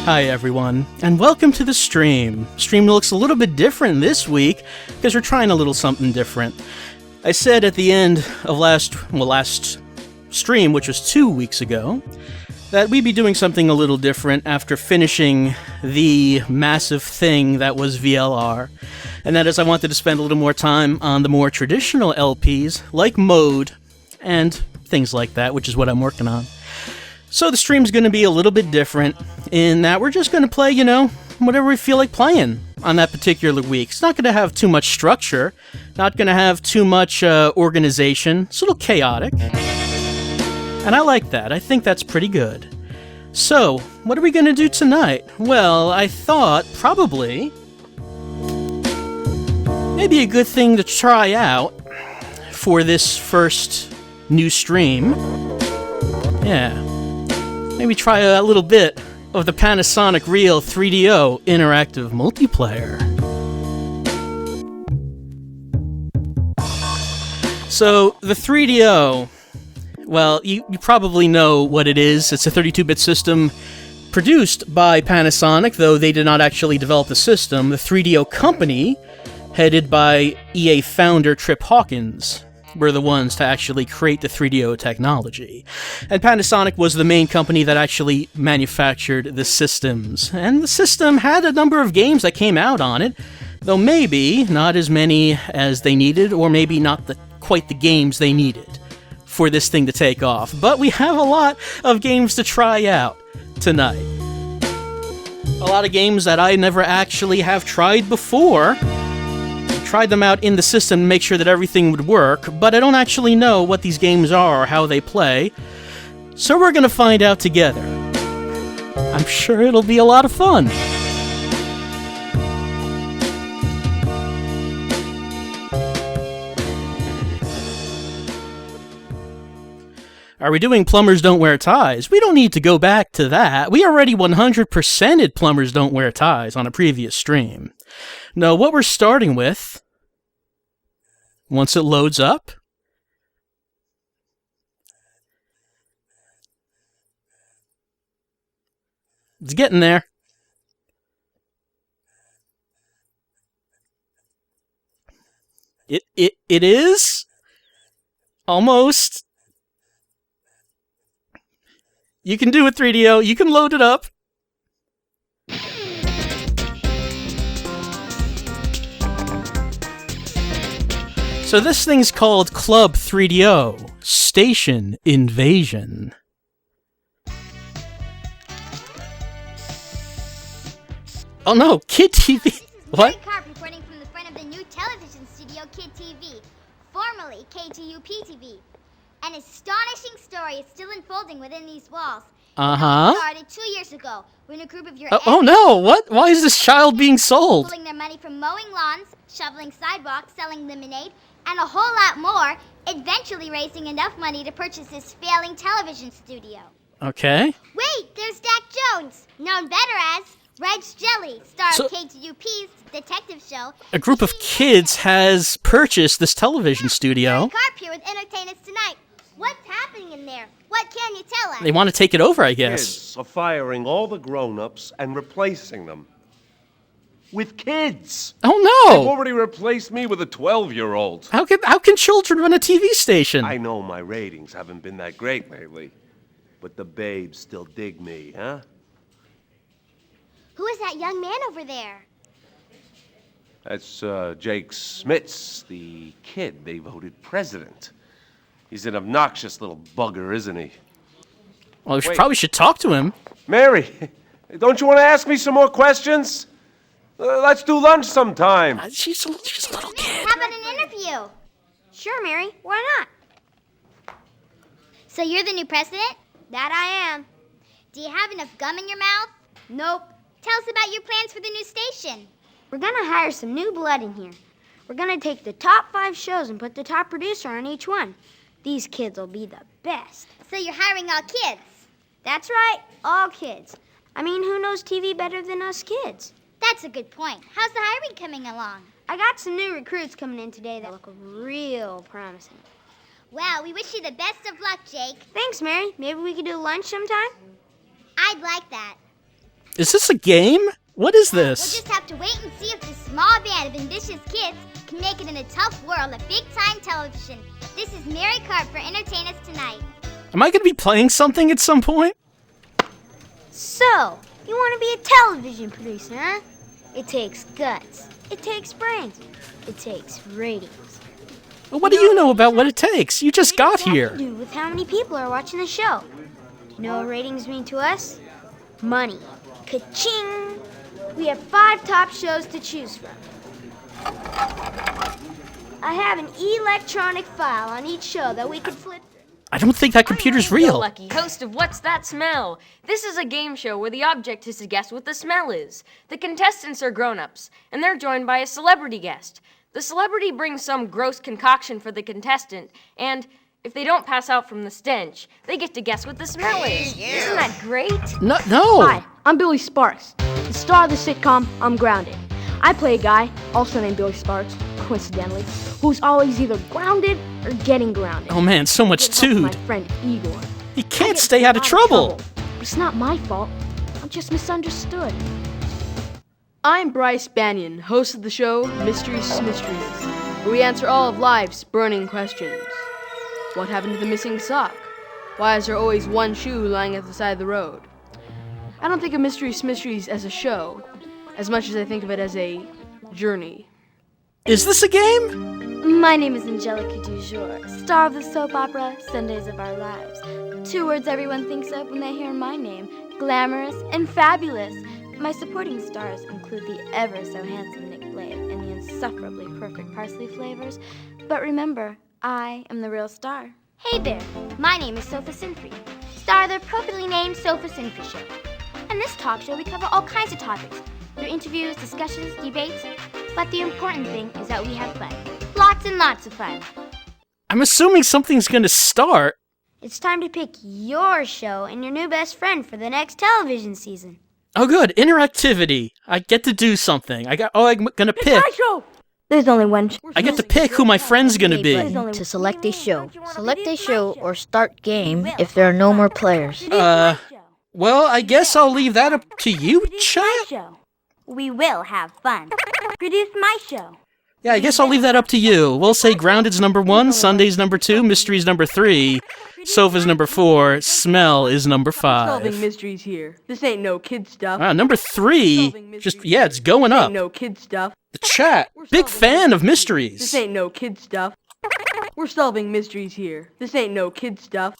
Hi everyone, and welcome to the stream. Stream looks a little bit different this week because we're trying a little something different. I said at the end of last stream, which was 2 weeks ago, that we'd be doing something a little different after finishing the massive thing that was VLR. And that is I wanted to spend a little more time on the more traditional LPs, like Mode, and things like that, which is what I'm working on. So the stream's going to be a little bit different in that we're just going to play, whatever we feel like playing on that particular week. It's not going to have too much structure, not going to have too much organization. It's a little chaotic. And I like that. I think that's pretty good. So, what are we going to do tonight? Well, I thought probably maybe a good thing to try out for this first new stream. Yeah. Maybe try a little bit of the Panasonic Real 3DO interactive multiplayer. So, the 3DO, well, you probably know what it is. It's a 32-bit system produced by Panasonic, though they did not actually develop the system. The 3DO company, headed by EA founder Trip Hawkins, were the ones to actually create the 3DO technology. And Panasonic was the main company that actually manufactured the systems. And the system had a number of games that came out on it, though maybe not as many as they needed, or maybe not quite the games they needed for this thing to take off. But we have a lot of games to try out tonight. A lot of games that I never actually have tried before. Tried them out in the system to make sure that everything would work, but I don't actually know what these games are or how they play, so we're gonna find out together. I'm sure it'll be a lot of fun. Are we doing Plumbers Don't Wear Ties? We don't need to go back to that. We already 100%ed Plumbers Don't Wear Ties on a previous stream. No, what we're starting with, once it loads up, it's getting there. It is almost. You can do it, 3DO. You can load it up. So this thing's called Club 3DO, Station Invasion. Oh no, Kid TV. What? Mary Carp reporting from the front of the new television studio, Kid TV, formerly KTUP-TV. An astonishing story is still unfolding within these walls. Uh-huh. It started 2 years ago when a group of your oh no, what? Why is this child being sold? pulling their money from mowing lawns, shoveling sidewalks, selling lemonade, and a whole lot more, eventually raising enough money to purchase this failing television studio. Okay. Wait, there's Dak Jones, known better as Reg's Jelly, star of KTUP's detective show. A group of kids has purchased this television studio. Mary Carp here with Entertain Us Tonight. What's happening in there? What can you tell us? They want to take it over, I guess. Kids are firing all the grown-ups and replacing them with kids. Oh They've no! already replaced me with a 12-year-old. How can children run a TV station? I know my ratings haven't been that great lately, but the babes still dig me, huh? Who is that young man over there? That's Jake Smits, the kid they voted president. He's an obnoxious little bugger, isn't he? Well, we probably should talk to him. Mary, don't you want to ask me some more questions? Let's do lunch sometime. She's a little kid. How about an interview? Sure, Mary. Why not? So you're the new president? That I am. Do you have enough gum in your mouth? Nope. Tell us about your plans for the new station. We're gonna hire some new blood in here. We're gonna take the top 5 shows and put the top producer on each one. These kids will be the best. So you're hiring all kids? That's right, all kids. I mean, who knows TV better than us kids? That's a good point. How's the hiring coming along? I got some new recruits coming in today that look real promising. Well, we wish you the best of luck, Jake. Thanks, Mary. Maybe we could do lunch sometime? I'd like that. Is this a game? What is We'll this? just have to wait and see if this small band of ambitious kids can make it in a tough world of big-time television. This is Mary Carp for Entertain Us Tonight. Am I going to be playing something at some point? So, you want to be a television producer, huh? It takes guts. It takes brains. It takes ratings. Well, what do you know about what it takes? You just got here. What to do with how many people are watching the show? Do you know what ratings mean to us? Money. Ka-ching! We have 5 top shows to choose from. I have an electronic file on each show that we could flip through. I don't think that computer's real. Lucky, host of What's That Smell? This is a game show where the object is to guess what the smell is. The contestants are grown-ups, and they're joined by a celebrity guest. The celebrity brings some gross concoction for the contestant, and if they don't pass out from the stench, they get to guess what the smell is. Isn't that great? No. Hi, I'm Billy Sparks, the star of the sitcom I'm Grounded. I play a guy, also named Billy Sparks, coincidentally, who's always either grounded or getting grounded. Oh man, so much With help from tood. My friend Igor. He I can't get stay in out of a lot trouble. It's not my fault. I'm just misunderstood. I'm Bryce Banyan, host of the show Mysteries, where we answer all of life's burning questions. What happened to the missing sock? Why is there always one shoe lying at the side of the road? I don't think of Mysteries as a show, as much as I think of it as a journey. Is this a game? My name is Angelica Dujour, star of the soap opera Sundays of Our Lives. 2 words everyone thinks of when they hear my name, glamorous and fabulous. My supporting stars include the ever-so-handsome Nick Blade and the insufferably perfect parsley flavors. But remember, I am the real star. Hey there, my name is Sofa Sinfrey, star of the appropriately named Sofa Sinfrey Show. On this talk show, we cover all kinds of topics, through interviews, discussions, debates, but the important thing is that we have fun. Lots and lots of fun. I'm assuming something's gonna start. It's time to pick your show and your new best friend for the next television season. Oh good, interactivity. I get to do something. I'm gonna pick. There's only one I get to pick who my friend's gonna be. To select a show. Select a show or start game if there are no more players. Well, I guess I'll leave that up to you, chat? We will have fun. Produce my show. Yeah, I guess I'll leave that up to you. We'll say Grounded's number 1, Sunday's number 2, Mystery's number 3, Sofa's number 4, Smell is number 5. solving mysteries here. This ain't no kid stuff. Wow, number 3, it's going This up. ain't no kid stuff. The chat, big fan of This mysteries. ain't no kid stuff. We're solving mysteries here. This ain't no kid stuff.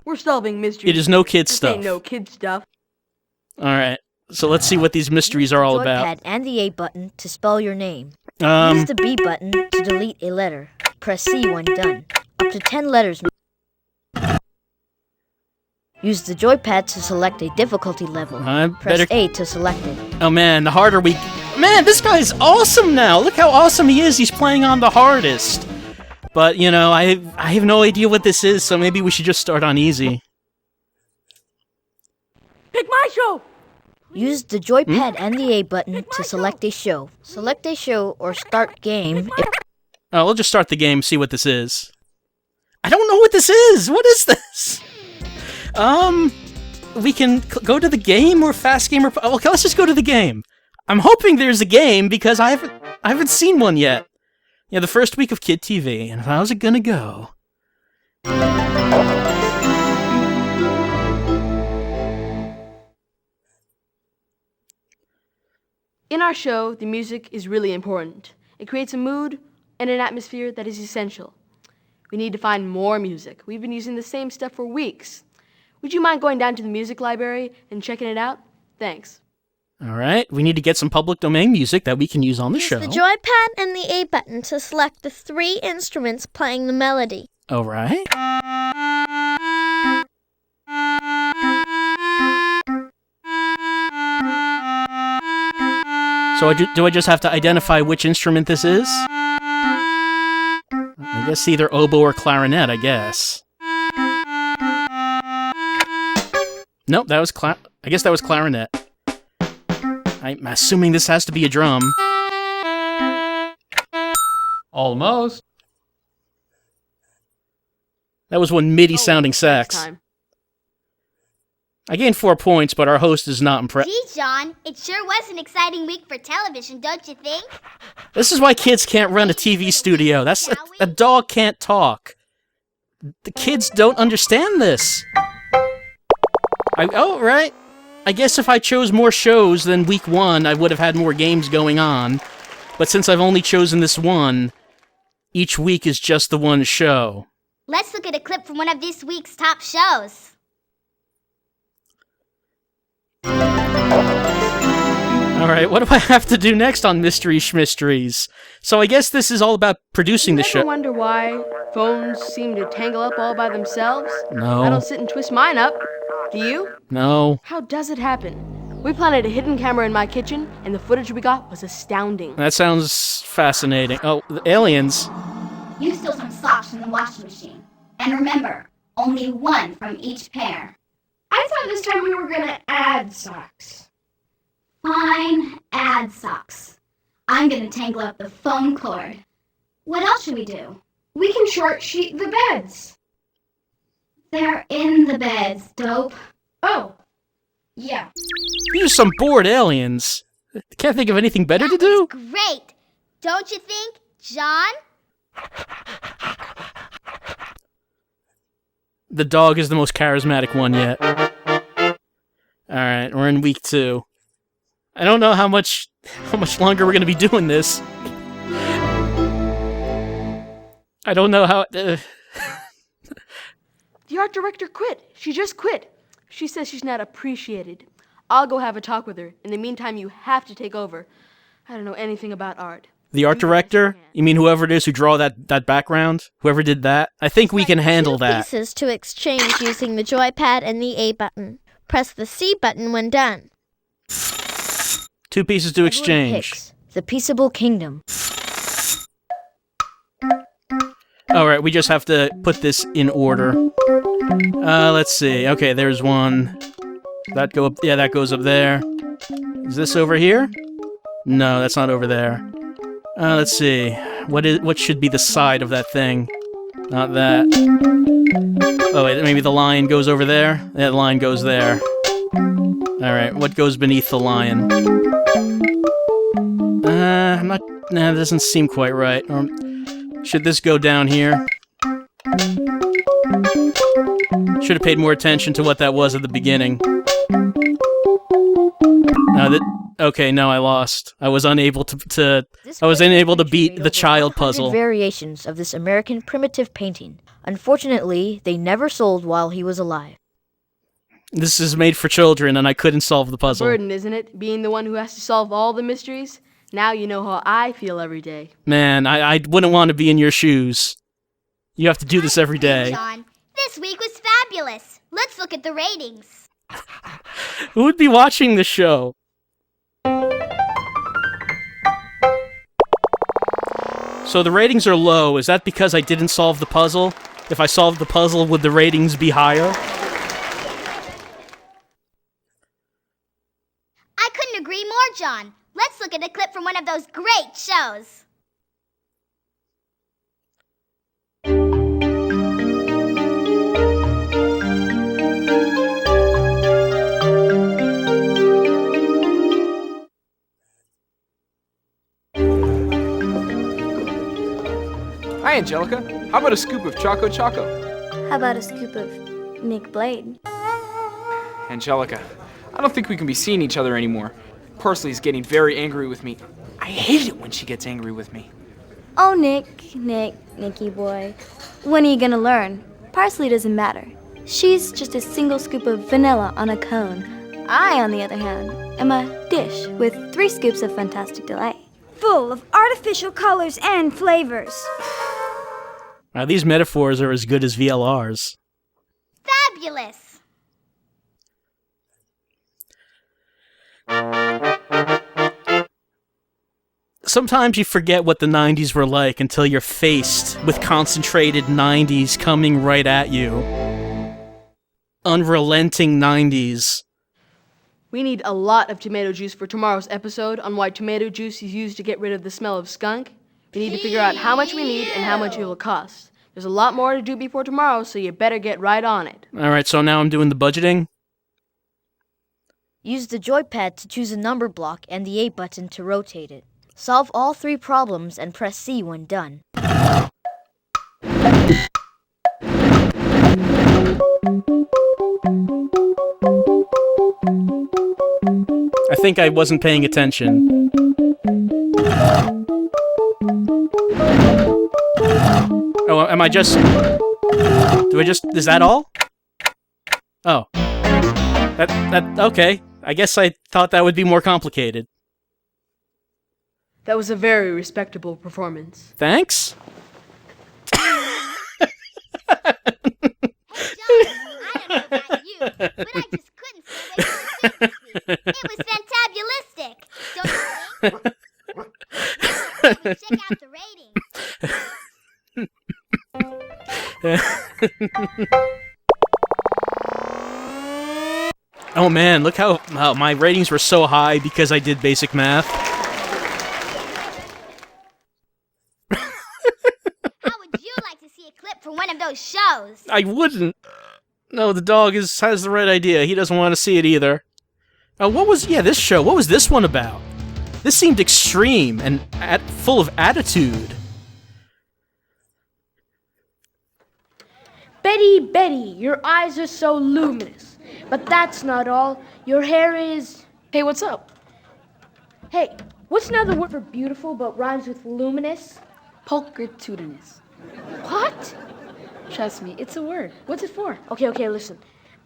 We're solving mysteries. It is no kid This stuff. ain't no kid stuff. Alright, so let's see what these mysteries are all about. Joypad and the A button to spell your name. Use the B button to delete a letter. Press C when done. Up to 10 letters. Use the joypad to select a difficulty level. I Press better... A to select it. Oh man, the harder we... Man, this guy's awesome now! Look how awesome he is, he's playing on the hardest. But, you know, I have no idea what this is, so maybe we should just start on easy. Pick my show! Use the joypad and the A button to select a show. Select a show or start game if... Oh, we'll just start the game, see what this is. I don't know what this is! What is this? We can go to the game or fast game or... Okay, let's just go to the game. I'm hoping there's a game because I haven't seen one yet. Yeah, the first week of Kid TV, and how's it gonna go? In our show, the music is really important. It creates a mood and an atmosphere that is essential. We need to find more music. We've been using the same stuff for weeks. Would you mind going down to the music library and checking it out? Thanks. Alright, we need to get some public domain music that we can use on the show. Use the joypad and the A button to select the 3 instruments playing the melody. Alright. So do I just have to identify which instrument this is? I guess either oboe or clarinet, I guess. Nope, that was I guess that was clarinet. I'm assuming this has to be a drum. Almost. That was one MIDI sounding sax. Next time. I gained 4 points, but our host is not impressed. Gee, John, it sure was an exciting week for television, don't you think? This is why kids can't run a TV studio. A dog can't talk. The kids don't understand this. Right. I guess if I chose more shows than week 1, I would have had more games going on. But since I've only chosen this one, each week is just the one show. Let's look at a clip from one of this week's top shows. Alright, what do I have to do next on Mystery Schmysteries? So I guess this is all about producing the show. You ever wonder why phones seem to tangle up all by themselves? No. I don't sit and twist mine up. Do you? No. How does it happen? We planted a hidden camera in my kitchen, and the footage we got was astounding. That sounds fascinating. Oh, the aliens. You stole some socks from the washing machine. And remember, only one from each pair. I thought this time we were gonna add socks. Fine, add socks. I'm gonna tangle up the phone cord. What else should we do? We can short sheet the beds. They're in the beds, dope. Oh, yeah. These are some bored aliens. Can't think of anything better to do? Great! Don't you think, John? The dog is the most charismatic one yet. Alright, we're in week 2. I don't know how much longer we're gonna be doing this. I don't know how... The art director quit. She just quit. She says she's not appreciated. I'll go have a talk with her. In the meantime, you have to take over. I don't know anything about art. The art director? You mean whoever it is who draw that background? Whoever did that? I think we can handle that. Pieces to exchange using the joypad and the A button. Press the C button when done. 2 pieces to exchange. Hicks, the Peaceable Kingdom. Alright, we just have to put this in order. Let's see. Okay, there's one. That goes up there. Is this over here? No, that's not over there. Let's see. What should be the side of that thing? Not that. Oh, wait, maybe the lion goes over there? Yeah, the lion goes there. Alright, what goes beneath the lion? Nah, that doesn't seem quite right. Should this go down here? Should have paid more attention to what that was at the beginning. Okay, no, I lost. I was unable to beat the child puzzle. Variations of this American primitive painting. Unfortunately, they never sold while he was alive. This is made for children, and I couldn't solve the puzzle. Burden, isn't it? Being the one who has to solve all the mysteries? Now you know how I feel every day. Man, I wouldn't want to be in your shoes. You have to do this every day. John, this week was fabulous. Let's look at the ratings. Who would be watching this show? So the ratings are low. Is that because I didn't solve the puzzle? If I solved the puzzle, would the ratings be higher? I couldn't agree more, John. Let's look at a clip from one of those great shows. Hi, Angelica. How about a scoop of Choco Choco? How about a scoop of Nick Blade? Angelica, I don't think we can be seeing each other anymore. Parsley's getting very angry with me. I hate it when she gets angry with me. Oh, Nicky boy. When are you gonna learn? Parsley doesn't matter. She's just a single scoop of vanilla on a cone. I, on the other hand, am a dish with 3 scoops of fantastic delight. Full of artificial colors and flavors. These metaphors are as good as VLRs. Fabulous! Sometimes you forget what the 90s were like until you're faced with concentrated 90s coming right at you. Unrelenting 90s. We need a lot of tomato juice for tomorrow's episode on why tomato juice is used to get rid of the smell of skunk. We need to figure out how much we need and how much it will cost. There's a lot more to do before tomorrow, so you better get right on it. Alright, so now I'm doing the budgeting? Use the joypad to choose a number block and the A button to rotate it. Solve all 3 problems and press C when done. I think I wasn't paying attention. Oh, am I just... Is that all? Oh. Okay. I guess I thought that would be more complicated. That was a very respectable performance. Thanks? Hey, John, I don't know about you, but I just couldn't stay away from the film this week. It was fantabulistic, don't you think? Next time, check out the ratings. Oh man, look how my ratings were so high because I did basic math. How would you like to see a clip from one of those shows? I wouldn't. No, the dog has the right idea. He doesn't want to see it either. This show. What was this one about? This seemed extreme and full of attitude. Betty, Betty, your eyes are so luminous. But that's not all. Your hair is... Hey, what's up? Hey, what's another word for beautiful but rhymes with luminous? Pulchritudinous. What? Trust me, it's a word. What's it for? Okay, listen.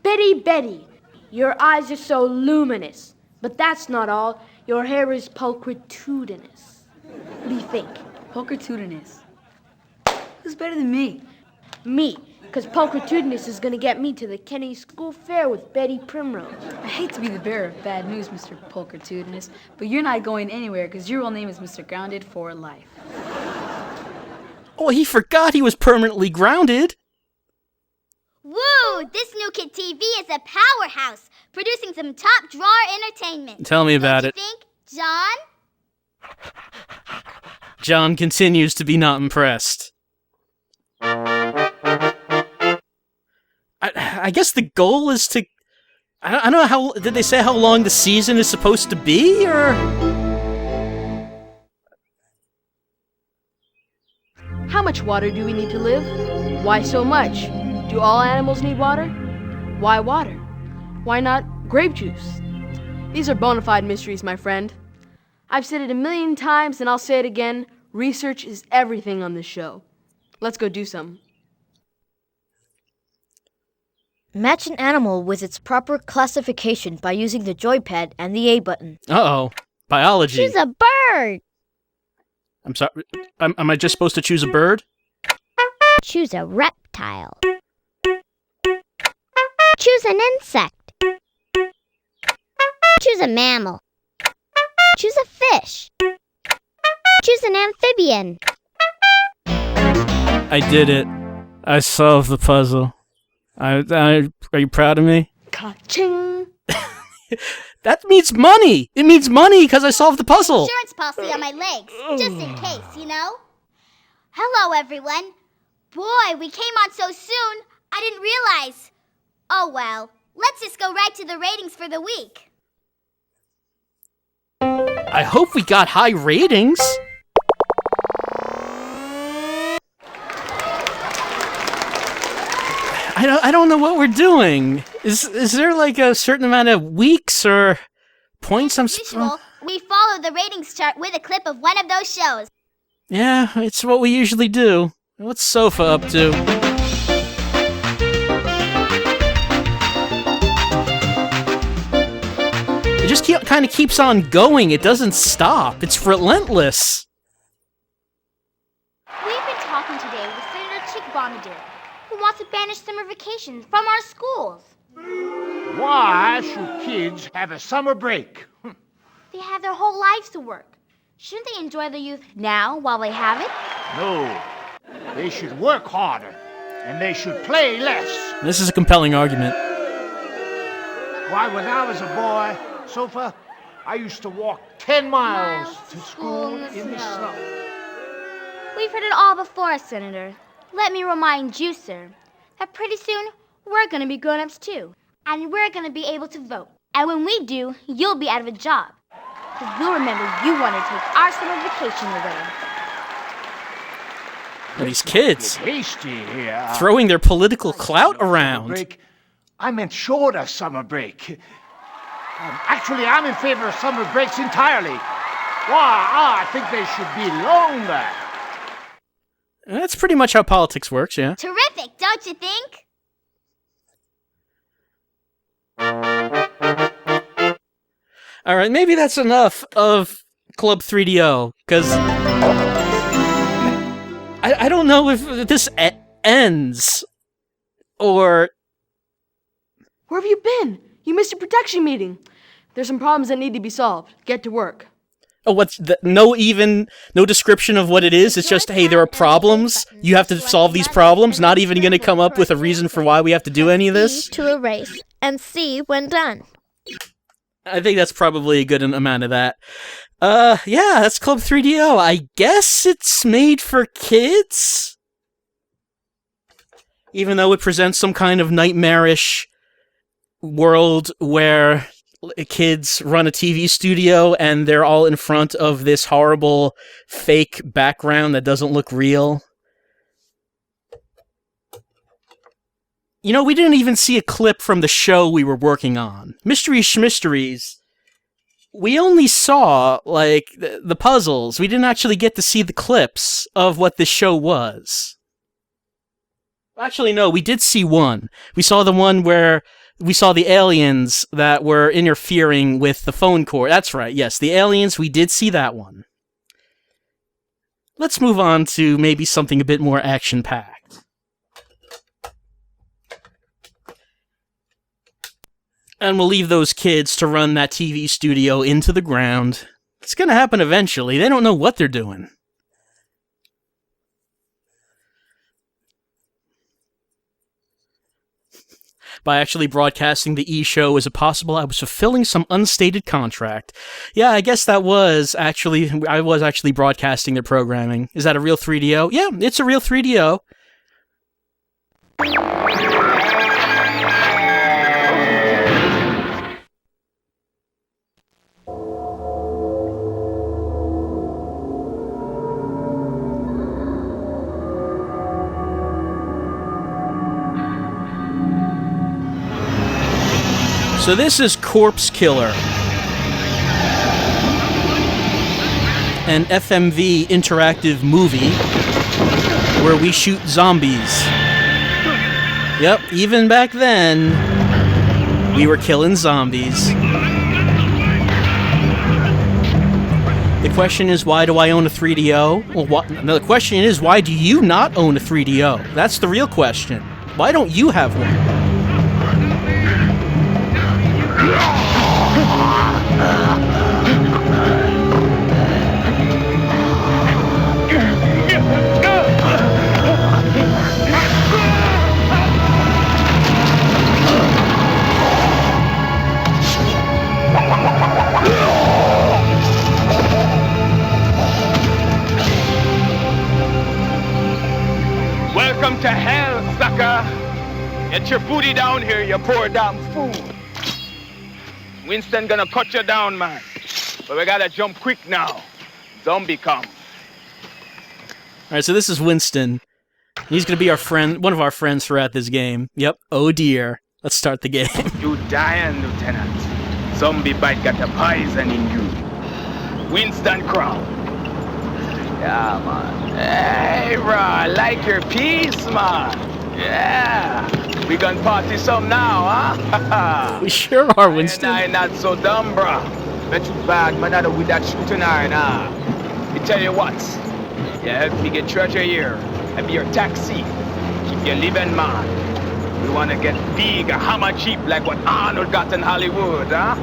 Betty, Betty, your eyes are so luminous. But that's not all. Your hair is pulchritudinous. What do you think? Pulchritudinous. Who's better than me? Me. Because pulchritudinous is going to get me to the Kenny School Fair with Betty Primrose. I hate to be the bearer of bad news, Mr. Pulchritudinous, but you're not going anywhere because your real name is Mr. Grounded for life. Oh, he forgot he was permanently grounded. Woo! This new kid TV is a powerhouse, producing some top-drawer entertainment. Tell me about it. Don't you think, John? John continues to be not impressed. I guess the goal is to... I don't know how... Did they say how long the season is supposed to be, or...? How much water do we need to live? Why so much? Do all animals need water? Why water? Why not grape juice? These are bona fide mysteries, my friend. I've said it 1,000,000 times, and I'll say it again. Research is everything on this show. Let's go do some. Match an animal with its proper classification by using the joypad and the A button. Uh-oh. Biology. Choose a bird. I'm sorry. Am I just supposed to choose a bird? Choose a reptile. Choose an insect. Choose a mammal. Choose a fish. Choose an amphibian. I did it. I solved the puzzle. Are you proud of me? Ka-ching! That means money! It means money because I solved the puzzle! Insurance policy on my legs, just in case, you know? Hello, everyone. Boy, we came on so soon, I didn't realize. Oh, well, let's just go right to the ratings for the week. I hope we got high ratings. I don't know what we're doing. Is there like a certain amount of weeks or points? As usual, we follow the ratings chart with a clip of one of those shows. Yeah, it's what we usually do. What's Sofa up to? It just kind of keeps on going. It doesn't stop. It's relentless. We've been talking today with Senator Chick Bombadil, who wants to banish summer vacations from our schools. Why should kids have a summer break? They have their whole lives to work. Shouldn't they enjoy their youth now while they have it? No. They should work harder, and they should play less. This is a compelling argument. Why, when I was a boy, Sofa, I used to walk 10 miles to school in the snow. We've heard it all before, Senator. Let me remind you, sir, that pretty soon we're going to be grown-ups too, and we're going to be able to vote. And when we do, you'll be out of a job. Because we'll remember you want to take our summer vacation away. These kids Hasty here. throwing their political clout around. Break. I meant shorter summer break. Actually, I'm in favor of summer breaks entirely. Why, I think they should be longer. That's pretty much how politics works, yeah. Terrific, don't you think? All right, maybe that's enough of Club 3DO, because I don't know if this ends, or... Where have you been? You missed your protection meeting. There's some problems that need to be solved. Get to work. Oh, what's the, no description of what it is? It's just, hey, there are problems. You have to solve these problems. Not even going to come up with a reason for why we have to do any of this. E to erase, and C when done. I think that's probably a good amount of that. Yeah, that's Club 3DO. I guess it's made for kids? Even though it presents some kind of nightmarish world where kids run a TV studio and they're all in front of this horrible fake background that doesn't look real. You know, we didn't even see a clip from the show we were working on. Mystery Schmysteries. We only saw, like, the puzzles. We didn't actually get to see the clips of what the show was. Actually, no, we did see one. We saw the one where we saw the aliens that were interfering with the phone cord. That's right, yes, the aliens, we did see that one. Let's move on to maybe something a bit more action-packed. And we'll leave those kids to run that TV studio into the ground. It's gonna happen eventually. They don't know what they're doing. By actually broadcasting the E-show, is it possible I was fulfilling some unstated contract? Yeah, I guess that was actually... I was actually broadcasting their programming. Is that a real 3DO? Yeah, it's a real 3DO. So this is Corpse Killer, an FMV interactive movie where we shoot zombies. Yep, even back then, we were killing zombies. The question is, why do I own a 3DO? Well, no, the question is, why do you not own a 3DO? That's the real question. Why don't you have one? Welcome to hell, sucker! Get your booty down here, you poor damn fool! Winston gonna cut you down, man. But we gotta jump quick now. Zombie come. Alright, so this is Winston. He's gonna be our friend, one of our friends throughout this game. Yep, oh dear. Let's start the game. You dying, Lieutenant. Zombie bite got the poison in you. Winston Crown. Yeah, man. Hey, bro, I like your piece, man. Yeah. We gonna party some now, huh? We sure are, Winston. I not so dumb, bro. Bet you bad, man, I with that shooting iron, huh? Me tell you what. You help me get treasure here. I be your taxi. Keep you living, man. We wanna get big, a hammer cheap like what Arnold got in Hollywood, huh?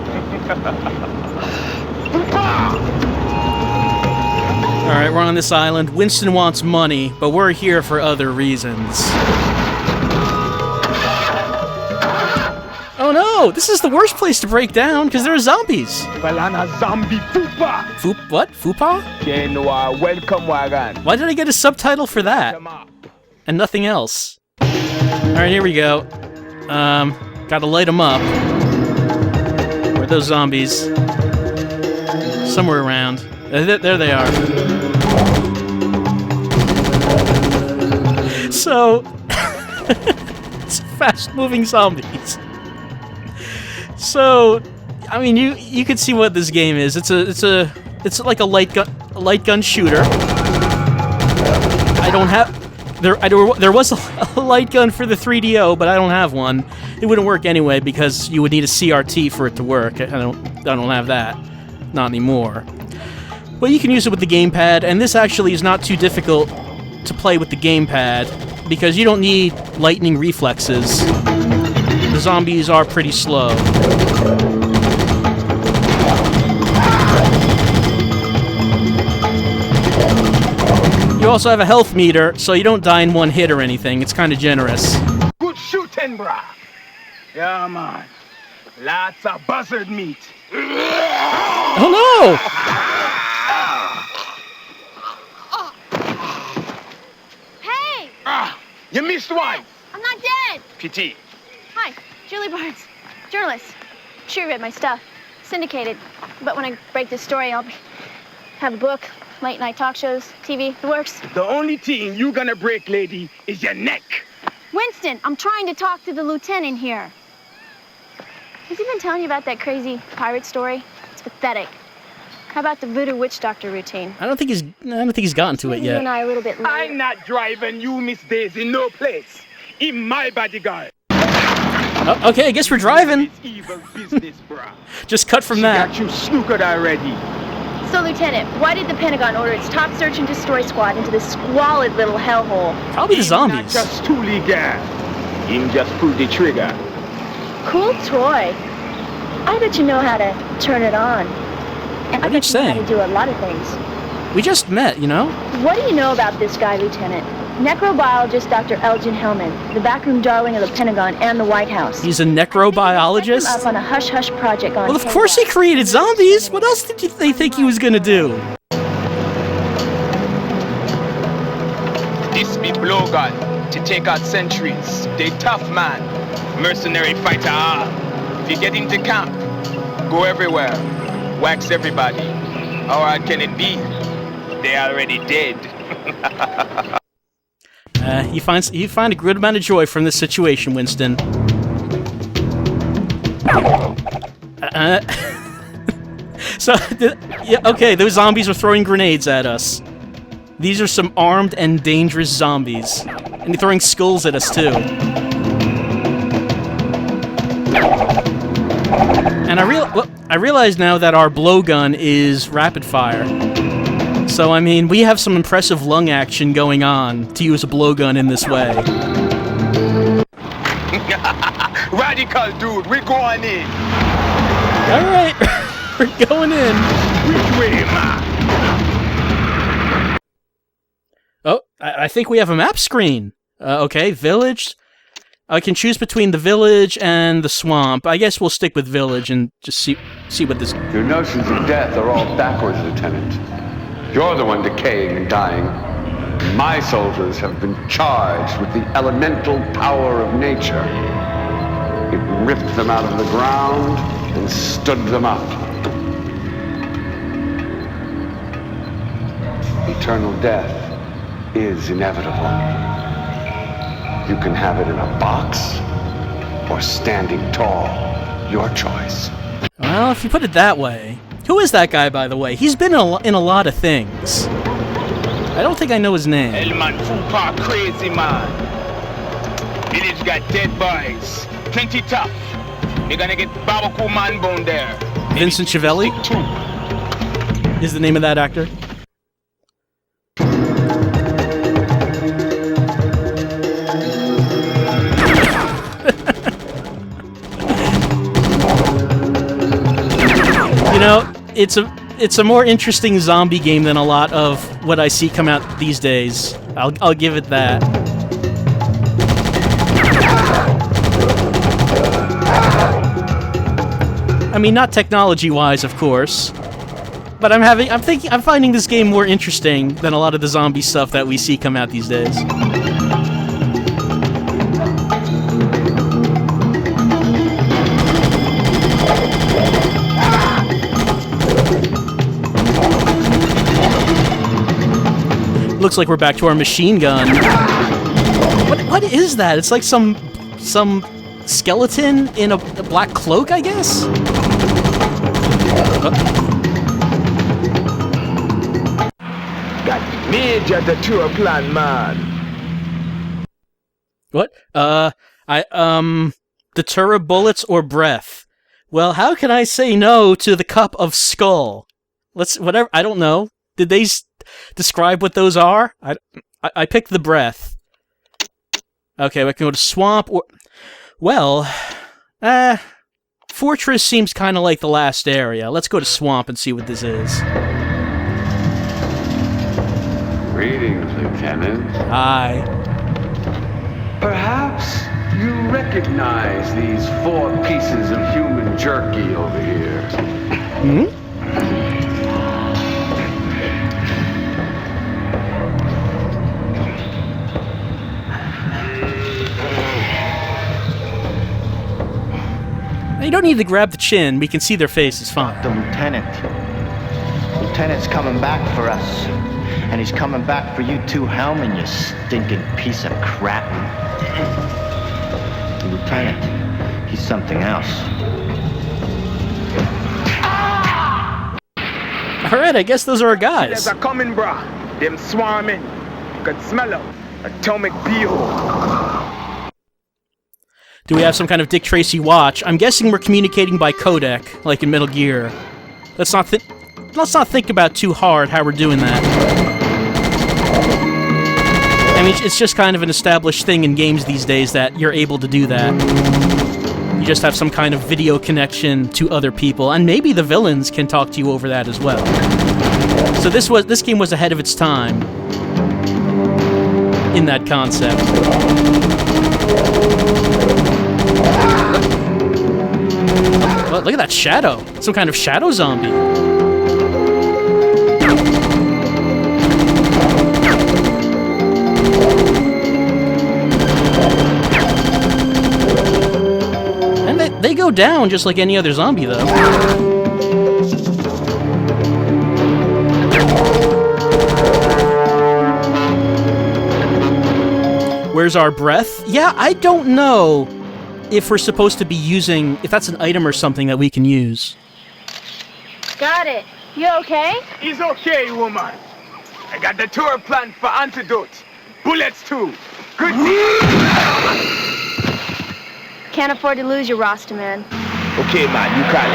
Alright, we're on this island. Winston wants money, but we're here for other reasons. Oh no! This is the worst place to break down, because there are zombies! Balana zombie fupa! What? Fupa? Welcome wagon. Why did I get a subtitle for that? And nothing else. Alright, here we go. Gotta light them up. those zombies? Somewhere around. There they are. So, it's fast-moving zombies. So, I mean, you can see what this game is. It's like a light gun shooter. I don't have there was a light gun for the 3DO, but I don't have one. It wouldn't work anyway because you would need a CRT for it to work. I don't have that. Not anymore. But you can use it with the gamepad, and this actually is not too difficult to play with the gamepad because you don't need lightning reflexes. The zombies are pretty slow. You also have a health meter, so you don't die in one hit or anything. It's kind of generous. Good shooting, brah. Yeah, man. Lots of buzzard meat. Oh no! Hey! You missed one. I'm not dead. Pity. Hi, Julie Barnes, journalist. Sure, you read my stuff. Syndicated. But when I break this story, I'll have a book, late night talk shows, TV, the works. The only thing you gonna break, lady, is your neck. Winston, I'm trying to talk to the lieutenant here. Has he been telling you about that crazy pirate story? It's pathetic. How about the voodoo witch doctor routine? I don't think he's gotten to it You yet. and I are a little bit late. I'm not driving you, Miss Daisy, no place. In my bodyguard. Oh, okay, I guess we're driving. Evil business, brah. Just cut from that. Got you snookered already. So, Lieutenant, why did the Pentagon order its top search and destroy squad into this squalid little hellhole? Probably the zombies. Not just too legal. Him just pulled the trigger. Cool toy. I bet you know how to turn it on. And I bet you know how to do a lot of things. We just met, you know? What do you know about this guy, Lieutenant? Necrobiologist Dr. Elgin Hellman, the backroom darling of the Pentagon and the White House. He's a necrobiologist? Up on a hush-hush project on Well, of course he created zombies. What else did they think he was gonna do? This be blowgun to take out sentries. They tough man. Mercenary fighter. If you get into camp, go everywhere. Wax everybody. How hard can it be? They already dead. You find a good amount of joy from this situation, Winston. Okay, those zombies are throwing grenades at us. These are some armed and dangerous zombies. And they're throwing skulls at us, too. And I realize now that our blowgun is rapid fire. So, I mean, we have some impressive lung action going on to use a blowgun in this way. Radical dude, we're going in. Alright, we're going in. Which way, man? Oh, I think we have a map screen. Okay, village. I can choose between the village and the swamp. I guess we'll stick with village and just see what this... Your notions of death are all backwards, Lieutenant. You're the one decaying and dying. My soldiers have been charged with the elemental power of nature. It ripped them out of the ground and stood them up. Eternal death is inevitable. You can have it in a box or standing tall. Your choice. Well, if you put it that way... Who is that guy, by the way? He's been in a lot of things. I don't think I know his name. Elman Fupa, crazy man. Village got dead boys. Plenty tough. You're gonna get barbecue man bone there. Vincent Chiavelli is the name of that actor. You know, it's a more interesting zombie game than a lot of what I see come out these days. I'll give it that. I mean, not technology-wise, of course, but I'm finding this game more interesting than a lot of the zombie stuff that we see come out these days. looks like we're back to our machine gun. What is that? It's like some skeleton in a black cloak, I guess? Got major detour plan, man. What? Deterra bullets or breath? Well, how can I say no to the cup of skull? Whatever, I don't know. Did they describe what those are? I picked the breath. Okay, we can go to swamp or... Well, fortress seems kind of like the last area. Let's go to swamp and see what this is. Greetings, Lieutenant. Hi. Perhaps you recognize these 4 pieces of human jerky over here. Hmm? You don't need to grab the chin. We can see their faces fine. The Lieutenant's coming back for us. And he's coming back for you too, Hellman, you stinking piece of crap. The Lieutenant, he's something else. Alright, I guess those are our guys. They're coming, brah. Them swarming. You can smell them. Atomic beehole. Do we have some kind of Dick Tracy watch? I'm guessing we're communicating by codec, like in Metal Gear. Let's not think about too hard how we're doing that. I mean, it's just kind of an established thing in games these days that you're able to do that. You just have some kind of video connection to other people, and maybe the villains can talk to you over that as well. So this game was ahead of its time in that concept. Oh, look at that shadow. Some kind of shadow zombie. And they go down just like any other zombie, though. Where's our breath? Yeah, I don't know if we're supposed to be using... if that's an item or something that we can use. Got it. You okay? He's okay, woman. I got the tour plan for antidote. Bullets, too. Good deal. Can't afford to lose you, Rasta man. Okay, man, you call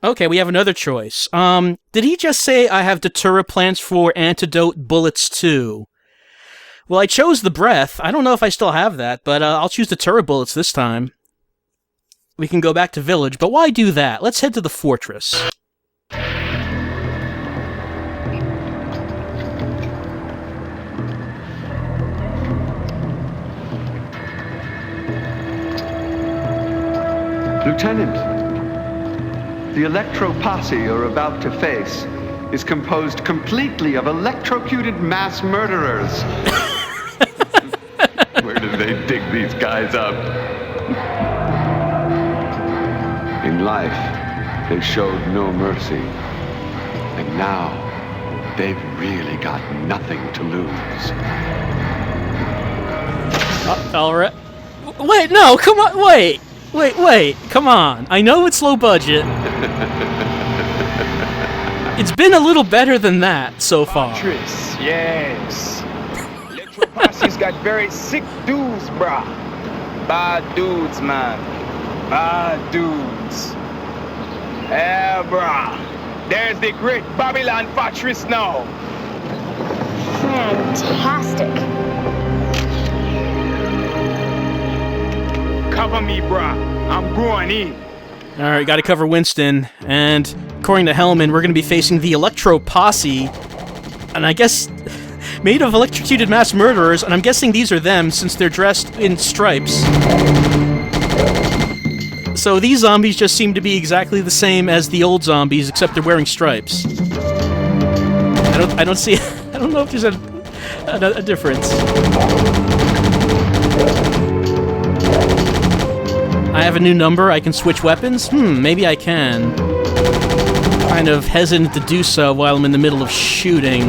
it. Okay, we have another choice. Did he just say I have Datura plans for antidote bullets too? Well, I chose the breath. I don't know if I still have that, but I'll choose Datura bullets this time. We can go back to village, but why do that? Let's head to the fortress. Lieutenant, the electro posse you're about to face is composed completely of electrocuted mass murderers. Where did they dig these guys up? In life, they showed no mercy. And now, they've really got nothing to lose. Alright. Wait, no, come on, wait, come on. I know it's low budget. It's been a little better than that so far. Fortress, yes. Electro Posse's got very sick dudes, brah. Bad dudes, man. Bad dudes. Yeah, brah. There's the great Babylon Fortress now. Fantastic. Cover me, brah. I'm going in. Alright, gotta cover Winston, and according to Hellman, we're gonna be facing the Electro Posse, and I guess made of electrocuted mass murderers, and I'm guessing these are them since they're dressed in stripes. So these zombies just seem to be exactly the same as the old zombies, except they're wearing stripes. I don't see... I don't know if there's a difference. I have a new number, I can switch weapons? Maybe I can. kind of hesitant to do so while I'm in the middle of shooting.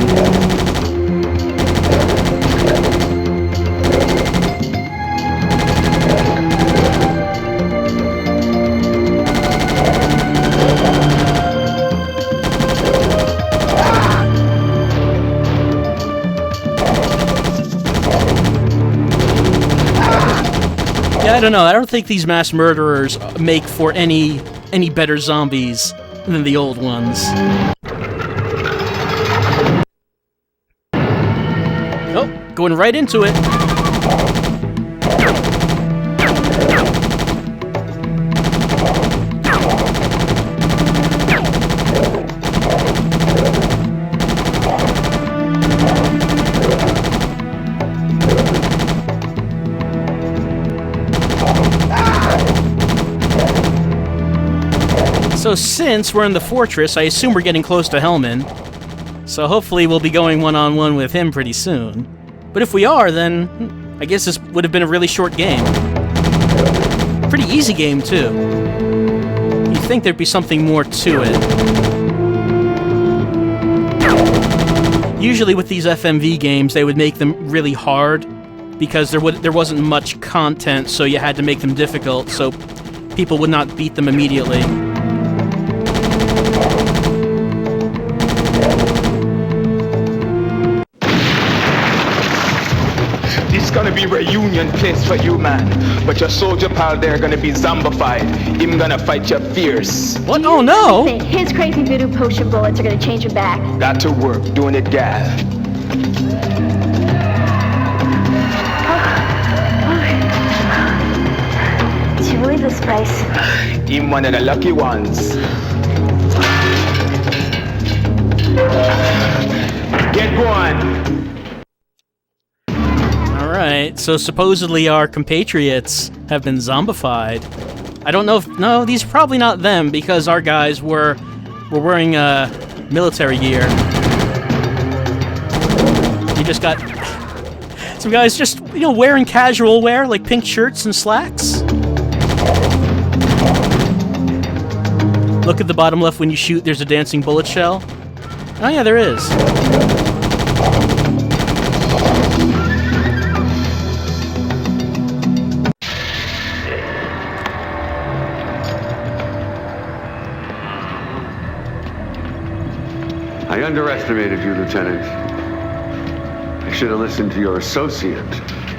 Yeah, I don't know. I don't think these mass murderers make for any better zombies than the old ones. Oh, going right into it. So since we're in the fortress, I assume we're getting close to Hellman. So hopefully we'll be going one-on-one with him pretty soon. But if we are, then I guess this would have been a really short game. Pretty easy game, too. You'd think there'd be something more to it. Usually with these FMV games, they would make them really hard because there wasn't much content, so you had to make them difficult, so people would not beat them immediately. This gonna be reunion place for you, man. But your soldier pal there gonna be zombified. Him gonna fight you fierce. What? Oh no! His crazy voodoo potion bullets are gonna change him back. Got to work, doing it, gal. Did you believe this place? Him one of the lucky ones. Get going. Alright, so supposedly our compatriots have been zombified. I don't know if... No, these are probably not them, because our guys were wearing military gear. You just got... some guys just, wearing casual wear, like pink shirts and slacks. Look at the bottom left when you shoot, there's a dancing bullet shell. Oh yeah, there is. I underestimated you, Lieutenant. I should have listened to your associate,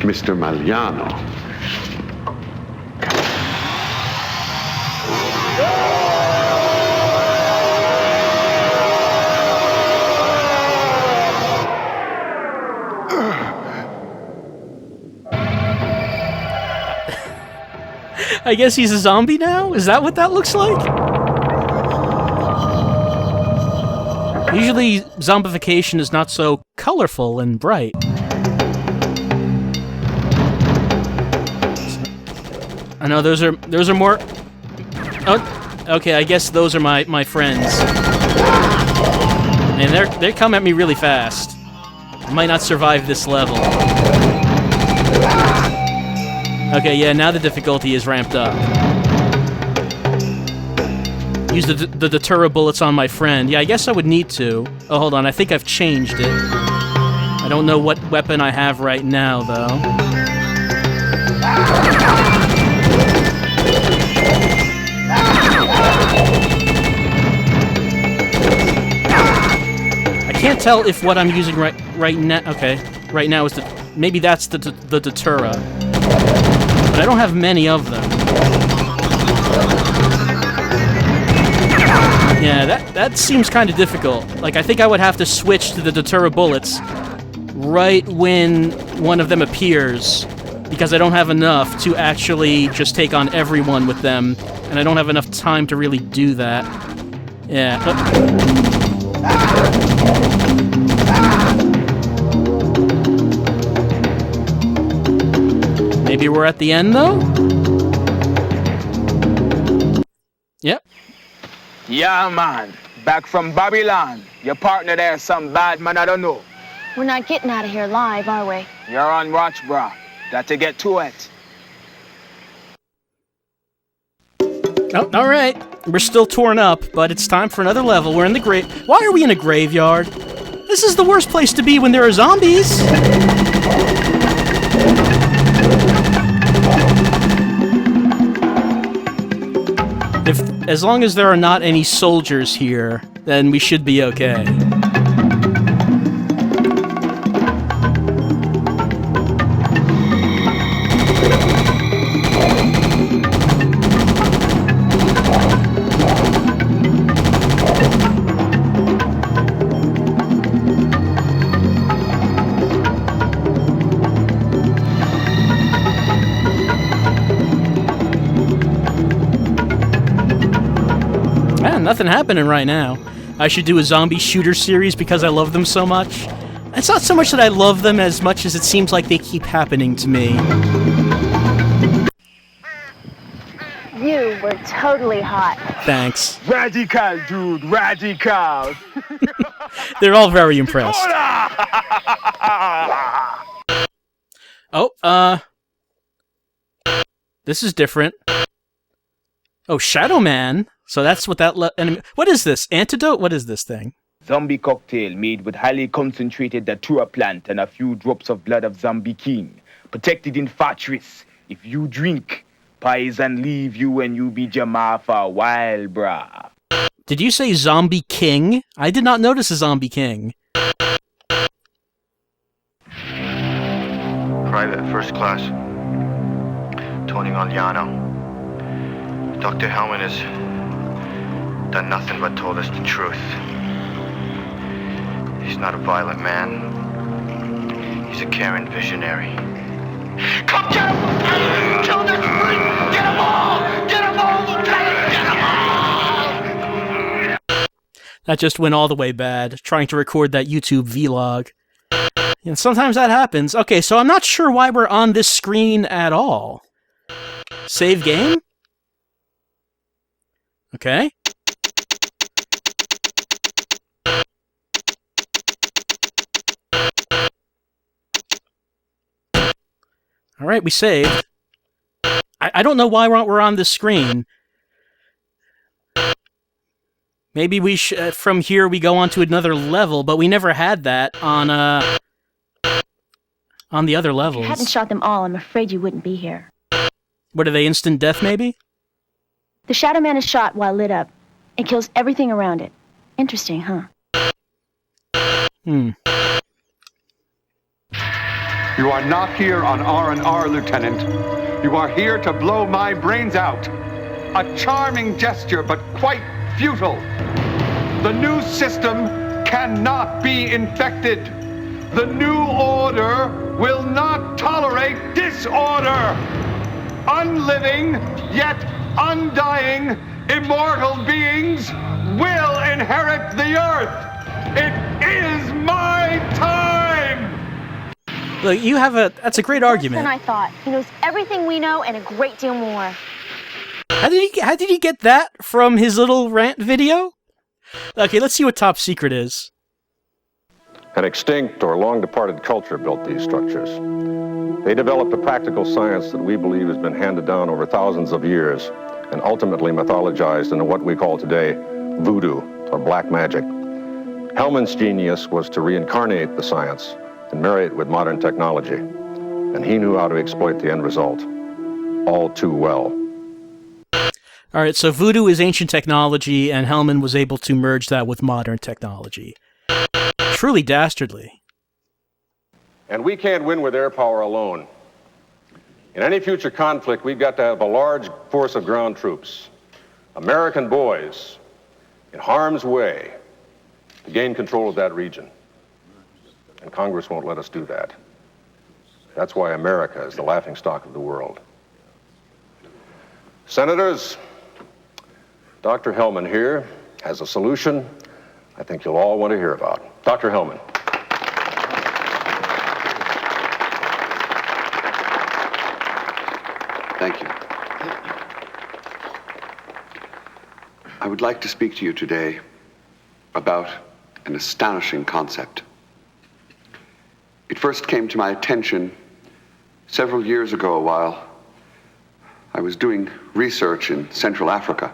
Mr. Maliano. I guess he's a zombie now? Is that what that looks like? Usually, zombification is not so colorful and bright. I know those are more... Oh, okay, I guess those are my friends. And they come at me really fast. I might not survive this level. Okay, yeah, now the difficulty is ramped up. Use the Datura bullets on my friend. Yeah, I guess I would need to. Oh, hold on, I think I've changed it. I don't know what weapon I have right now, though. I can't tell if what I'm using right now... Okay, right now is maybe that's the Datura. But I don't have many of them. Yeah, that seems kind of difficult. Like, I think I would have to switch to the Datura bullets right when one of them appears, because I don't have enough to actually just take on everyone with them, and I don't have enough time to really do that. Yeah. Maybe we're at the end, though? Yep. Yeah, man. Back from Babylon. Your partner there, some bad man I don't know. We're not getting out of here live, are we? You're on watch, brah. Got to get to it. Oh, all right. We're still torn up, but it's time for another level. We're in the grave. Why are we in a graveyard? This is the worst place to be when there are zombies. As long as there are not any soldiers here, then we should be okay. Nothing happening right now. I should do a zombie shooter series because I love them so much. It's not so much that I love them as much as it seems like they keep happening to me. You were totally hot. Thanks. Radical, dude, radical. They're all very impressed. Oh, this is different. Oh, Shadow Man. So that's what that enemy... What is this? Antidote? What is this thing? Zombie cocktail made with highly concentrated datura plant and a few drops of blood of zombie king. Protected in fortress. If you drink, poison leave you and you be Jamar for a while, brah. Did you say zombie king? I did not notice a zombie king. Private First Class. Tony Galliano. Dr. Hellman has done nothing but told us the truth. He's not a violent man. He's a caring visionary. Come get him! Kill this freak! Get them all! Get them all, Lieutenant! Get them all! That just went all the way bad, trying to record that YouTube vlog. And sometimes that happens. Okay, so I'm not sure why we're on this screen at all. Save game? Okay. All right, we saved. I don't know why we're on this screen. Maybe we from here we go on to another level, but we never had that on the other levels. If you hadn't shot them all, I'm afraid you wouldn't be here. What are they, instant death maybe? The Shadow Man is shot while lit up. It kills everything around it. Interesting, huh? You are not here on R&R, Lieutenant. You are here to blow my brains out. A charming gesture, but quite futile. The new system cannot be infected. The new order will not tolerate disorder. Unliving, yet undying, immortal beings will inherit the earth. It is my time! Look, you have that's a great argument. Worse than I thought. He knows everything we know and a great deal more. How did he get that from his little rant video? Okay, let's see what Top Secret is. An extinct or long-departed culture built these structures. They developed a practical science that we believe has been handed down over thousands of years and ultimately mythologized into what we call today voodoo, or black magic. Hellman's genius was to reincarnate the science and marry it with modern technology, and he knew how to exploit the end result all too well. All right, so voodoo is ancient technology, and Hellman was able to merge that with modern technology. Truly dastardly. And we can't win with air power alone. In any future conflict, we've got to have a large force of ground troops, American boys, in harm's way, to gain control of that region. And Congress won't let us do that. That's why America is the laughingstock of the world. Senators, Dr. Hellman here has a solution I think you'll all want to hear about. Dr. Hellman. Thank you. I would like to speak to you today about an astonishing concept. It first came to my attention several years ago I was doing research in Central Africa.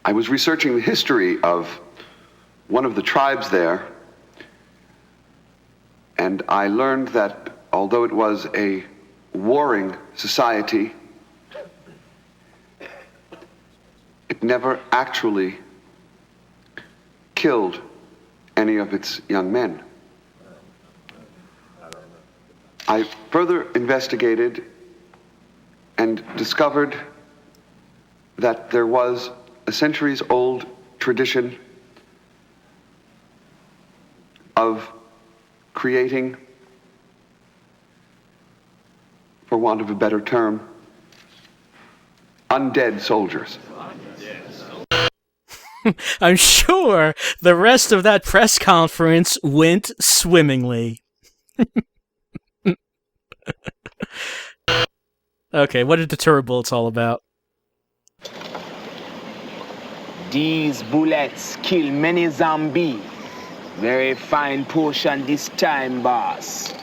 I was researching the history of one of the tribes there, and I learned that although it was a warring society, it never actually killed any of its young men. I further investigated and discovered that there was a centuries-old tradition of creating, for want of a better term, undead soldiers. I'm sure the rest of that press conference went swimmingly. Okay, what are deterrent bullets all about? These bullets kill many zombies. Very fine portion this time, boss.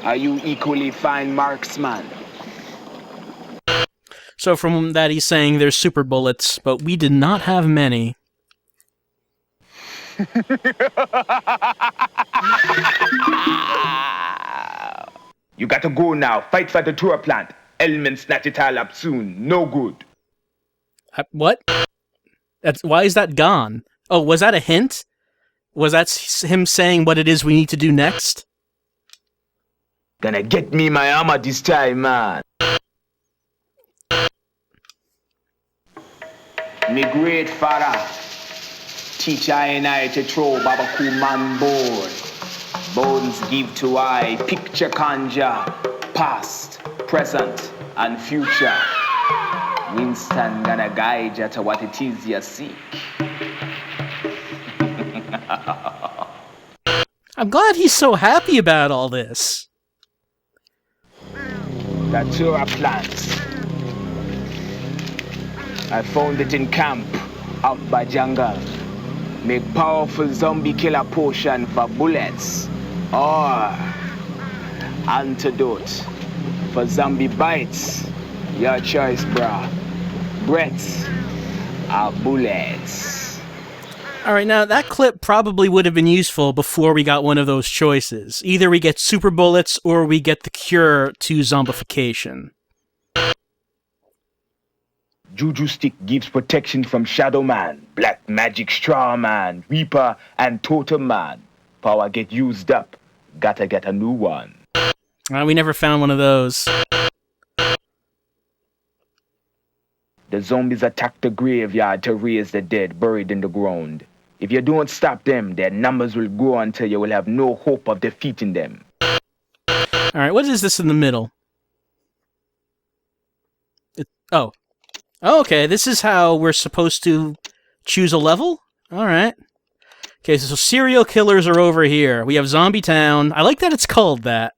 Are you equally fine marksman? So from that he's saying there's super bullets, but we did not have many. You got to go now. Fight for the tour plant. Elements snatch it all up soon. No good. What? Why is that gone? Oh, was that a hint? Was that him saying what it is we need to do next? Gonna get me my armor this time, man. Me great father teach I and I to throw Babaku man board. Bones give to I, picture conjure, past, present, and future. Winston gonna guide you to what it is you seek. I'm glad he's so happy about all this. Datura plants. I found it in camp, out by jungle. Make powerful zombie killer potion for bullets. Or antidote for zombie bites. Your choice, brah. Breaths are bullets. Alright, now that clip probably would have been useful before we got one of those choices. Either we get super bullets or we get the cure to zombification. Juju stick gives protection from Shadow Man, Black Magic Straw Man, Reaper, and Totem Man. Power get used up. Gotta get a new one. We never found one of those. The zombies attack the graveyard to raise the dead buried in the ground. If you don't stop them, their numbers will grow until you will have no hope of defeating them. Alright, what is this in the middle? Oh, okay, this is how we're supposed to choose a level? Alright. Okay, so serial killers are over here. We have Zombie Town. I like that it's called that.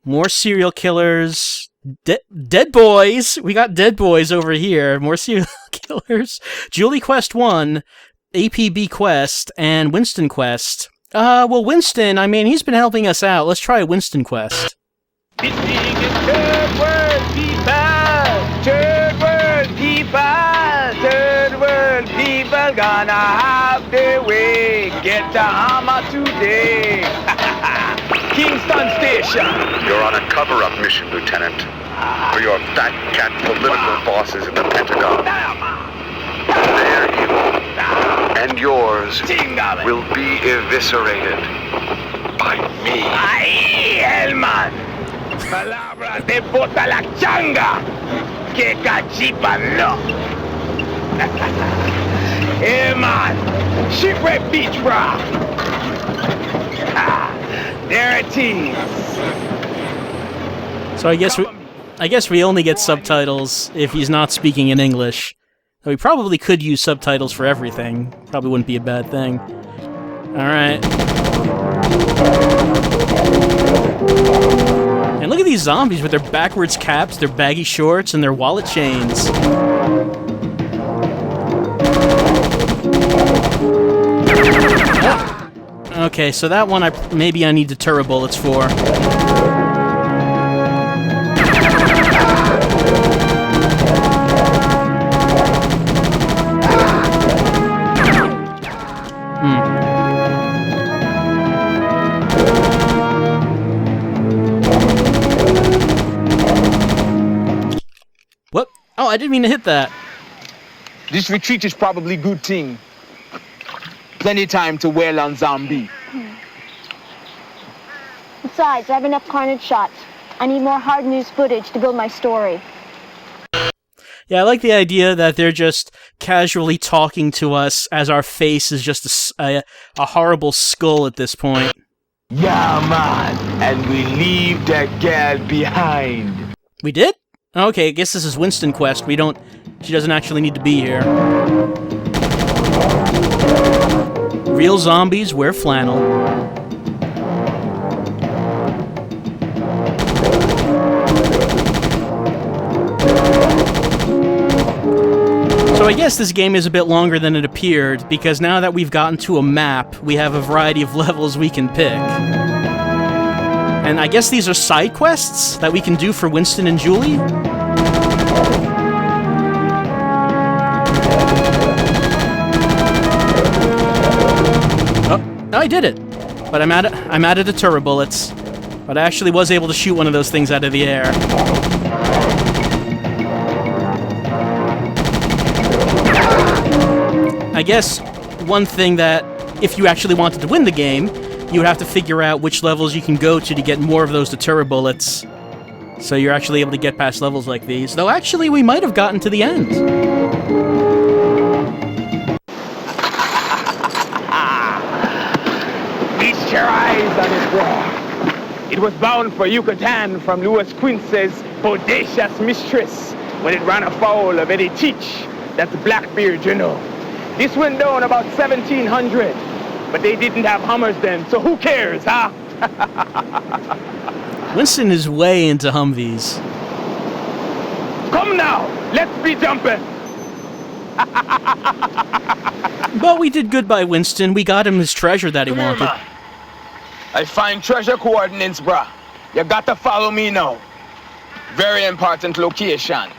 More serial killers. Dead boys! We got dead boys over here. More serial killers. Julie Quest 1, APB Quest, and Winston Quest. Well, Winston, I mean, he's been helping us out. Let's try Winston Quest. This thing is third world people! Third world people! Third world people gonna have their way. Get the hammer today. Kingston Station. You're on a cover-up mission, Lieutenant, for your fat cat political bosses in the Pentagon. Their evil and yours will be eviscerated by me. Ay, Hellman! Palabras de bota la changa! Que cachipa no! Hellman! Shipwreck Beach Rock! There it is! So I guess we only get subtitles if he's not speaking in English. We probably could use subtitles for everything. Probably wouldn't be a bad thing. Alright. And look at these zombies with their backwards caps, their baggy shorts, and their wallet chains. Okay, so that one maybe I need deterra bullets for. What? Oh, I didn't mean to hit that. This retreat is probably a good thing. Plenty time to wail on zombie. Besides, I have enough carnage shots. I need more hard news footage to build my story. Yeah, I like the idea that they're just casually talking to us as our face is just a horrible skull at this point. Yeah, man, and we leave that gal behind. We did? Okay, I guess this is Winston Quest. She doesn't actually need to be here. Real zombies wear flannel. So I guess this game is a bit longer than it appeared, because now that we've gotten to a map, we have a variety of levels we can pick. And I guess these are side quests that we can do for Winston and Julie? Oh, I did it! But I'm out of deterra bullets. But I actually was able to shoot one of those things out of the air. I guess one thing that, if you actually wanted to win the game, you would have to figure out which levels you can go to get more of those deterra bullets. So you're actually able to get past levels like these. Though actually, we might have gotten to the end. Feast your eyes on it, bro. It was bound for Yucatan from Louis Quince's bodacious mistress when it ran afoul of Eddie Teach, that's Blackbeard, you know. This went down about 1700, but they didn't have Hummers then, so who cares, huh? Winston is way into Humvees. Come now, let's be jumping. But we did good by Winston. We got him his treasure that he wanted. Here, I find treasure coordinates, bruh. You got to follow me now. Very important location.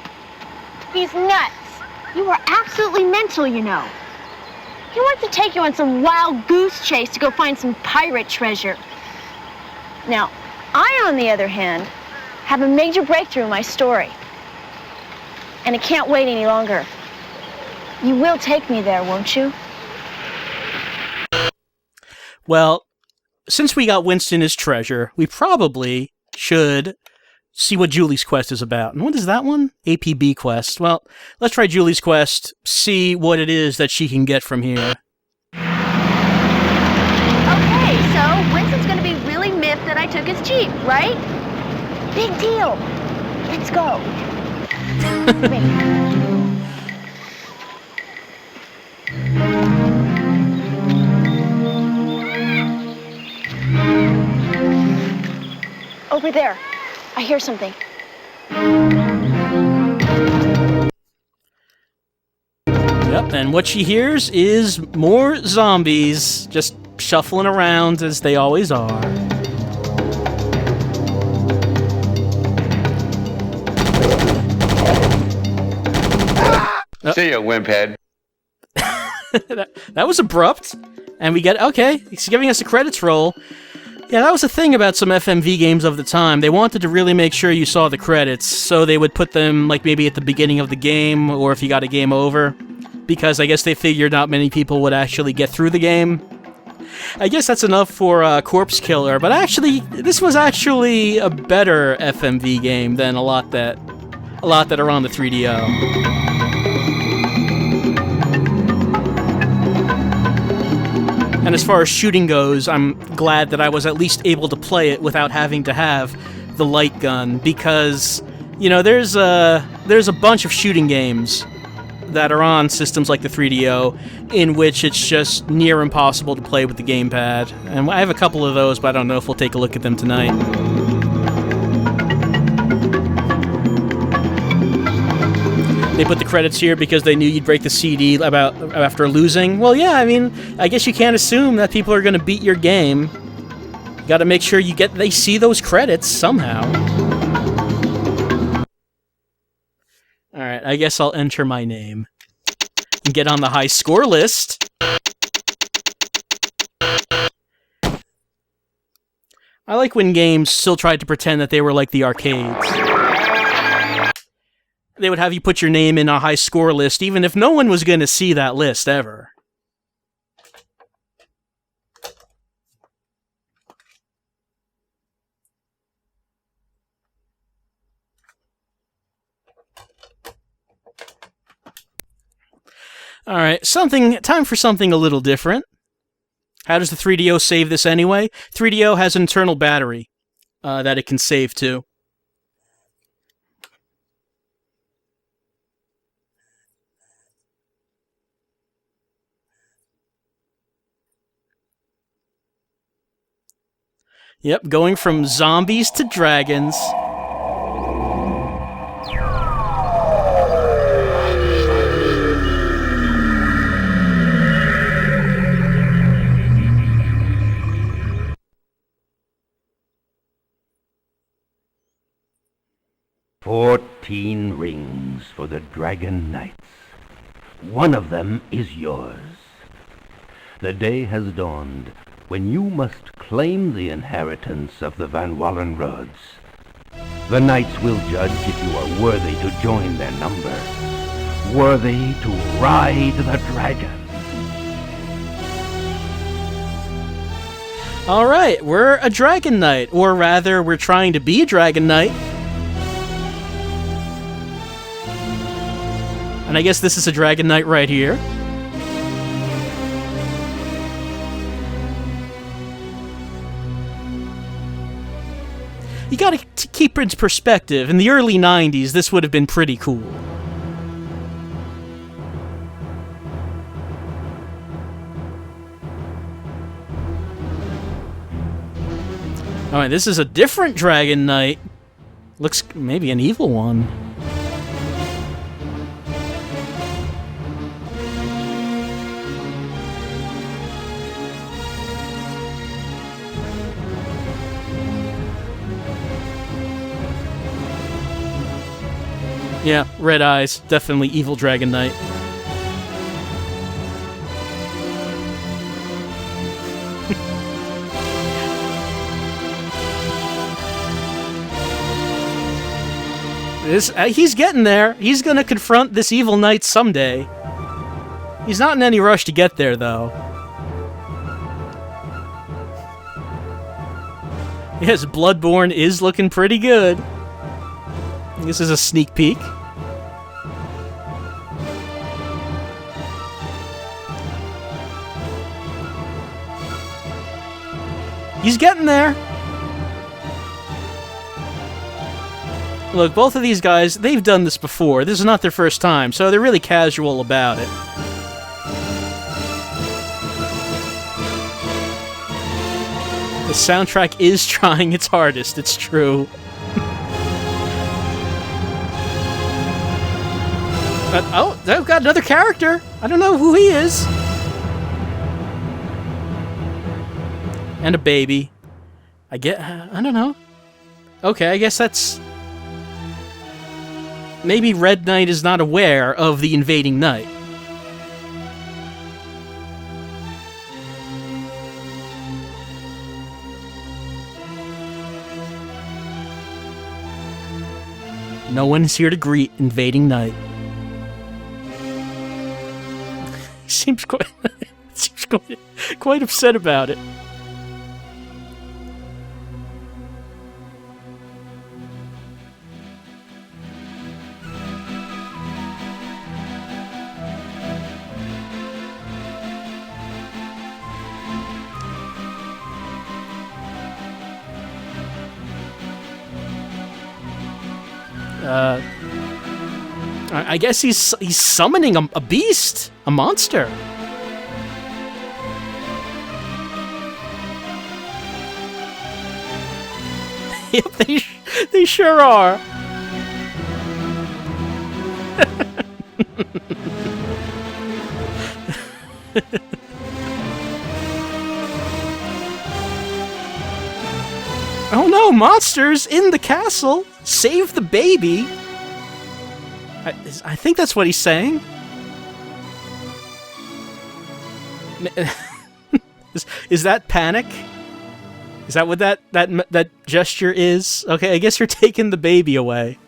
He's nuts. You are absolutely mental, you know. He wants to take you on some wild goose chase to go find some pirate treasure. Now, I, on the other hand, have a major breakthrough in my story. And I can't wait any longer. You will take me there, won't you? Well, since we got Winston his treasure, we probably should see what Julie's quest is about. And what is that one? APB quest. Well, let's try Julie's quest, see what it is that she can get from here. Okay, so Winston's gonna be really miffed that I took his Jeep, right? Big deal. Let's go. Over there. I hear something. Yep, and what she hears is more zombies just shuffling around as they always are. See ya, wimphead. That was abrupt. And we get, okay, he's giving us a credits roll. Yeah, that was the thing about some FMV games of the time. They wanted to really make sure you saw the credits, so they would put them, like, maybe at the beginning of the game, or if you got a game over. Because I guess they figured not many people would actually get through the game. I guess that's enough for Corpse Killer, but actually, this was actually a better FMV game than a lot that are on the 3DO. And as far as shooting goes, I'm glad that I was at least able to play it without having to have the light gun, because, you know, there's a bunch of shooting games that are on systems like the 3DO in which it's just near impossible to play with the gamepad. And I have a couple of those, but I don't know if we'll take a look at them tonight. They put the credits here because they knew you'd break the CD after losing. Well, yeah, I mean, I guess you can't assume that people are going to beat your game. You got to make sure they see those credits somehow. All right, I guess I'll enter my name and get on the high score list. I like when games still tried to pretend that they were like the arcades. They would have you put your name in a high score list, even if no one was going to see that list ever. Alright, time for something a little different. How does the 3DO save this anyway? 3DO has an internal battery that it can save to. Yep, going from zombies to dragons. "14 rings for the Dragon Knights. One of them is yours. The day has dawned when you must claim the inheritance of the Van Wallenrods. The knights will judge if you are worthy to join their number, worthy to ride the dragon." Alright, we're a Dragon Knight, or rather, we're trying to be a Dragon Knight. And I guess this is a Dragon Knight right here. You gotta keep it in perspective. In the early 90s, this would have been pretty cool. Alright, this is a different Dragon Knight. Looks maybe an evil one. Yeah, red eyes. Definitely evil Dragon Knight. He's getting there. He's gonna confront this evil knight someday. He's not in any rush to get there, though. Yes, Bloodborne is looking pretty good. This is a sneak peek. He's getting there. Look, both of these guys, they've done this before. This is not their first time, so they're really casual about it. The soundtrack is trying its hardest, it's true. Oh, they've got another character. I don't know who he is. And a baby. I don't know. Okay, I guess that's... Maybe Red Knight is not aware of the invading knight. No one's here to greet invading knight. He seems quite upset about it. I guess he's summoning a beast, a monster. Yep, they sure are. Oh no, monsters in the castle! Save the baby! I think that's what he's saying. Is that panic? Is that what that gesture is? Okay, I guess you're taking the baby away.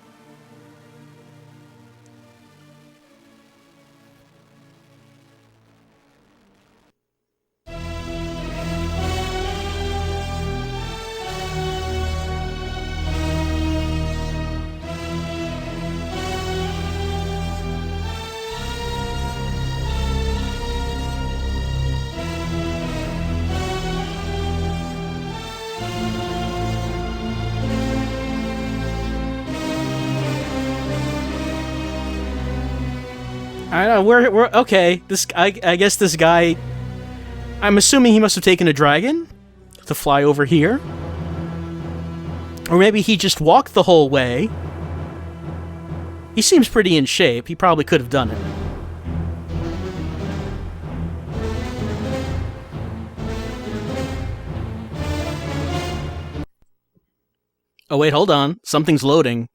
I don't know, we're okay. I guess this guy, I'm assuming he must have taken a dragon to fly over here. Or maybe he just walked the whole way. He seems pretty in shape. He probably could have done it. Oh wait, hold on. Something's loading.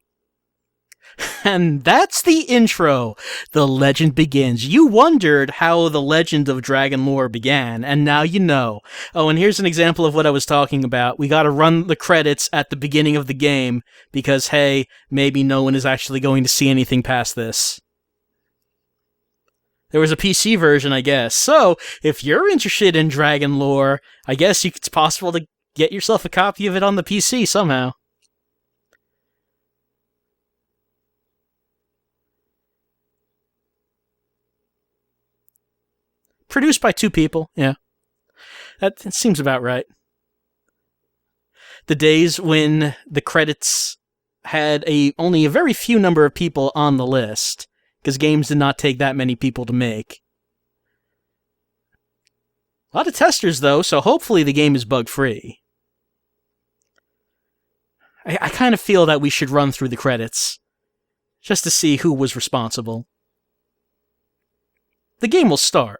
And that's the intro. The legend begins. You wondered how the legend of dragon lore began, and now you know. Oh, and here's an example of what I was talking about. We gotta run the credits at the beginning of the game, because, hey, maybe no one is actually going to see anything past this. There was a PC version, I guess. So, if you're interested in dragon lore, I guess it's possible to get yourself a copy of it on the PC somehow. Produced by 2 people, yeah. That seems about right. The days when the credits had only a very few number of people on the list, because games did not take that many people to make. A lot of testers, though, so hopefully the game is bug-free. I kind of feel that we should run through the credits, just to see who was responsible. The game will start.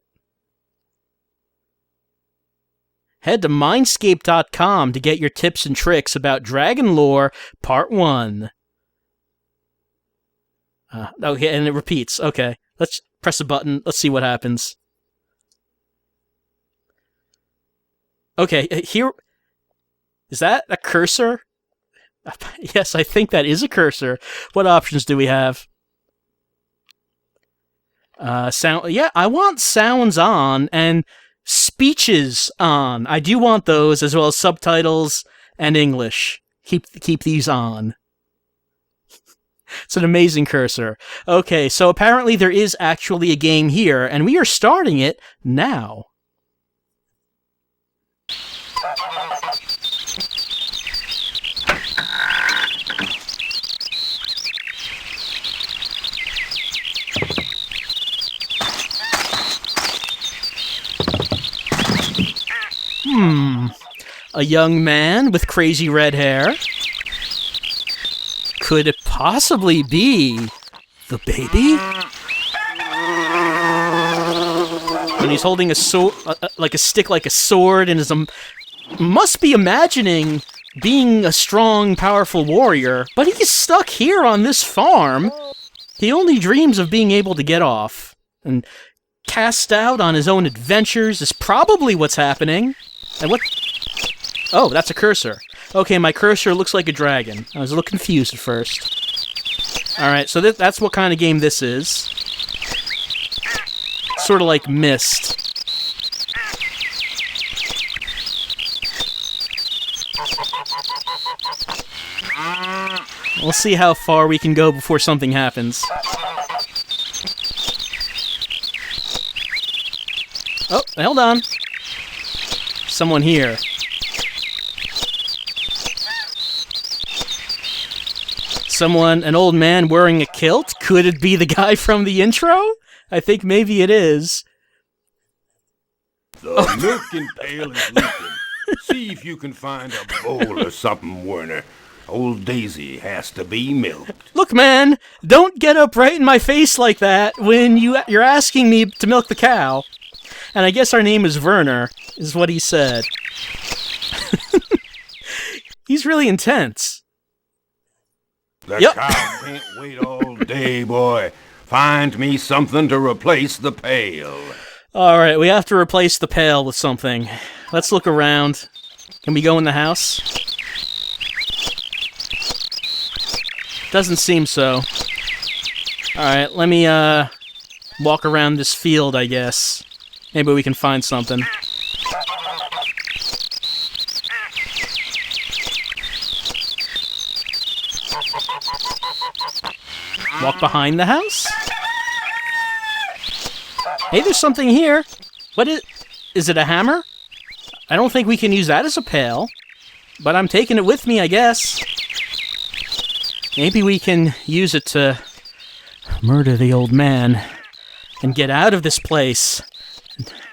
Head to Mindscape.com to get your tips and tricks about Dragon Lore Part 1. Okay, and it repeats. Okay, let's press a button. Let's see what happens. Okay, here... Is that a cursor? Yes, I think that is a cursor. What options do we have? Sound... Yeah, I want sounds on, and... speeches on. I do want those, as well as subtitles and English. Keep these on. It's an amazing cursor. Okay, so apparently there is actually a game here, and we are starting it now. A young man with crazy red hair? Could it possibly be the baby? And he's holding a sword, like a stick, like a sword, and must be imagining being a strong, powerful warrior. But he's stuck here on this farm. He only dreams of being able to get off. And cast out on his own adventures is probably what's happening. And what... Oh, that's a cursor. Okay, my cursor looks like a dragon. I was a little confused at first. Alright, so that's what kind of game this is. Sort of like Myst. We'll see how far we can go before something happens. Oh, hold on. Someone here. An old man wearing a kilt? Could it be the guy from the intro? I think maybe it is. The milking pail is leaking. See if you can find a bowl or something, Werner. Old Daisy has to be milked. Look, man, don't get up right in my face like that when you're asking me to milk the cow. And I guess our name is Werner, is what he said. He's really intense. The cow can't wait all day, boy. Find me something to replace the pail. Alright, we have to replace the pail with something. Let's look around. Can we go in the house? Doesn't seem so. Alright, let me walk around this field, I guess. Maybe we can find something. Walk behind the house? Hey, there's something here. What is it a hammer? I don't think we can use that as a pail. But I'm taking it with me, I guess. Maybe we can use it to murder the old man and get out of this place.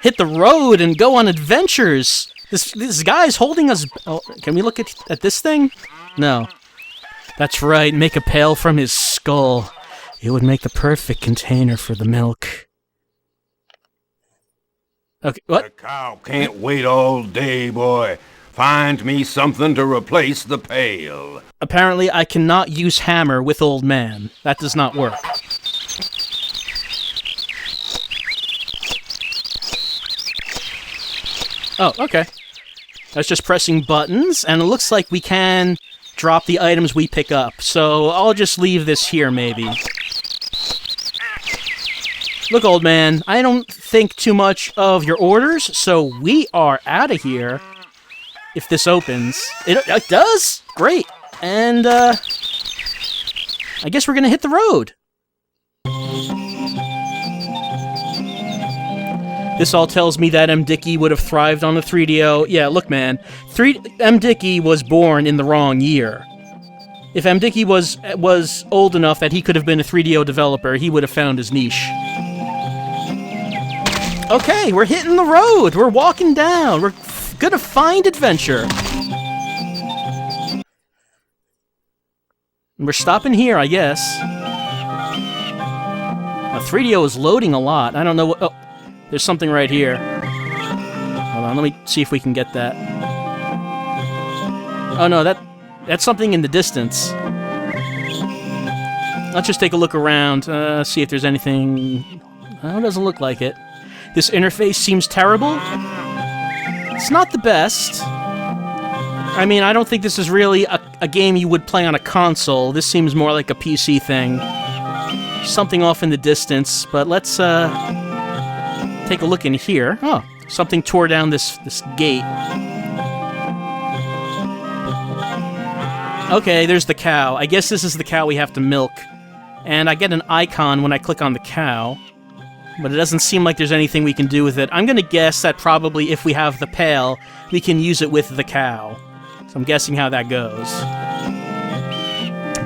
Hit the road and go on adventures. This guy's holding us... Oh, can we look at this thing? No. That's right, make a pail from his skull. It would make the perfect container for the milk. Okay, what? The cow can't wait all day, boy. Find me something to replace the pail. Apparently, I cannot use hammer with old man. That does not work. Oh, okay. I was just pressing buttons, and it looks like we can drop the items we pick up. So I'll just leave this here, maybe. Look, old man, I don't think too much of your orders, so we are out of here. If this opens. It does? Great. And, I guess we're gonna hit the road. This all tells me that M. Dickey would have thrived on the 3DO. Yeah, look, man. M. Dickey was born in the wrong year. If M. Dickey was old enough that he could have been a 3DO developer, he would have found his niche. Okay, we're hitting the road. We're walking down. We're gonna find adventure. We're stopping here, I guess. 3DO is loading a lot. I don't know what... Oh, there's something right here. Hold on, let me see if we can get that. Oh no, that's something in the distance. Let's just take a look around, see if there's anything... Oh, it doesn't look like it. This interface seems terrible. It's not the best. I mean, I don't think this is really a game you would play on a console. This seems more like a PC thing. Something off in the distance, but let's take a look in here. Oh, something tore down this gate. Okay, there's the cow. I guess this is the cow we have to milk. And I get an icon when I click on the cow. But it doesn't seem like there's anything we can do with it. I'm gonna guess that probably if we have the pail, we can use it with the cow. So I'm guessing how that goes.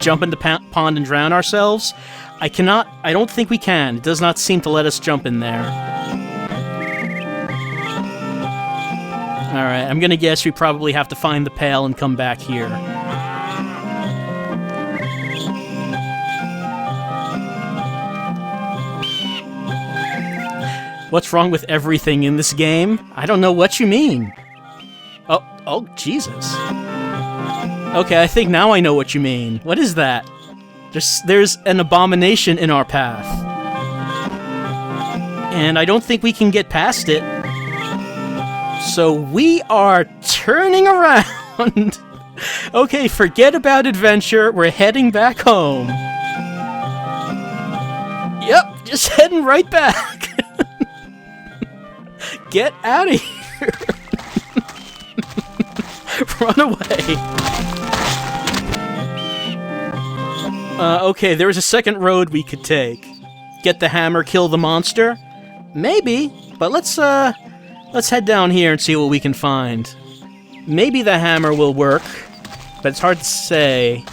Jump in the pond and drown ourselves? I don't think we can. It does not seem to let us jump in there. Alright, I'm gonna guess we probably have to find the pail and come back here. What's wrong with everything in this game? I don't know what you mean. Oh, Jesus. Okay, I think now I know what you mean. What is that? There's an abomination in our path. And I don't think we can get past it. So we are turning around. Okay, forget about adventure. We're heading back home. Yep, just heading right back. Get out of here! Run away! Okay, there was a second road we could take. Get the hammer, kill the monster? Maybe, but let's head down here and see what we can find. Maybe the hammer will work, but it's hard to say.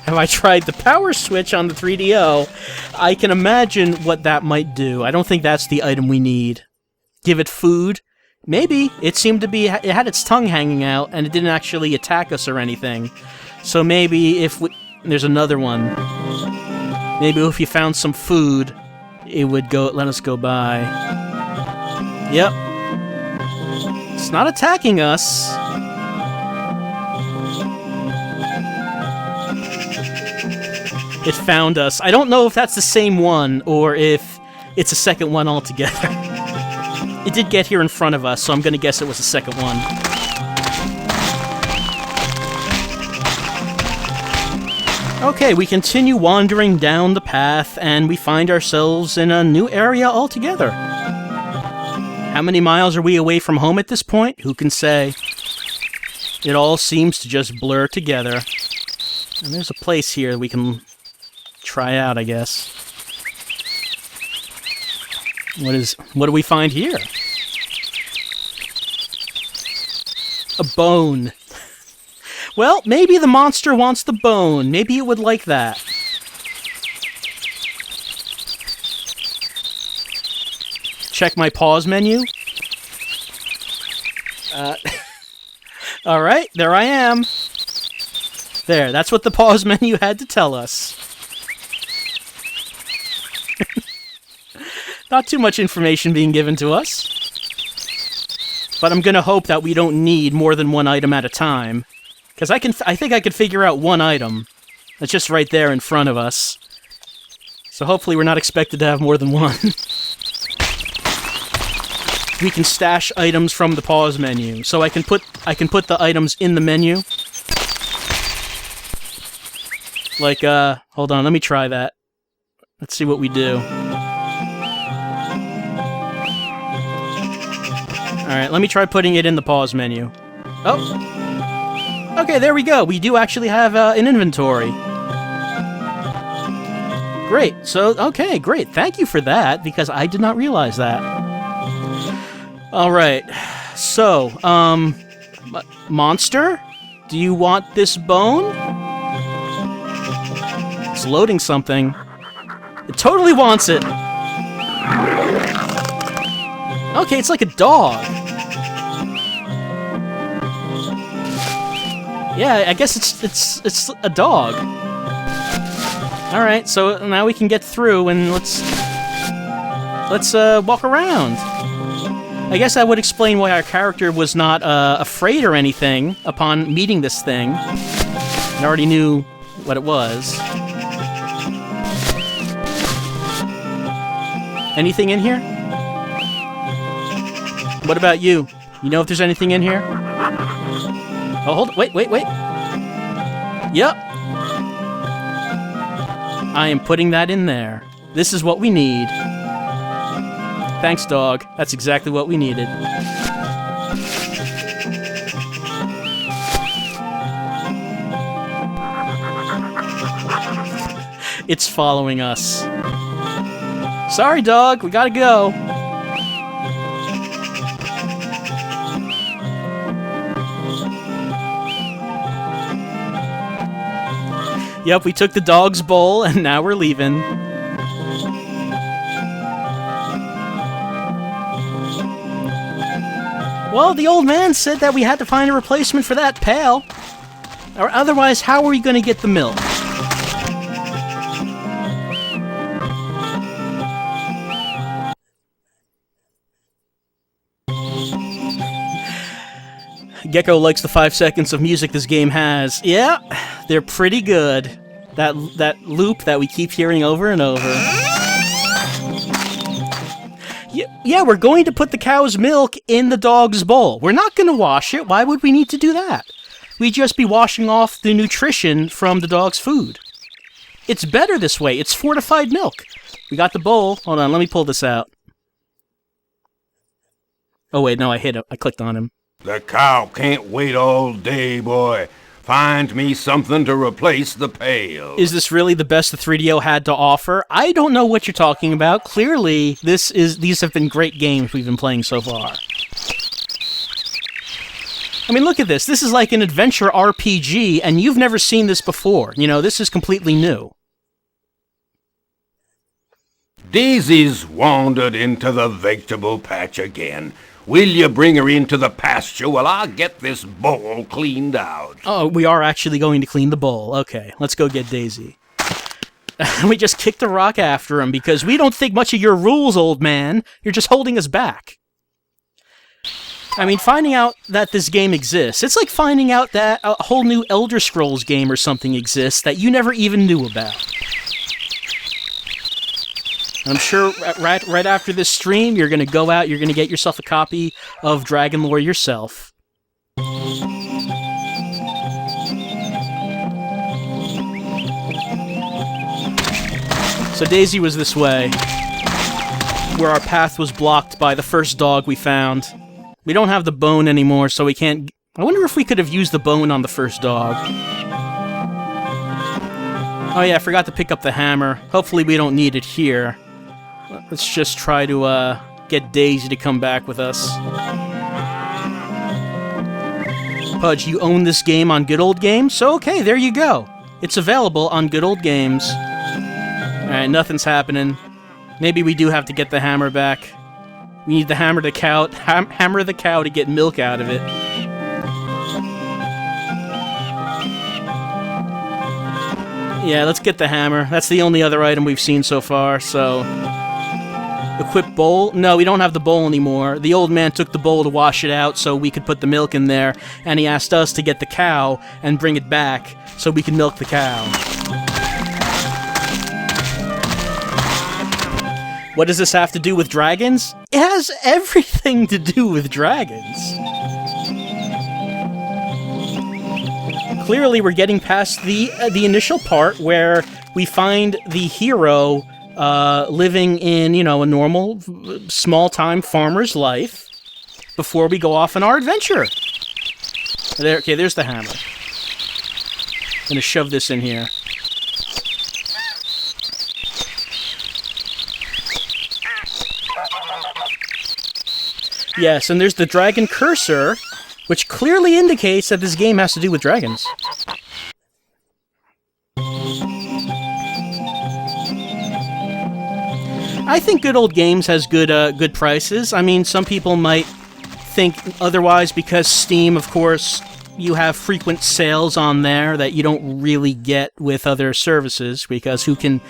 Have I tried the power switch on the 3DO? I can imagine what that might do. I don't think that's the item we need. Give it food? Maybe. It seemed to be... It had its tongue hanging out, and it didn't actually attack us or anything. So maybe if we... There's another one. Maybe if you found some food, it would let us go by. Yep. It's not attacking us. It found us. I don't know if that's the same one or if it's a second one altogether. It did get here in front of us, so I'm gonna guess it was the second one. Okay, we continue wandering down the path, and we find ourselves in a new area altogether. How many miles are we away from home at this point? Who can say? It all seems to just blur together. And there's a place here we can try out, I guess. What do we find here? A bone. Well, maybe the monster wants the bone. Maybe it would like that. Check my pause menu. Alright, there I am. There, that's what the pause menu had to tell us. Not too much information being given to us. But I'm gonna hope that we don't need more than one item at a time. Because I think I could figure out one item. That's just right there in front of us. So hopefully we're not expected to have more than one. We can stash items from the pause menu. So I can put the items in the menu. Like, hold on, let me try that. Let's see what we do. Alright, let me try putting it in the pause menu. Oh! Okay, there we go. We do actually have an inventory. Great. So, okay, great. Thank you for that, because I did not realize that. Alright. So, Monster? Do you want this bone? It's loading something. It totally wants it. Okay, it's like a dog. Yeah, I guess it's a dog. All right, so now we can get through and let's walk around. I guess that would explain why our character was not afraid or anything upon meeting this thing. I already knew what it was. Anything in here? What about you? You know if there's anything in here? Oh, hold it. Wait. Yep. I am putting that in there. This is what we need. Thanks, dog. That's exactly what we needed. It's following us. Sorry, dog. We gotta go. Yep, we took the dog's bowl, and now we're leaving. Well, the old man said that we had to find a replacement for that pail. Or otherwise, how are we going to get the milk? Gecko likes the 5 seconds of music this game has. Yeah, they're pretty good. That loop that we keep hearing over and over. Yeah, we're going to put the cow's milk in the dog's bowl. We're not going to wash it. Why would we need to do that? We'd just be washing off the nutrition from the dog's food. It's better this way. It's fortified milk. We got the bowl. Hold on, let me pull this out. Oh, wait, no, I hit him. I clicked on him. The cow can't wait all day, boy. Find me something to replace the pail. Is this really the best the 3DO had to offer? I don't know what you're talking about. Clearly, these have been great games we've been playing so far. I mean, look at this. This is like an adventure RPG, and you've never seen this before. You know, this is completely new. Daisy's wandered into the vegetable patch again. Will you bring her into the pasture while I get this bowl cleaned out? Oh, we are actually going to clean the bowl. Okay, let's go get Daisy. We just kicked a rock after him because we don't think much of your rules, old man. You're just holding us back. I mean, finding out that this game exists, it's like finding out that a whole new Elder Scrolls game or something exists that you never even knew about. I'm sure right after this stream, you're going to go out, you're going to get yourself a copy of Dragon Lore yourself. So Daisy was this way, where our path was blocked by the first dog we found. We don't have the bone anymore, so we can't... I wonder if we could have used the bone on the first dog. Oh yeah, I forgot to pick up the hammer. Hopefully we don't need it here. Let's just try to get Daisy to come back with us. Pudge, you own this game on Good Old Games? So okay, there you go. It's available on Good Old Games. Alright, nothing's happening. Maybe we do have to get the hammer back. We need to hammer the cow to get milk out of it. Yeah, let's get the hammer. That's the only other item we've seen so far, so... Equip bowl? No, we don't have the bowl anymore. The old man took the bowl to wash it out so we could put the milk in there, and he asked us to get the cow and bring it back so we can milk the cow. What does this have to do with dragons? It has everything to do with dragons. Clearly, we're getting past the initial part where we find the hero living in, you know, a normal, small-time farmer's life before we go off on our adventure. There, okay, there's the hammer. I'm gonna shove this in here. Yes, and there's the dragon cursor, which clearly indicates that this game has to do with dragons. I think Good Old Games has good prices. I mean, some people might think otherwise because Steam, of course, you have frequent sales on there that you don't really get with other services, because who can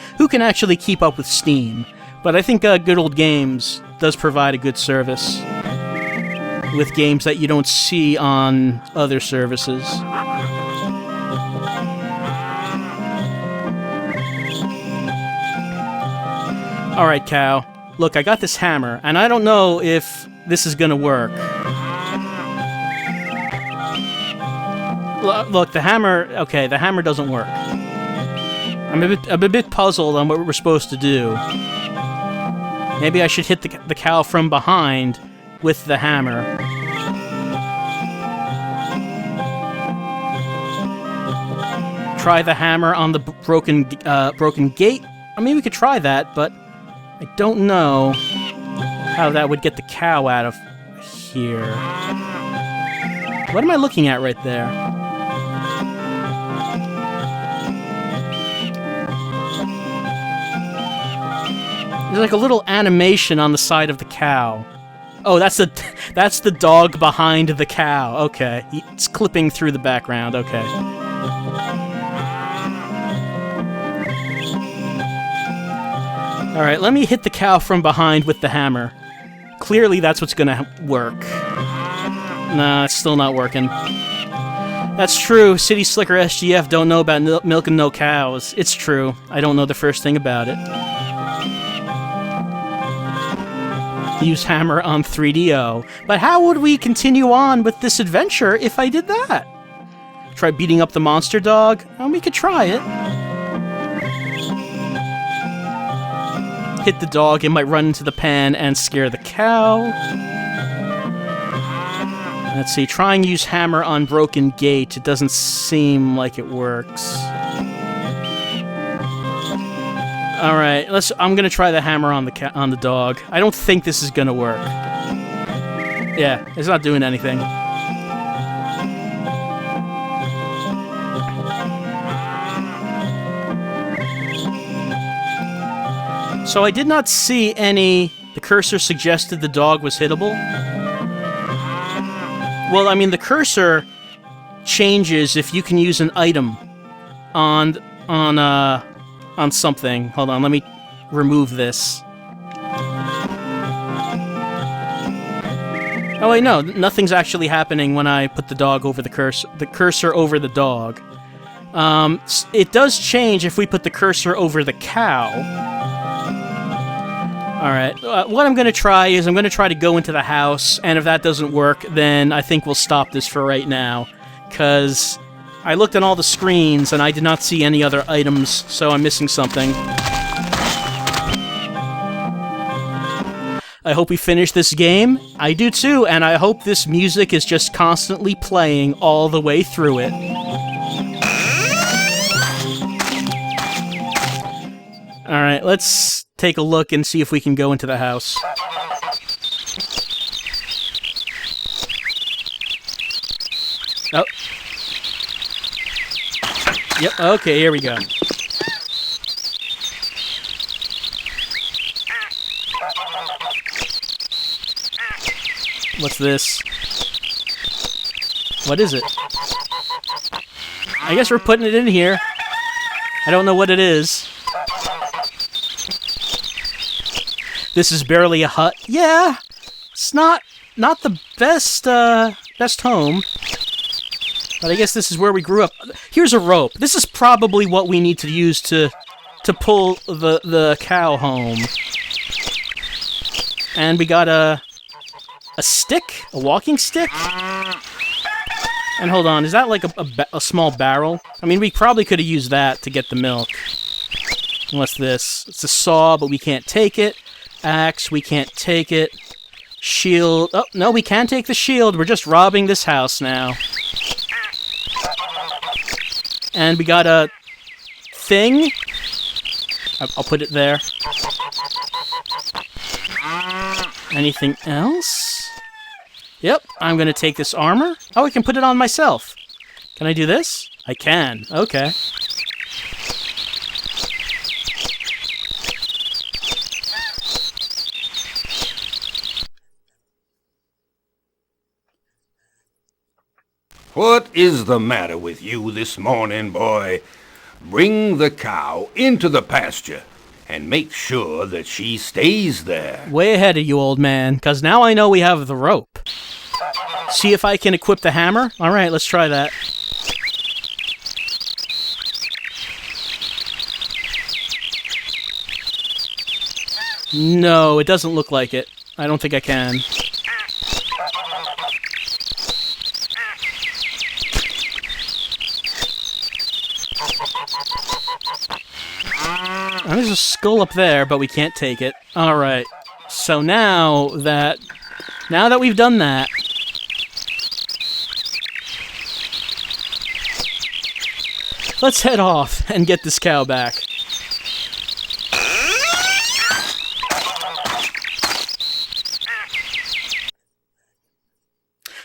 actually keep up with Steam? But I think Good Old Games does provide a good service with games that you don't see on other services. Alright, cow. Look, I got this hammer, and I don't know if this is gonna work. Look, the hammer... Okay, the hammer doesn't work. I'm a bit puzzled on what we're supposed to do. Maybe I should hit the cow from behind with the hammer. Try the hammer on the broken gate. I mean, we could try that, but I don't know how that would get the cow out of here. What am I looking at right there? There's like a little animation on the side of the cow. Oh, that's the dog behind the cow. Okay, it's clipping through the background. Okay. All right, let me hit the cow from behind with the hammer. Clearly, that's what's gonna work. Nah, it's still not working. That's true. City Slicker SGF don't know about milking no cows. It's true. I don't know the first thing about it. Use hammer on 3DO. But how would we continue on with this adventure if I did that? Try beating up the monster dog? We could try it. Hit the dog, it might run into the pan and scare the cow. Let's see, try and use hammer on broken gate. It doesn't seem like it works. Alright, I'm gonna try the hammer on the dog. I don't think this is gonna work. Yeah, it's not doing anything. So I did not see any... The cursor suggested the dog was hittable. Well, I mean, the cursor changes if you can use an item on something. Hold on, let me remove this. Oh wait, no, nothing's actually happening when I put the dog over the cursor over the dog. It does change if we put the cursor over the cow. Alright, what I'm going to try is I'm going to try to go into the house, and if that doesn't work, then I think we'll stop this for right now. Because I looked at all the screens, and I did not see any other items, so I'm missing something. I hope we finish this game. I do too, and I hope this music is just constantly playing all the way through it. Alright, let's take a look and see if we can go into the house. Oh. Yep, okay, here we go. What's this? What is it? I guess we're putting it in here. I don't know what it is. This is barely a hut. Yeah, it's not the best home. But I guess this is where we grew up. Here's a rope. This is probably what we need to use to pull the cow home. And we got a stick? A walking stick? And hold on, is that like a small barrel? I mean, we probably could have used that to get the milk. And what's this? It's a saw, but we can't take it. Axe, we can't take it. Shield. Oh, no, we can take the shield. We're just robbing this house now. And we got a thing. I'll put it there. Anything else? Yep, I'm gonna take this armor. Oh, I can put it on myself. Can I do this? I can. Okay. What is the matter with you this morning, boy? Bring the cow into the pasture and make sure that she stays there. Way ahead of you, old man, because now I know we have the rope. See if I can equip the hammer? Alright, let's try that. No, it doesn't look like it. I don't think I can. There's a skull up there, but we can't take it. Alright. So now that we've done that, let's head off and get this cow back.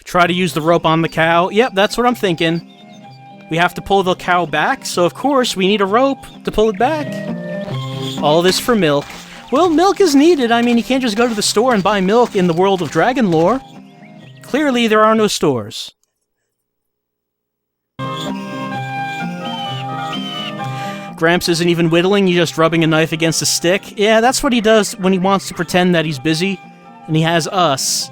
Try to use the rope on the cow. Yep, that's what I'm thinking. We have to pull the cow back, so of course we need a rope to pull it back. All this for milk. Well, milk is needed. I mean, you can't just go to the store and buy milk in the world of dragon lore. Clearly, there are no stores. Gramps isn't even whittling, he's just rubbing a knife against a stick. Yeah, that's what he does when he wants to pretend that he's busy, and he has us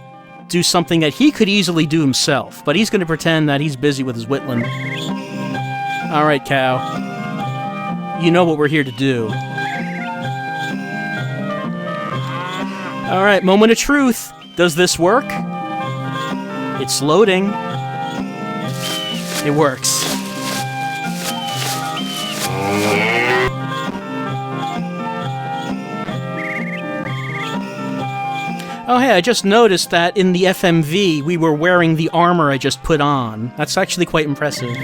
do something that he could easily do himself, but he's going to pretend that he's busy with his whittling. Alright, cow. You know what we're here to do. Alright, moment of truth. Does this work? It's loading. It works. Oh hey, I just noticed that in the FMV we were wearing the armor I just put on. That's actually quite impressive.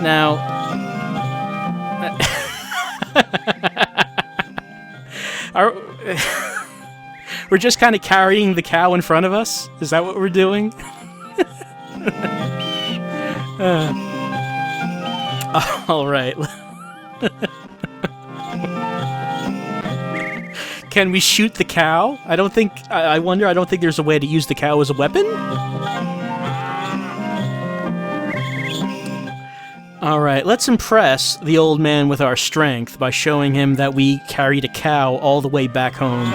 Now... We're just kind of carrying the cow in front of us? Is that what we're doing? Alright. Can we shoot the cow? I don't think there's a way to use the cow as a weapon? Alright, let's impress the old man with our strength by showing him that we carried a cow all the way back home.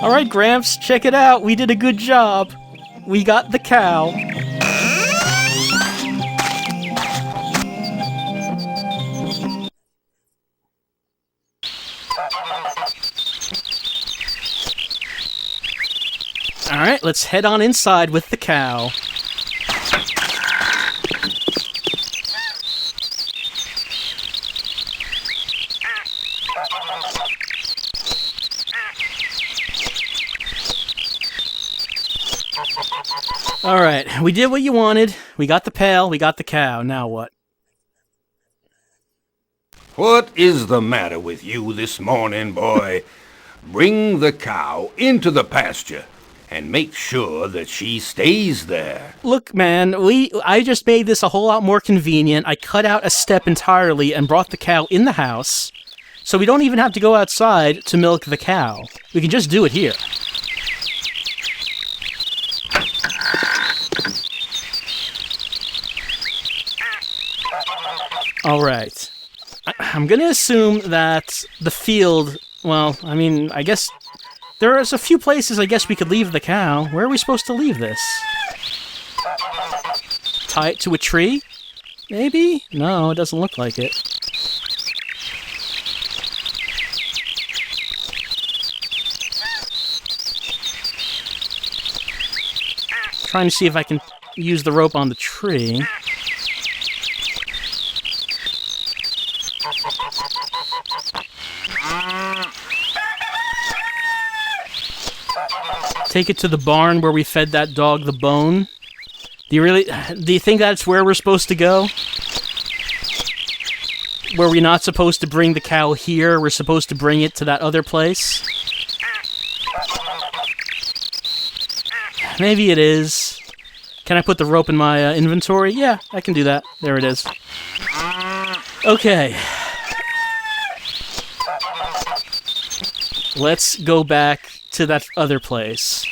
Alright, Gramps, check it out. We did a good job. We got the cow. Alright, let's head on inside with the cow. Alright, we did what you wanted. We got the pail, we got the cow. Now what? What is the matter with you this morning, boy? Bring the cow into the pasture and make sure that she stays there. Look, man, I just made this a whole lot more convenient. I cut out a step entirely and brought the cow in the house, so we don't even have to go outside to milk the cow. We can just do it here. Alright. I'm gonna assume that the field... Well, I mean, I guess... There's a few places I guess we could leave the cow. Where are we supposed to leave this? Tie it to a tree? Maybe? No, it doesn't look like it. Trying to see if I can use the rope on the tree. Take it to the barn where we fed that dog the bone. Do you think that's where we're supposed to go? Were we not supposed to bring the cow here? We're supposed to bring it to that other place? Maybe it is. Can I put the rope in my inventory? Yeah, I can do that. There it is. Okay. Let's go back to that other place.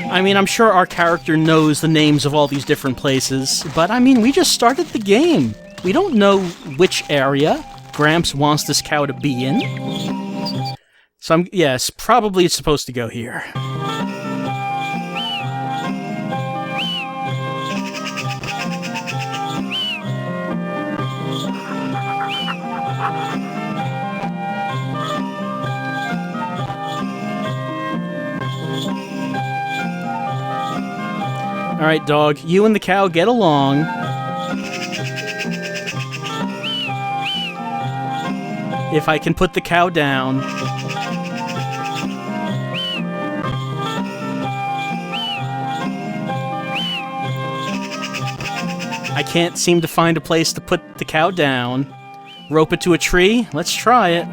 I mean, I'm sure our character knows the names of all these different places, but I mean, we just started the game. We don't know which area Gramps wants this cow to be in. So yes, probably it's supposed to go here. Alright, dog, you and the cow get along. If I can put the cow down. I can't seem to find a place to put the cow down. Rope it to a tree? Let's try it.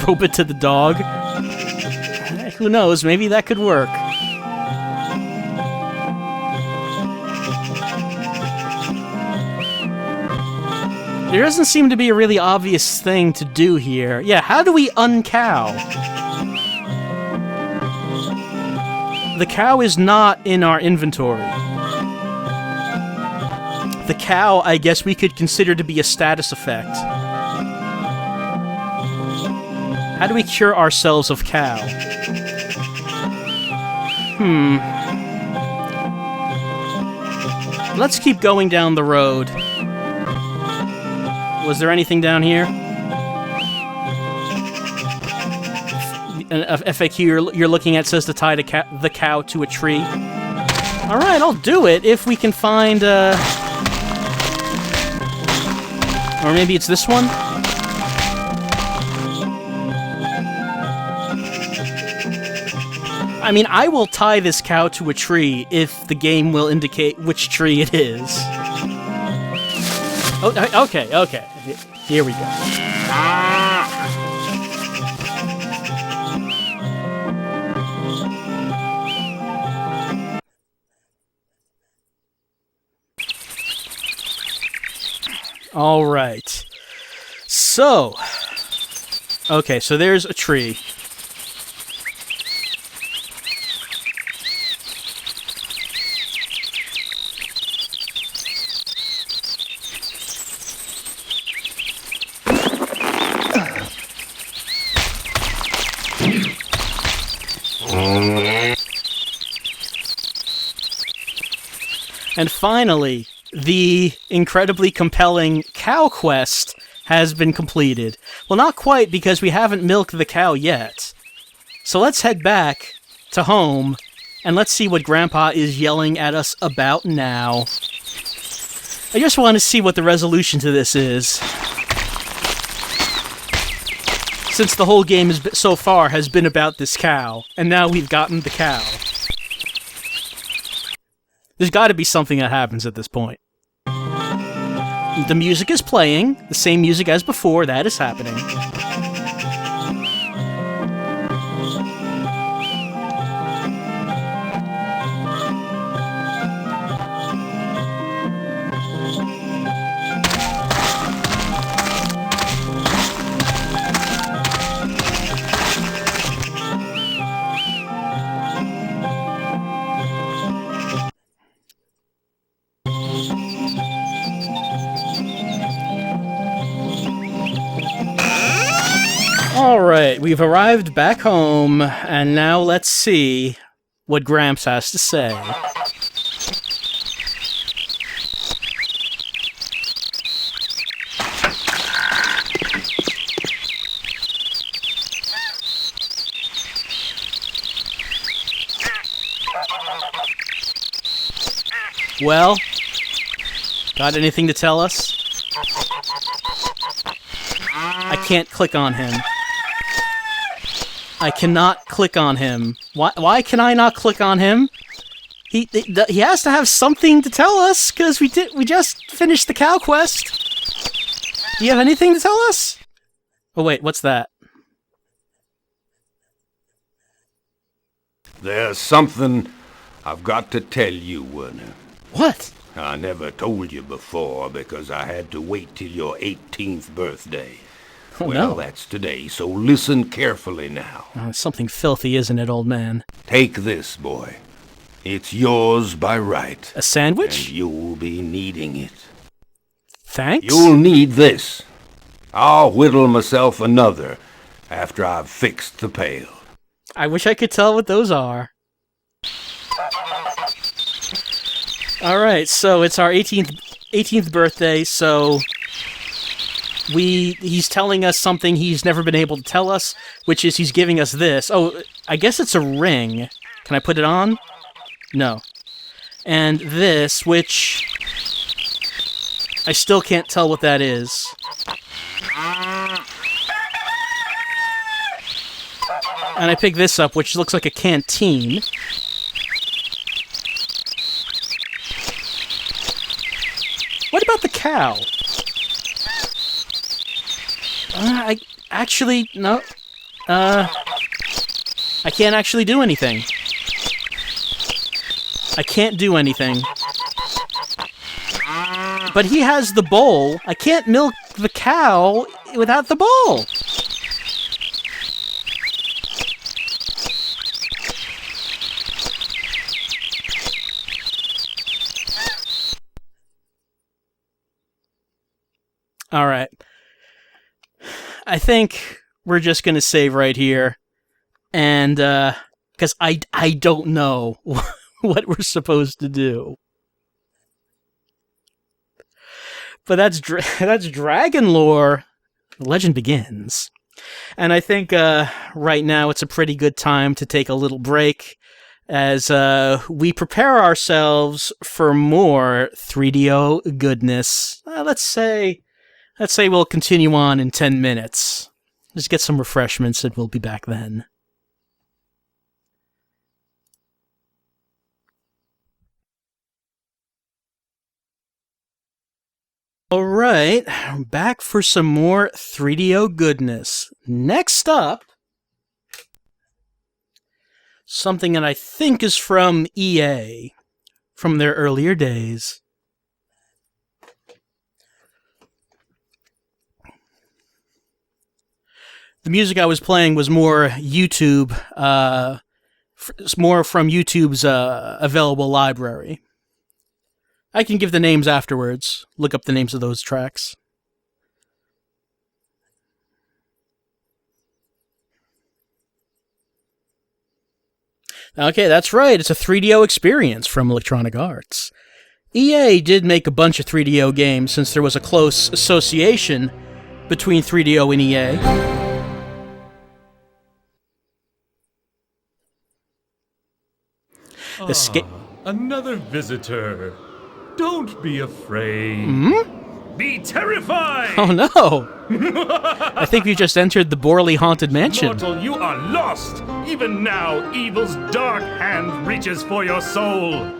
Rope it to the dog? Who knows, maybe that could work. There doesn't seem to be a really obvious thing to do here. Yeah, how do we uncow? The cow is not in our inventory. The cow, I guess we could consider to be a status effect. How do we cure ourselves of cow? Let's keep going down the road. Was there anything down here? An FAQ you're looking at says to tie the cow to a tree. Alright, I'll do it if we can find, or maybe it's this one? I mean, I will tie this cow to a tree if the game will indicate which tree it is. Oh, okay. Here we go. All right. So, okay, so there's a tree. And finally, the incredibly compelling cow quest has been completed. Well, not quite, because we haven't milked the cow yet. So let's head back to home, and let's see what Grandpa is yelling at us about now. I just want to see what the resolution to this is. Since the whole game so far has been about this cow, and now we've gotten the cow. There's got to be something that happens at this point. The music is playing, the same music as before, that is happening. Alright, we've arrived back home, and now let's see what Gramps has to say. Well, got anything to tell us? I can't click on him. I cannot click on him. Why can I not click on him? He has to have something to tell us, because we just finished the cow quest. Do you have anything to tell us? Oh wait, what's that? There's something I've got to tell you, Werner. What? I never told you before because I had to wait till your 18th birthday. Oh, well, no. That's today, so listen carefully now. Oh, it's something filthy, isn't it, old man? Take this, boy. It's yours by right. A sandwich? And you'll be needing it. Thanks? You'll need this. I'll whittle myself another after I've fixed the pail. I wish I could tell what those are. Alright, so it's our 18th birthday, so he's telling us something he's never been able to tell us, which is he's giving us this. Oh, I guess it's a ring. Can I put it on? No. And this, which I still can't tell what that is. And I picked this up, which looks like a canteen. What about the cow? I actually, no. I can't actually do anything. I can't do anything. But he has the bowl. I can't milk the cow without the bowl. All right. I think we're just going to save right here. And, because I don't know what we're supposed to do. But that's Dragon Lore. The legend begins. And I think right now it's a pretty good time to take a little break. as we prepare ourselves for more 3DO goodness. Let's say we'll continue on in 10 minutes. Just get some refreshments and we'll be back then. Alright, back for some more 3DO goodness. Next up, something that I think is from EA, from their earlier days. The music I was playing was more YouTube, more from YouTube's available library. I can give the names afterwards. Look up the names of those tracks. Okay, that's right. It's a 3DO experience from Electronic Arts. EA did make a bunch of 3DO games since there was a close association between 3DO and EA. Another visitor. Don't be afraid. Be terrified! Oh no! I think we just entered the Borley Haunted Mansion. Mortal, you are lost! Even now, evil's dark hand reaches for your soul.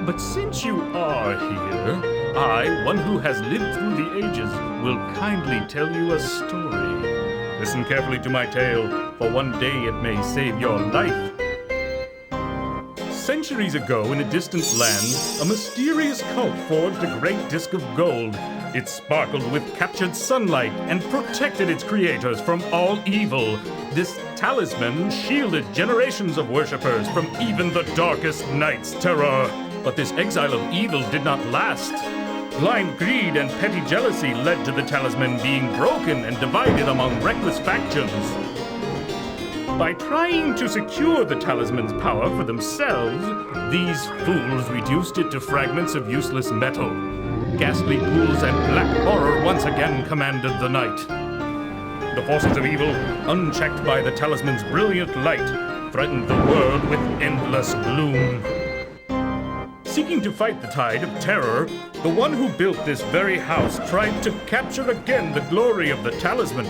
But since you are here, I, one who has lived through the ages, will kindly tell you a story. Listen carefully to my tale, for one day it may save your life. Centuries ago, in a distant land, a mysterious cult forged a great disk of gold. It sparkled with captured sunlight and protected its creators from all evil. This talisman shielded generations of worshippers from even the darkest night's terror. But this exile of evil did not last. Blind greed and petty jealousy led to the talisman being broken and divided among reckless factions. By trying to secure the talisman's power for themselves, these fools reduced it to fragments of useless metal. Ghastly ghouls and black horror once again commanded the night. The forces of evil, unchecked by the talisman's brilliant light, threatened the world with endless gloom. Seeking to fight the tide of terror, the one who built this very house tried to capture again the glory of the talisman.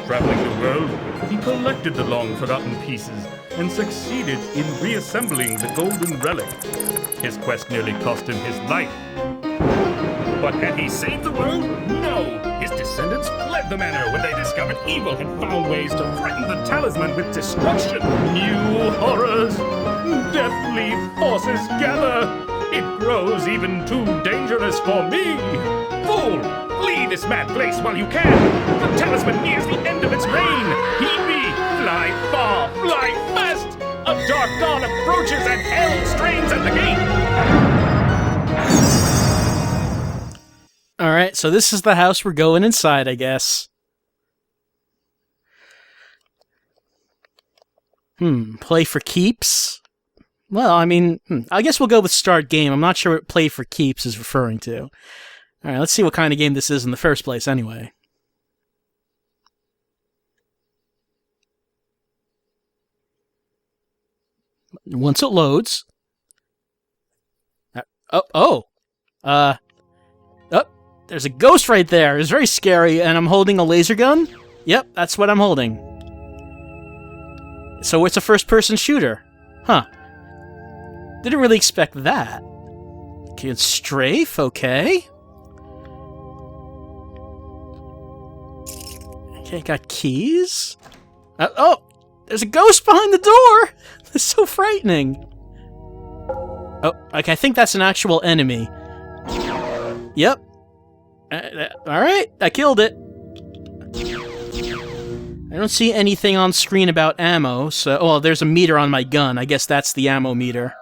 Traveling the world, he collected the long-forgotten pieces and succeeded in reassembling the golden relic. His quest nearly cost him his life. But had he saved the world? No! His descendants fled the manor when they discovered evil had found ways to threaten the talisman with destruction. New horrors! Deathly forces gather! It grows even too dangerous for me! Fool! Flee this mad place while you can! The talisman nears the end of its reign! Heed me! Fly far! Fly fast! A dark dawn approaches and hell strains at the gate! Alright, so this is the house we're going inside, I guess. Play for keeps? Well, I mean, I guess we'll go with start game. I'm not sure what play for keeps is referring to. Alright, let's see what kind of game this is in the first place, anyway. Once it loads... there's a ghost right there. It's very scary, and I'm holding a laser gun? Yep, that's what I'm holding. So it's a first-person shooter. Huh. Didn't really expect that. Okay, it's strafe, okay. Okay, got keys. Oh! There's a ghost behind the door! It's so frightening. Oh, okay, I think that's an actual enemy. Yep. Alright, I killed it. I don't see anything on screen about ammo, so... Oh, there's a meter on my gun. I guess that's the ammo meter.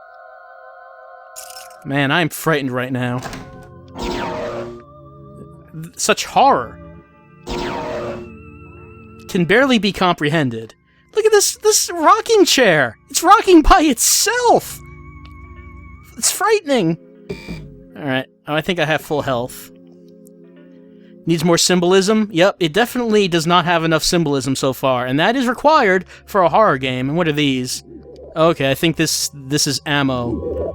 Man, I'm frightened right now. Such horror. Can barely be comprehended. Look at this rocking chair! It's rocking by itself! It's frightening! Alright, oh, I think I have full health. Needs more symbolism? Yep, it definitely does not have enough symbolism so far, and that is required for a horror game. And what are these? Okay, I think this is ammo.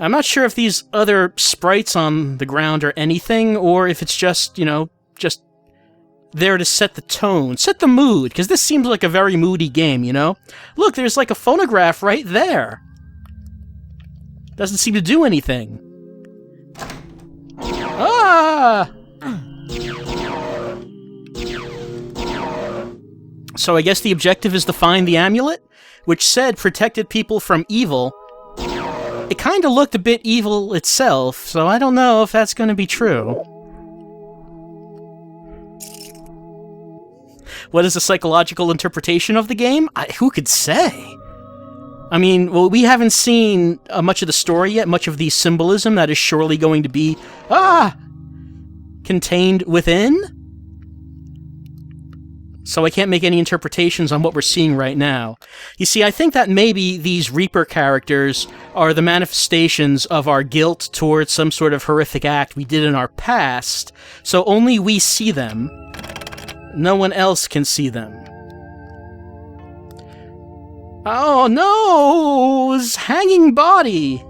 I'm not sure if these other sprites on the ground are anything, or if it's just, you know, just there to set the tone, set the mood, because this seems like a very moody game, you know? Look, there's like a phonograph right there. Doesn't seem to do anything. Ah! So I guess the objective is to find the amulet, which said protected people from evil. It kind of looked a bit evil itself, so I don't know if that's going to be true. What is the psychological interpretation of the game? Who could say? I mean, well, we haven't seen much of the story yet, much of the symbolism that is surely going to be, contained within. So I can't make any interpretations on what we're seeing right now. You see, I think that maybe these Reaper characters are the manifestations of our guilt towards some sort of horrific act we did in our past, so only we see them. No one else can see them. Oh no! His hanging body!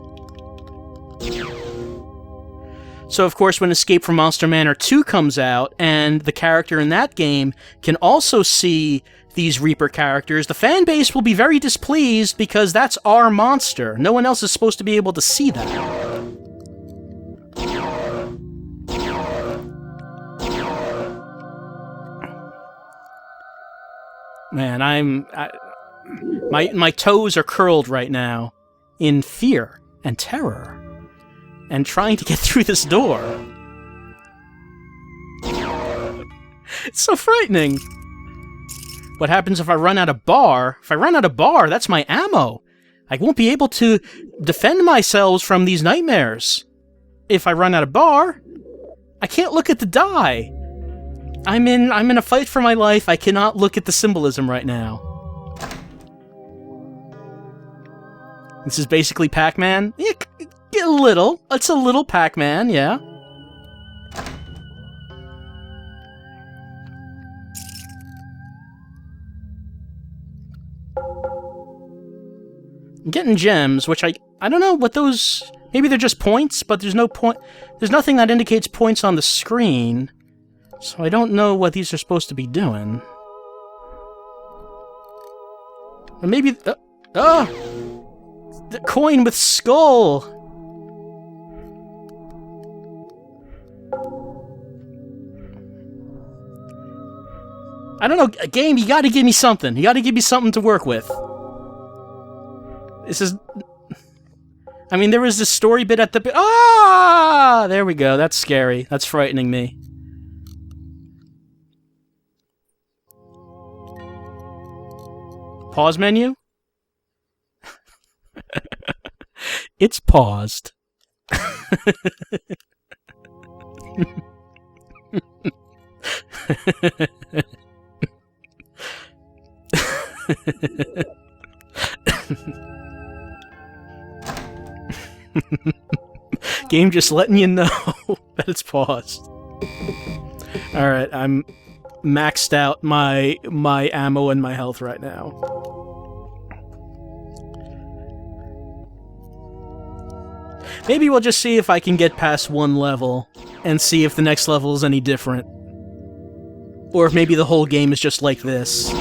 So, of course, when Escape from Monster Manor 2 comes out, and the character in that game can also see these Reaper characters, the fan base will be very displeased because that's our monster. No one else is supposed to be able to see that. Man, my toes are curled right now in fear and terror. And trying to get through this door. It's so frightening. What happens if I run out of bar? If I run out of bar, that's my ammo. I won't be able to defend myself from these nightmares. If I run out of bar, I can't look at the die. I'm in a fight for my life. I cannot look at the symbolism right now. This is basically Pac-Man. Yeah, a little. It's a little Pac-Man, yeah. I'm getting gems, which I don't know what those... Maybe they're just points, but there's no point... There's nothing that indicates points on the screen. So I don't know what these are supposed to be doing. Or maybe... The coin with skull! I don't know, game, you gotta give me something. You gotta give me something to work with. This is... I mean, there was this story bit at the... Ah! There we go, that's scary. That's frightening me. Pause menu? It's paused. Game just letting you know that it's paused. Alright, I'm maxed out my ammo and my health right now. Maybe we'll just see if I can get past one level and see if the next level is any different. Or if maybe the whole game is just like this.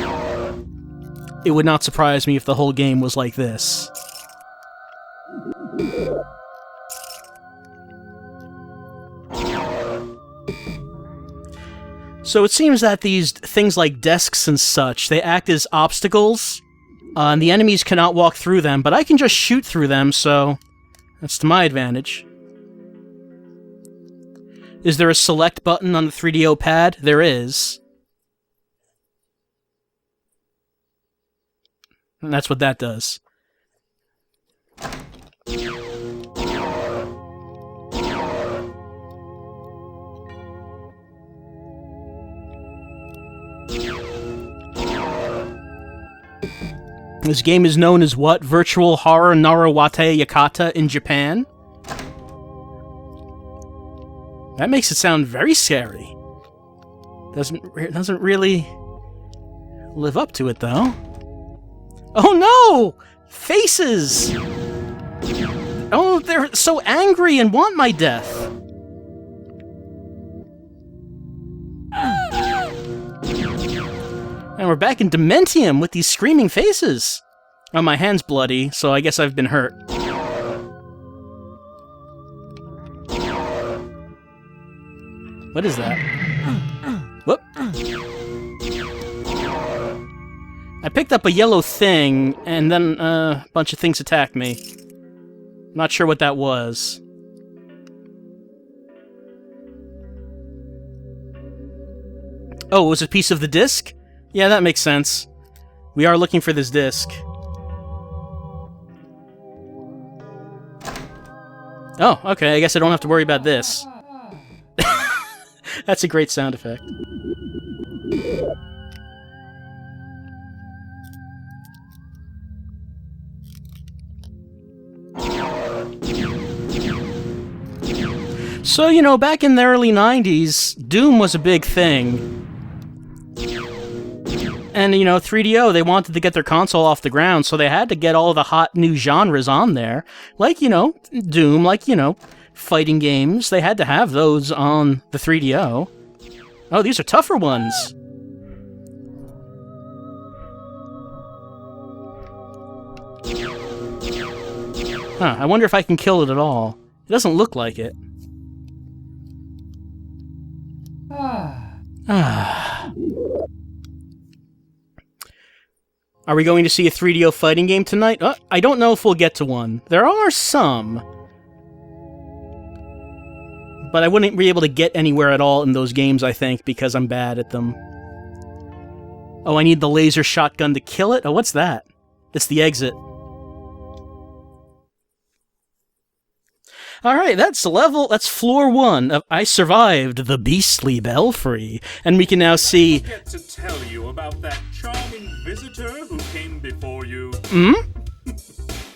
It would not surprise me if the whole game was like this. So it seems that these things like desks and such, they act as obstacles, and the enemies cannot walk through them, but I can just shoot through them, so that's to my advantage. Is there a select button on the 3DO pad? There is. And that's what that does. This game is known as what? Virtual Horror Narawate Yakata in Japan? That makes it sound very scary. Doesn't really live up to it, though. Oh no! Faces! Oh, they're so angry and want my death. And we're back in Dementium with these screaming faces. Oh, my hand's bloody, so I guess I've been hurt. What is that? Whoop. I picked up a yellow thing, and then a bunch of things attacked me. Not sure what that was. Oh, it was a piece of the disc? Yeah, that makes sense. We are looking for this disc. Oh, okay, I guess I don't have to worry about this. That's a great sound effect. So, you know, back in the early 90s, Doom was a big thing. And, you know, 3DO, they wanted to get their console off the ground, so they had to get all the hot new genres on there. Like, you know, Doom, like, you know, fighting games. They had to have those on the 3DO. Oh, these are tougher ones. Huh, I wonder if I can kill it at all. It doesn't look like it. Are we going to see a 3DO fighting game tonight? I don't know if we'll get to one. There are some. But I wouldn't be able to get anywhere at all in those games, I think, because I'm bad at them. Oh, I need the laser shotgun to kill it? Oh, what's that? It's the exit. Alright, that's floor 1 of I Survived the Beastly Belfry. And we can now see... I get to tell you about that charming visitor who came before you. Hmm?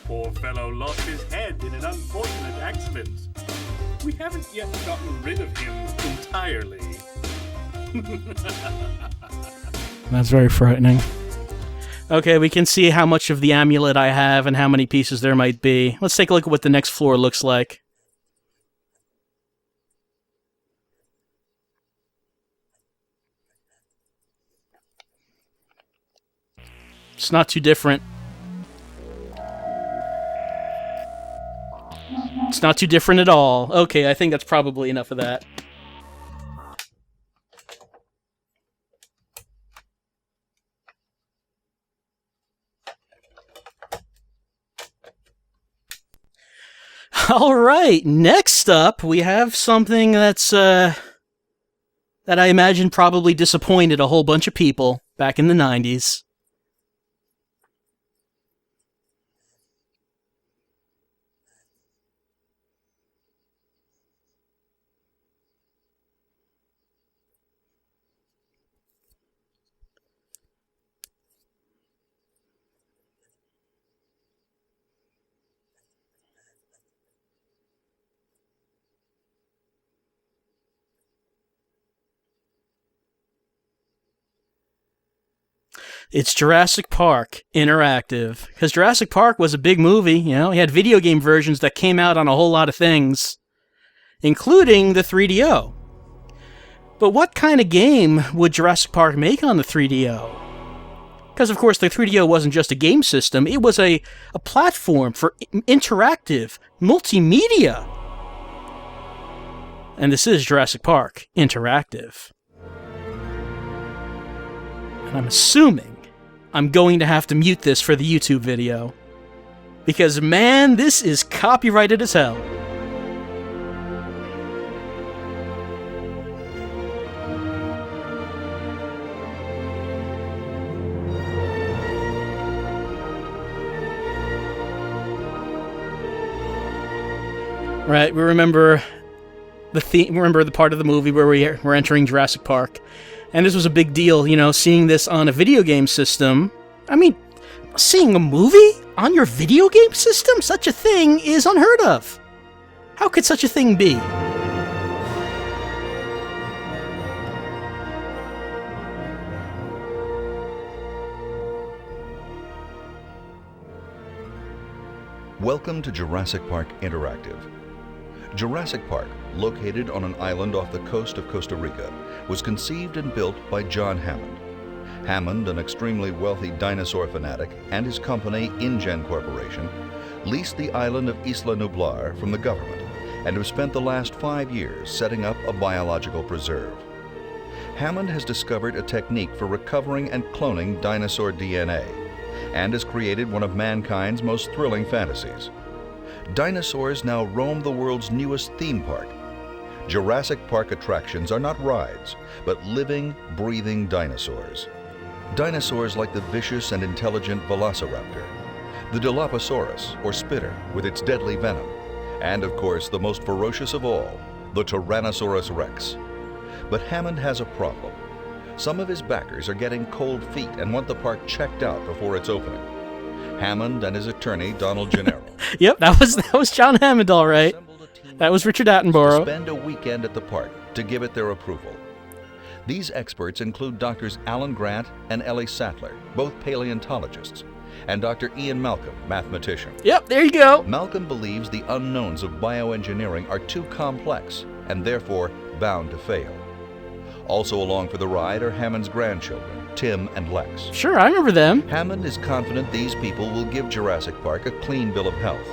Poor fellow lost his head in an unfortunate accident. We haven't yet gotten rid of him entirely. That's very frightening. Okay, we can see how much of the amulet I have and how many pieces there might be. Let's take a look at what the next floor looks like. It's not too different. It's not too different at all. Okay, I think that's probably enough of that. Alright, next up, we have something that's, that I imagine probably disappointed a whole bunch of people back in the 90s. It's Jurassic Park Interactive. Because Jurassic Park was a big movie, you know, he had video game versions that came out on a whole lot of things, including the 3DO. But what kind of game would Jurassic Park make on the 3DO? Because, of course, the 3DO wasn't just a game system, it was a platform for interactive multimedia. And this is Jurassic Park Interactive. And I'm assuming I'm going to have to mute this for the YouTube video. Because, man, this is copyrighted as hell. Right, we remember the theme. Remember the part of the movie where we're entering Jurassic Park. And this was a big deal, you know, seeing this on a video game system. I mean, seeing a movie on your video game system? Such a thing is unheard of. How could such a thing be? Welcome to Jurassic Park Interactive. Jurassic Park, located on an island off the coast of Costa Rica, was conceived and built by John Hammond. Hammond, an extremely wealthy dinosaur fanatic, and his company, InGen Corporation, leased the island of Isla Nublar from the government and have spent the last 5 years setting up a biological preserve. Hammond has discovered a technique for recovering and cloning dinosaur DNA and has created one of mankind's most thrilling fantasies. Dinosaurs now roam the world's newest theme park. Jurassic Park attractions are not rides, but living, breathing dinosaurs. Dinosaurs like the vicious and intelligent Velociraptor, the Dilophosaurus, or Spitter, with its deadly venom, and of course the most ferocious of all, the Tyrannosaurus Rex. But Hammond has a problem. Some of his backers are getting cold feet and want the park checked out before its opening. Hammond and his attorney, Donald Gennaro. Yep, that was John Hammond, all right. That was Richard Attenborough. Spend a weekend at the park to give it their approval. These experts include Doctors Alan Grant and Ellie Sattler, both paleontologists, and Dr. Ian Malcolm, mathematician. Yep, there you go. Malcolm believes the unknowns of bioengineering are too complex and therefore bound to fail. Also along for the ride are Hammond's grandchildren, Tim and Lex. Sure, I remember them. Hammond is confident these people will give Jurassic Park a clean bill of health.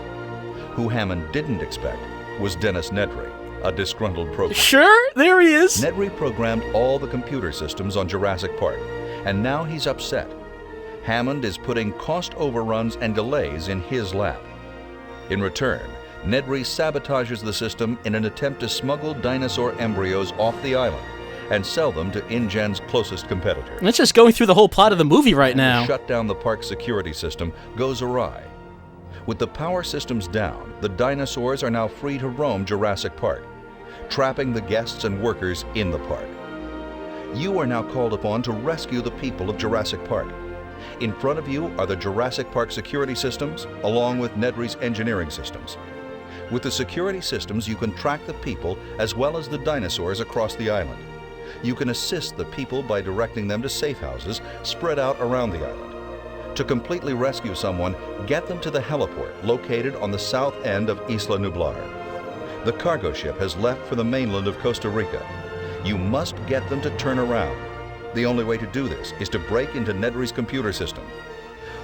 Who Hammond didn't expect was Dennis Nedry, a disgruntled programmer. Sure, there he is. Nedry programmed all the computer systems on Jurassic Park, and now he's upset. Hammond is putting cost overruns and delays in his lap. In return, Nedry sabotages the system in an attempt to smuggle dinosaur embryos off the island and sell them to InGen's closest competitor. Let's just going through the whole plot of the movie right now. To shut down the park's security system goes awry. With the power systems down, the dinosaurs are now free to roam Jurassic Park, trapping the guests and workers in the park. You are now called upon to rescue the people of Jurassic Park. In front of you are the Jurassic Park security systems, along with Nedry's engineering systems. With the security systems, you can track the people as well as the dinosaurs across the island. You can assist the people by directing them to safe houses spread out around the island. To completely rescue someone, get them to the heliport located on the south end of Isla Nublar. The cargo ship has left for the mainland of Costa Rica. You must get them to turn around. The only way to do this is to break into Nedry's computer system.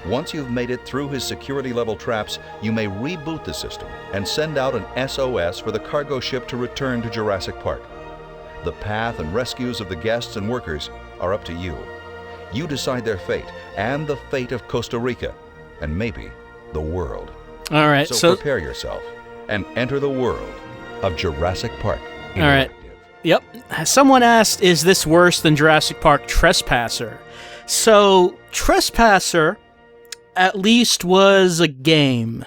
Once you've made it through his security level traps, you may reboot the system and send out an SOS for the cargo ship to return to Jurassic Park. The path and rescues of the guests and workers are up to you. You decide their fate and the fate of Costa Rica and maybe the world. All right, so prepare yourself and enter the world of Jurassic Park. All right. Yep. Someone asked, is this worse than Jurassic Park Trespasser? So, Trespasser at least was a game,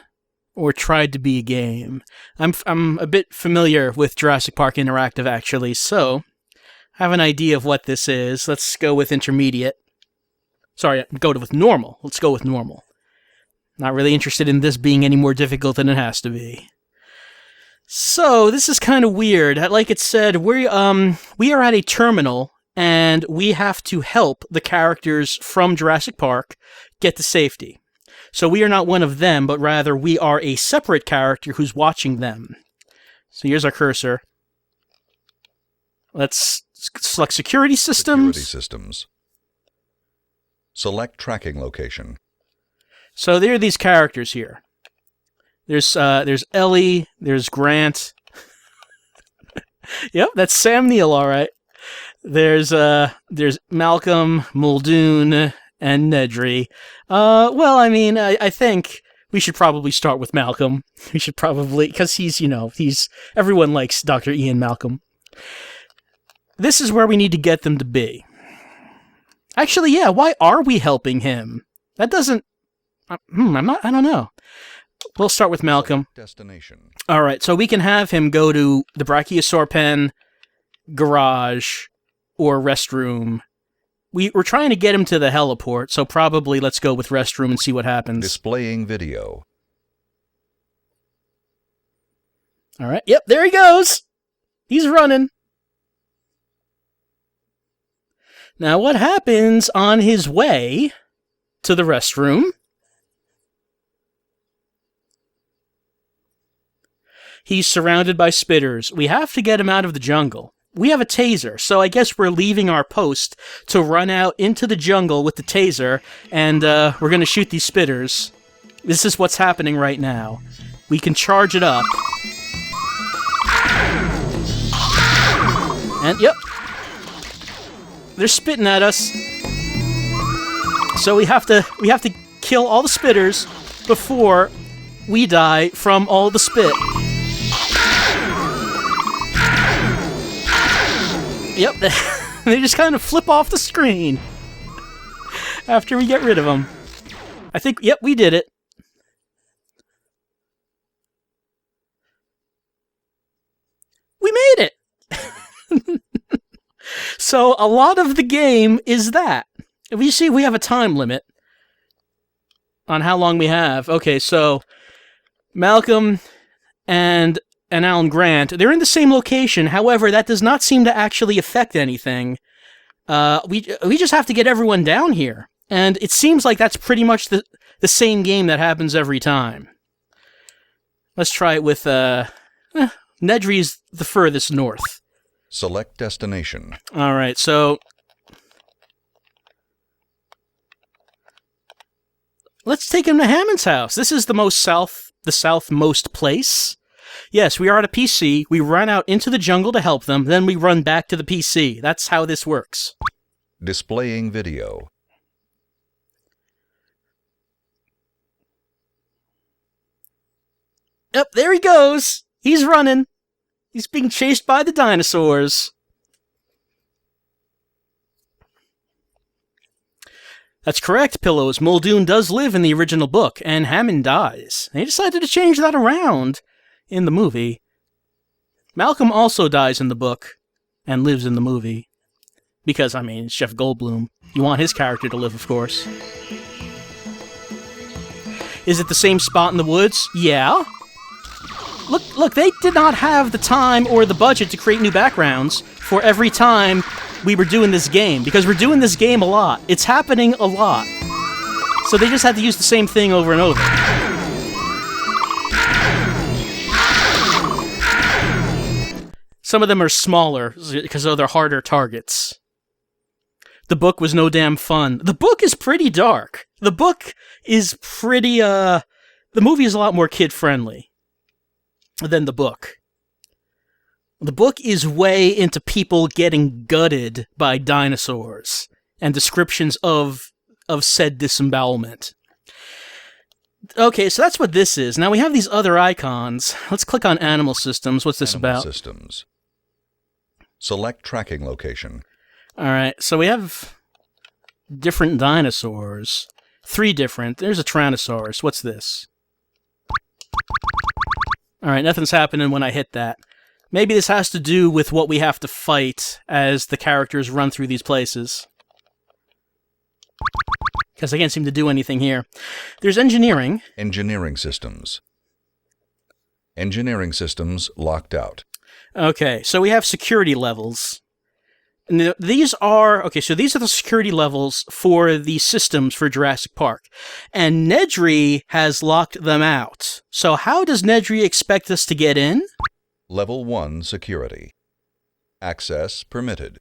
or tried to be a game. I'm a bit familiar with Jurassic Park Interactive, actually, so I have an idea of what this is. Let's go with intermediate. Sorry, go with normal. Let's go with normal. Not really interested in this being any more difficult than it has to be. So, this is kind of weird. Like it said, we are at a terminal, and we have to help the characters from Jurassic Park get to safety. So we are not one of them, but rather we are a separate character who's watching them. So here's our cursor. Let's select security systems. Security systems. Select tracking location. So there are these characters here. There's Ellie, there's Grant. Yep, that's Sam Neill, all right. There's Malcolm, Muldoon, and Nedry. Well, I mean, I think we should probably start with Malcolm. We should probably, because everyone likes Dr. Ian Malcolm. This is where we need to get them to be. Actually, yeah, why are we helping him? That doesn't, I don't know. We'll start with Malcolm. Destination. All right, so we can have him go to the Brachiosaur pen, garage, or restroom. We're trying to get him to the heliport, so probably let's go with restroom and see what happens. Displaying video. All right, yep, there he goes. He's running. Now, what happens on his way to the restroom? He's surrounded by spitters. We have to get him out of the jungle. We have a taser, so I guess we're leaving our post to run out into the jungle with the taser, and we're going to shoot these spitters. This is what's happening right now. We can charge it up. And, yep. They're spitting at us. So we have to kill all the spitters before we die from all the spit. Yep, they just kind of flip off the screen after we get rid of them. I think, yep, we did it. We made it! So a lot of the game is that. You see, we have a time limit on how long we have. Okay, so Malcolm and Alan Grant, they're in the same location. However, that does not seem to actually affect anything. We just have to get everyone down here. And it seems like that's pretty much the same game that happens every time. Let's try it with... Nedry's the furthest north. Select destination. Alright, so... let's take him to Hammond's house. This is the southmost place. Yes, we are at a PC. We run out into the jungle to help them, then we run back to the PC. That's how this works. Displaying video. Yep, there he goes. He's running. He's being chased by the dinosaurs. That's correct, Pillows. Muldoon does live in the original book, and Hammond dies. They decided to change that around in the movie. Malcolm also dies in the book, and lives in the movie. Because, I mean, it's Jeff Goldblum. You want his character to live, of course. Is it the same spot in the woods? Yeah. Look, they did not have the time or the budget to create new backgrounds for every time we were doing this game, because we're doing this game a lot. It's happening a lot. So they just had to use the same thing over and over. Some of them are smaller, because they're harder targets. The book was no damn fun. The book is pretty dark. The book is pretty, the movie is a lot more kid-friendly than the book. The book is way into people getting gutted by dinosaurs and descriptions of said disembowelment. Okay, so that's what this is. Now we have these other icons. Let's click on Animal Systems. What's this about? Systems. Select tracking location. Alright, so we have different dinosaurs. 3 different. There's a Tyrannosaurus. What's this? Alright, nothing's happening when I hit that. Maybe this has to do with what we have to fight as the characters run through these places. Because I can't seem to do anything here. There's engineering. Engineering systems. Engineering systems locked out. Okay, so we have security levels. And these are the security levels for the systems for Jurassic Park. And Nedry has locked them out. So how does Nedry expect us to get in? Level 1 security. Access permitted.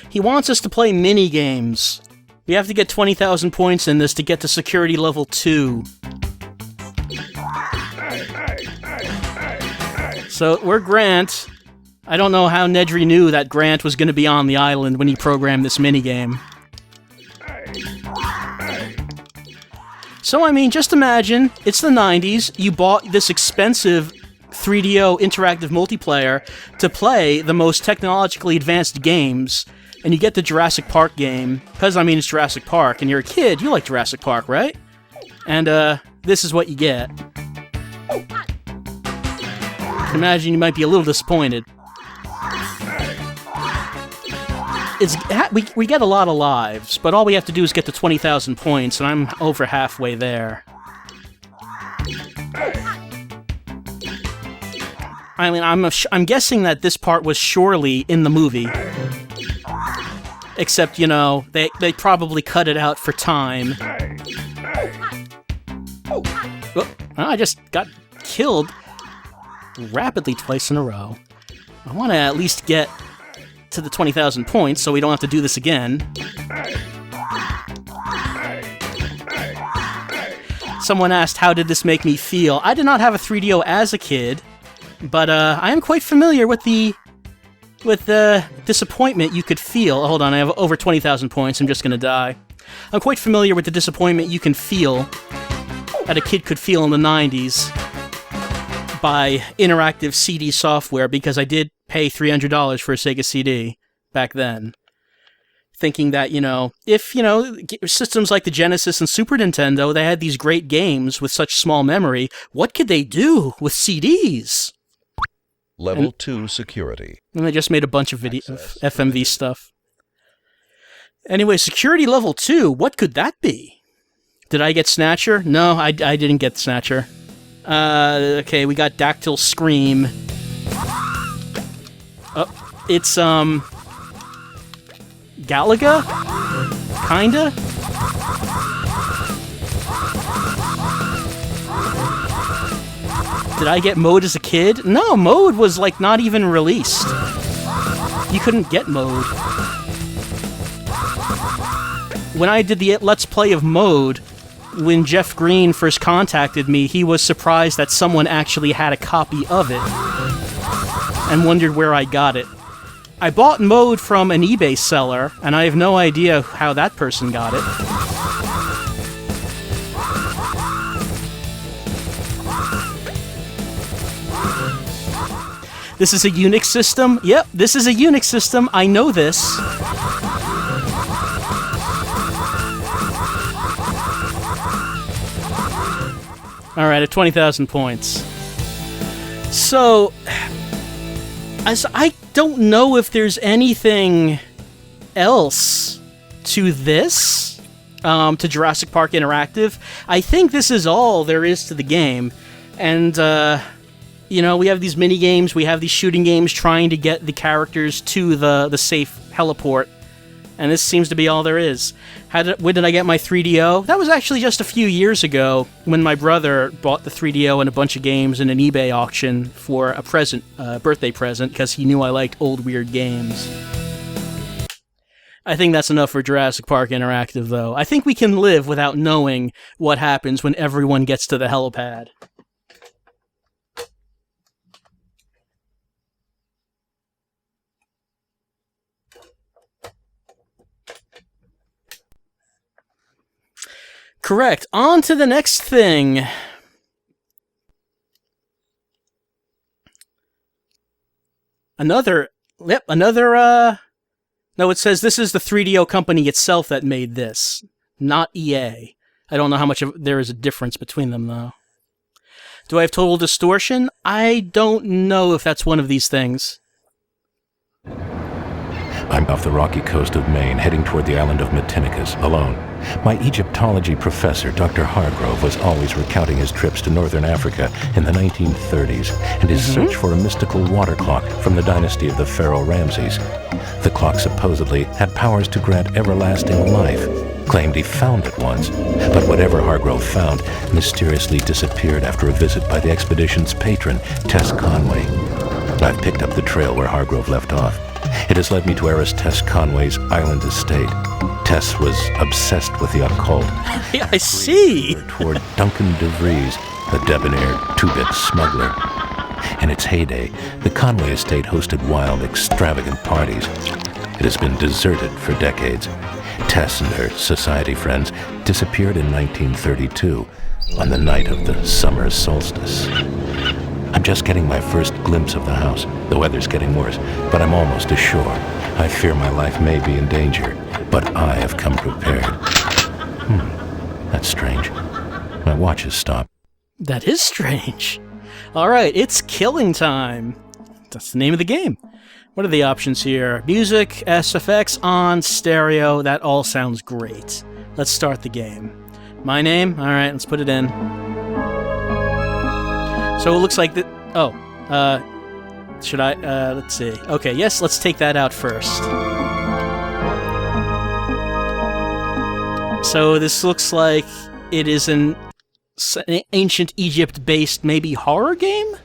He wants us to play mini-games. We have to get 20,000 points in this to get to security level 2. So, we're Grant. I don't know how Nedry knew that Grant was going to be on the island when he programmed this minigame. So, I mean, just imagine, it's the 90s, you bought this expensive 3DO interactive multiplayer to play the most technologically advanced games, and you get the Jurassic Park game, because, I mean, it's Jurassic Park, and you're a kid, you like Jurassic Park, right? And, this is what you get. Imagine you might be a little disappointed. We get a lot of lives, but all we have to do is get to 20,000 points, and I'm over halfway there. I mean, I'm guessing that this part was surely in the movie. Except, you know, they probably cut it out for time. Oh, I just got killed rapidly twice in a row. I want to at least get to the 20,000 points so we don't have to do this again. Someone asked, how did this make me feel? I did not have a 3DO as a kid, but I am quite familiar with the disappointment you could feel. Hold on, I have over 20,000 points. I'm just going to die. I'm quite familiar with the disappointment you can feel that a kid could feel in the 90s by interactive CD software, because I did pay $300 for a Sega CD back then. Thinking that, you know, if, you know, systems like the Genesis and Super Nintendo, they had these great games with such small memory, what could they do with CDs? Level 2 security. And they just made a bunch of FMV stuff. Anyway, security level 2, what could that be? Did I get Snatcher? No, I didn't get Snatcher. Okay, we got Dactyl Scream. Oh, it's, Galaga? Kinda? Did I get Mode as a kid? No, Mode was, like, not even released. You couldn't get Mode. When I did the Let's Play of Mode, when Jeff Green first contacted me, he was surprised that someone actually had a copy of it and wondered where I got it. I bought Mode from an eBay seller, and I have no idea how that person got it. This is a Unix system? Yep, this is a Unix system. I know this. Alright, at 20,000 points. So, I don't know if there's anything else to this, to Jurassic Park Interactive. I think this is all there is to the game. And, you know, we have these mini-games, we have these shooting games trying to get the characters to the safe heliport. And this seems to be all there is. When did I get my 3DO? That was actually just a few years ago when my brother bought the 3DO and a bunch of games in an eBay auction for a present, birthday present, because he knew I liked old weird games. I think that's enough for Jurassic Park Interactive, though. I think we can live without knowing what happens when everyone gets to the helipad. Correct. On to the next thing. No, it says this is the 3DO company itself that made this, not EA. I don't know how much there is a difference between them, though. Do I have total distortion? I don't know if that's one of these things. I'm off the rocky coast of Maine, heading toward the island of Matinicus, alone. My Egyptology professor, Dr. Hargrove, was always recounting his trips to northern Africa in the 1930s and his search for a mystical water clock from the dynasty of the pharaoh Ramses. The clock supposedly had powers to grant everlasting life. Claimed he found it once, but whatever Hargrove found mysteriously disappeared after a visit by the expedition's patron, Tess Conway. I've picked up the trail where Hargrove left off. It has led me to heiress Tess Conway's island estate. Tess was obsessed with the occult. Yeah, I see. Toward Duncan DeVries, the debonair two-bit smuggler. In its heyday, the Conway estate hosted wild, extravagant parties. It has been deserted for decades. Tess and her society friends disappeared in 1932 on the night of the summer solstice. I'm just getting my first glimpse of the house. The weather's getting worse, but I'm almost ashore. I fear my life may be in danger, but I have come prepared. That's strange. My watch has stopped. That is strange. Alright, it's killing time. That's the name of the game. What are the options here? Music, SFX, on, stereo. That all sounds great. Let's start the game. My name? Alright, let's put it in. So it looks like that. Oh, should I? Let's see. Okay, yes, let's take that out first. So this looks like it is an ancient Egypt-based maybe horror game?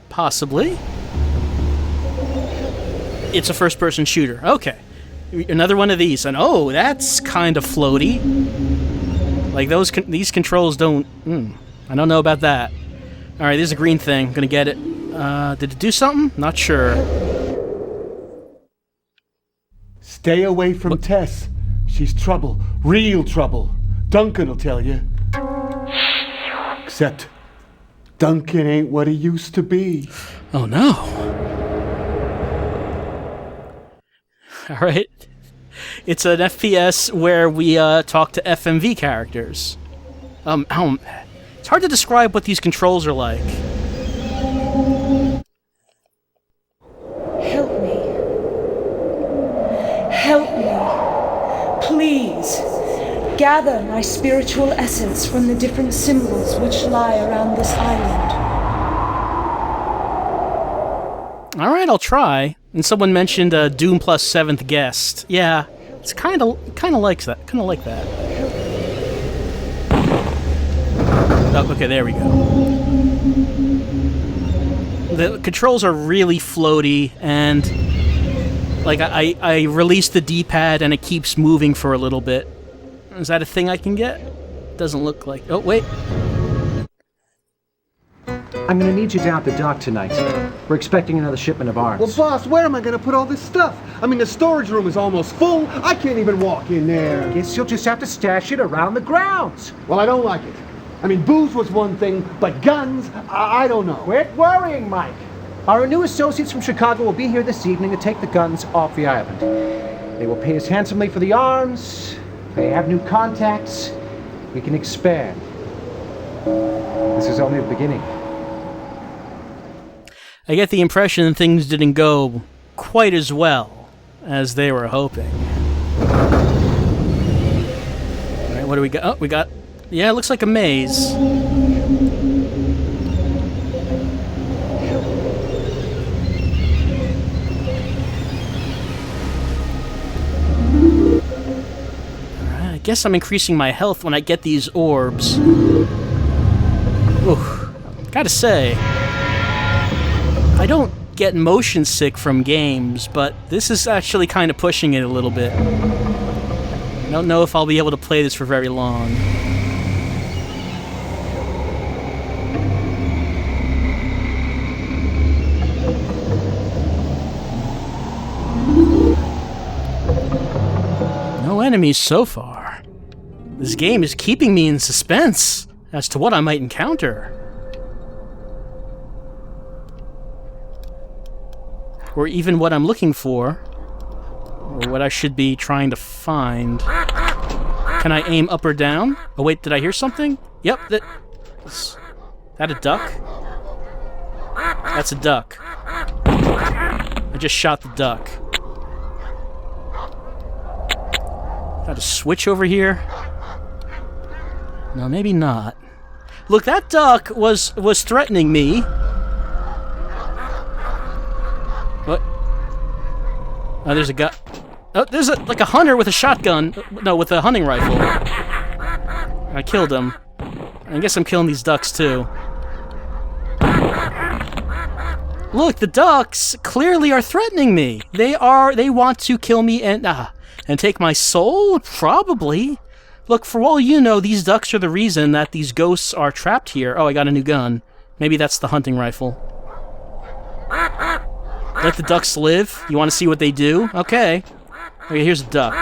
Possibly. It's a first-person shooter. Okay. Another one of these. And oh, that's kind of floaty. Like these controls don't... I don't know about that. Alright, there's a green thing. I'm gonna get it. Did it do something? Not sure. Stay away from Tess. She's trouble. Real trouble. Duncan will tell you. Except, Duncan ain't what he used to be. Oh no. Alright. It's an FPS where we talk to FMV characters. It's hard to describe what these controls are like. Help me. Help me. Please. Gather my spiritual essence from the different symbols which lie around this island. Alright, I'll try. And someone mentioned Doom plus 7th Guest. Yeah, it's kind of like that. Kind of like that. Oh, okay, there we go. The controls are really floaty, and like I release the D-pad and it keeps moving for a little bit. Is that a thing I can get? Doesn't look like... Oh, wait. I'm gonna need you down at the dock tonight. We're expecting another shipment of arms. Well, boss, where am I gonna put all this stuff? I mean, the storage room is almost full. I can't even walk in there. I guess you'll just have to stash it around the grounds. Well, I don't like it. I mean, booze was one thing, but guns, I don't know. Quit worrying, Mike. Our new associates from Chicago will be here this evening to take the guns off the island. They will pay us handsomely for the arms. They have new contacts. We can expand. This is only the beginning. I get the impression things didn't go quite as well as they were hoping. Alright, what do we got? Oh, we got... Yeah, it looks like a maze. I guess I'm increasing my health when I get these orbs. Ooh, gotta say, I don't get motion sick from games, but this is actually kind of pushing it a little bit. I don't know if I'll be able to play this for very long. No enemies so far. This game is keeping me in suspense as to what I might encounter. Or even what I'm looking for. Or what I should be trying to find. Can I aim up or down? Oh wait, did I hear something? Yep, is that a duck? That's a duck. I just shot the duck. Got a switch over here? No, maybe not. Look, that duck was threatening me. What? Oh, there's a guy. Oh, there's like a hunter with a shotgun. No, with a hunting rifle. I killed him. I guess I'm killing these ducks too. Look, the ducks clearly are threatening me. They want to kill me and take my soul? Probably. Look, for all you know, these ducks are the reason that these ghosts are trapped here. Oh, I got a new gun. Maybe that's the hunting rifle. Let the ducks live? You want to see what they do? Okay. Okay, here's a duck.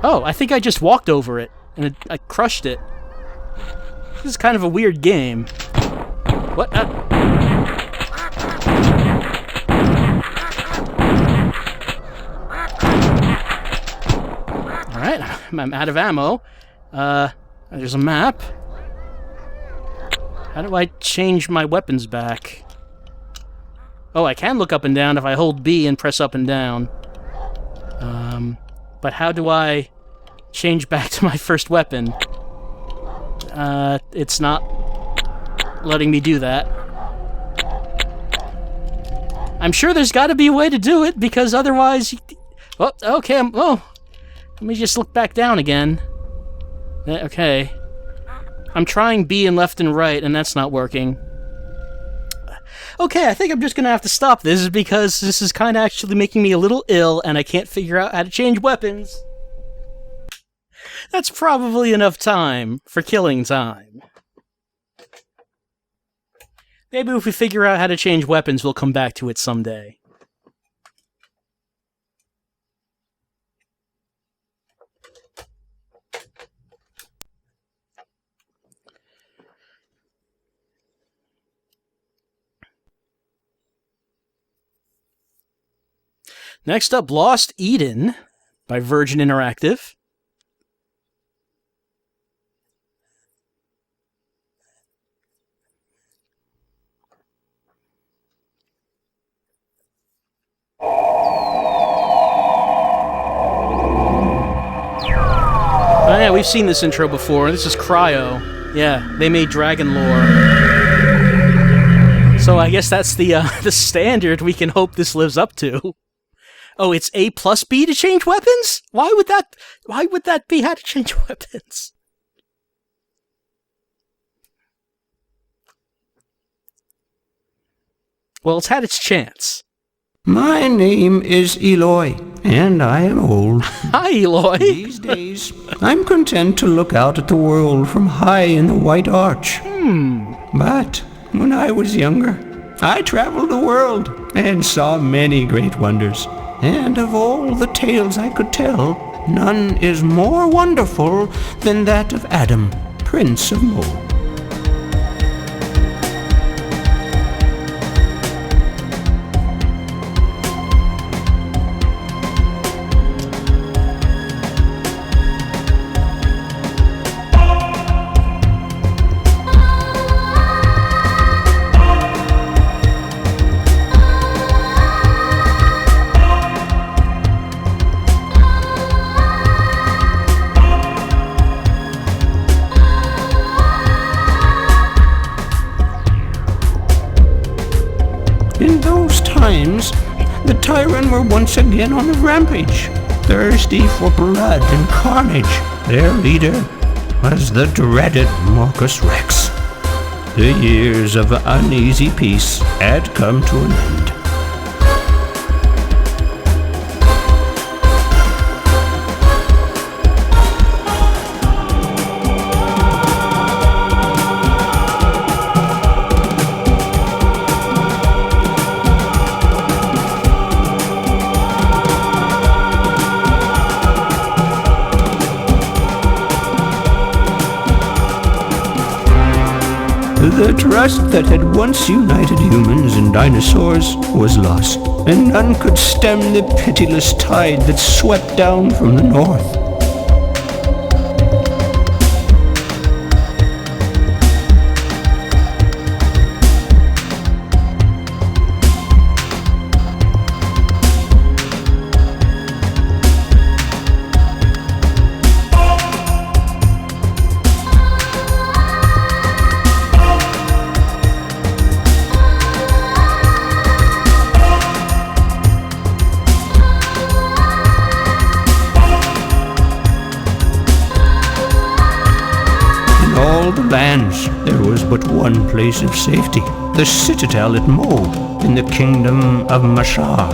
Oh, I think I just walked over it, and I crushed it. This is kind of a weird game. What? Alright, I'm out of ammo. There's a map. How do I change my weapons back? Oh, I can look up and down if I hold B and press up and down. But how do I change back to my first weapon? It's not letting me do that. I'm sure there's got to be a way to do it, because otherwise... Oh, okay, let me just look back down again. Okay. I'm trying B and left and right, and that's not working. Okay, I think I'm just gonna have to stop this, because this is kind of actually making me a little ill, and I can't figure out how to change weapons. That's probably enough time for killing time. Maybe if we figure out how to change weapons, we'll come back to it someday. Next up, Lost Eden by Virgin Interactive. Oh yeah, we've seen this intro before. This is Cryo. Yeah, they made Dragon Lore. So I guess that's the standard we can hope this lives up to. Oh, it's A plus B to change weapons? Why would that be how to change weapons? Well, it's had its chance. My name is Eloy, and I am old. Hi, Eloy. These days, I'm content to look out at the world from high in the White Arch. But when I was younger, I traveled the world and saw many great wonders. And of all the tales I could tell, none is more wonderful than that of Adam, Prince of Mold. The Tyrant were once again on the rampage, thirsty for blood and carnage. Their leader was the dreaded Marcus Rex. The years of uneasy peace had come to an end. The trust that had once united humans and dinosaurs was lost, and none could stem the pitiless tide that swept down from the north. There was but one place of safety, the citadel at Mo, in the kingdom of Mashar.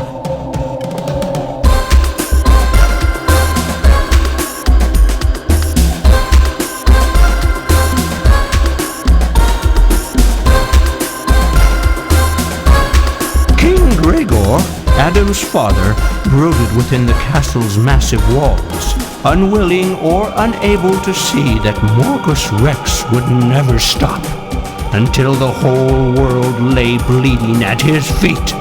King Gregor, Adam's father, brooded within the castle's massive walls, unwilling or unable to see that Marcus Rex would never stop until the whole world lay bleeding at his feet.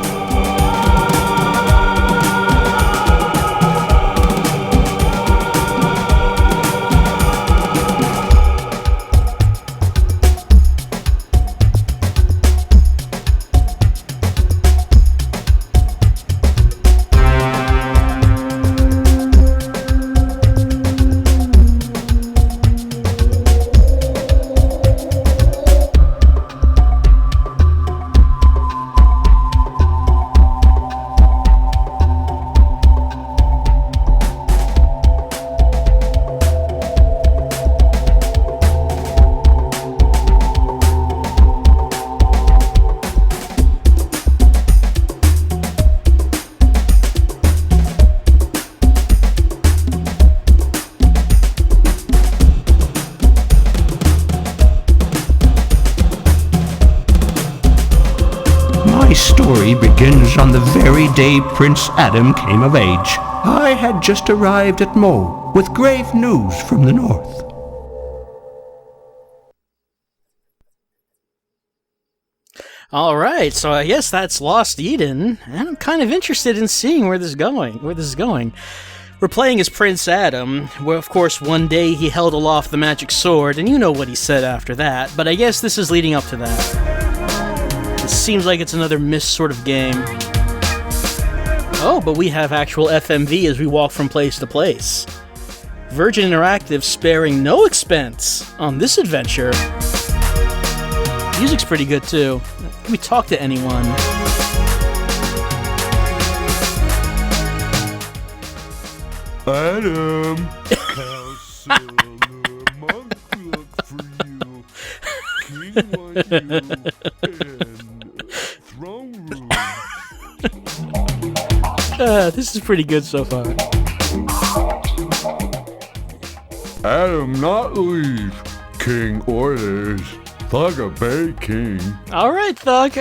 story begins on the very day Prince Adam came of age. I had just arrived at Mo with grave news from the north. All right, so I guess that's Lost Eden, and I'm kind of interested in seeing where this is going. We're playing as Prince Adam, where of course one day he held aloft the magic sword, and you know what he said after that, but I guess this is leading up to that. It seems like it's another Myst sort of game. Oh, but we have actual FMV as we walk from place to place. Virgin Interactive sparing no expense on this adventure. Music's pretty good too. Can we talk to anyone? Adam, counselor, monk look for you. King want you in throne room. This is pretty good so far. Adam, not leave. King orders. Thug obey king. All right, Thug.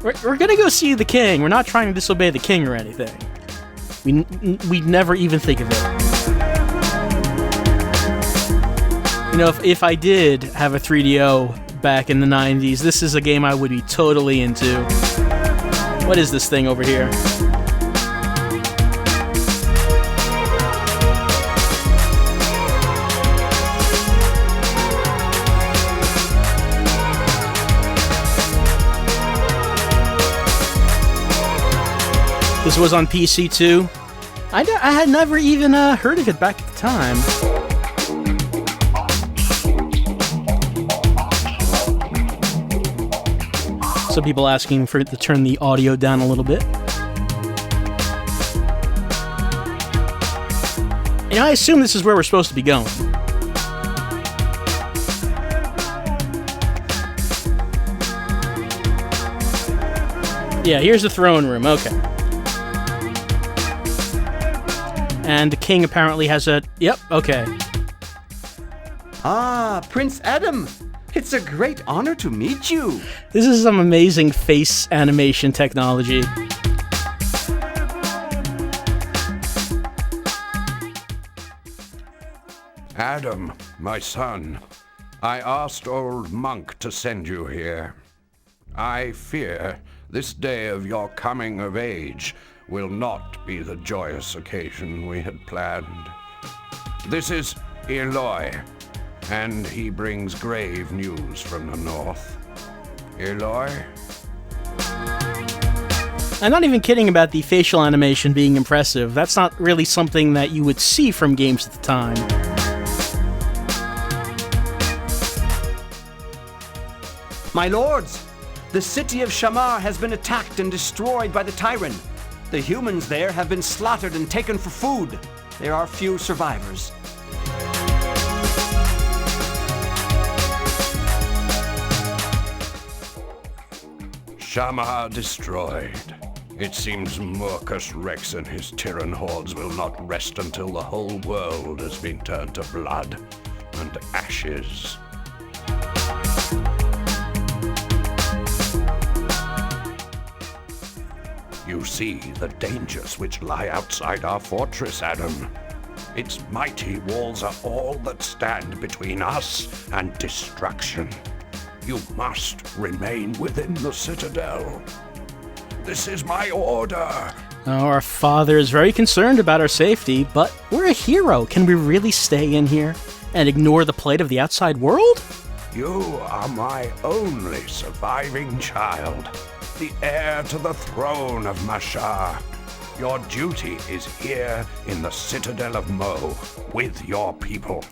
We're gonna go see the king. We're not trying to disobey the king or anything. We'd never even think of it. You know, if I did have a 3DO back in the 90s, this is a game I would be totally into. What is this thing over here? This was on PC too. I had never even heard of it back at the time. Some people asking for it to turn the audio down a little bit. And I assume this is where we're supposed to be going. Yeah, here's the throne room, okay. And the king apparently has a... Yep, okay. Ah, Prince Adam! It's a great honor to meet you! This is some amazing face animation technology. Adam, my son, I asked old Monk to send you here. I fear this day of your coming of age will not be the joyous occasion we had planned. This is Eloy, and he brings grave news from the north. Eloy? I'm not even kidding about the facial animation being impressive. That's not really something that you would see from games at the time. My lords, the city of Shamar has been attacked and destroyed by the Tyrant. The humans there have been slaughtered and taken for food. There are few survivors. Shamar destroyed. It seems Murkus Rex and his Tyrann hordes will not rest until the whole world has been turned to blood and ashes. You see the dangers which lie outside our fortress, Adam. Its mighty walls are all that stand between us and destruction. You must remain within the citadel. This is my order. Our father is very concerned about our safety, but we're a hero. Can we really stay in here and ignore the plight of the outside world? You are my only surviving child, the heir to the throne of Mashar. Your duty is here in the citadel of Mo, with your people.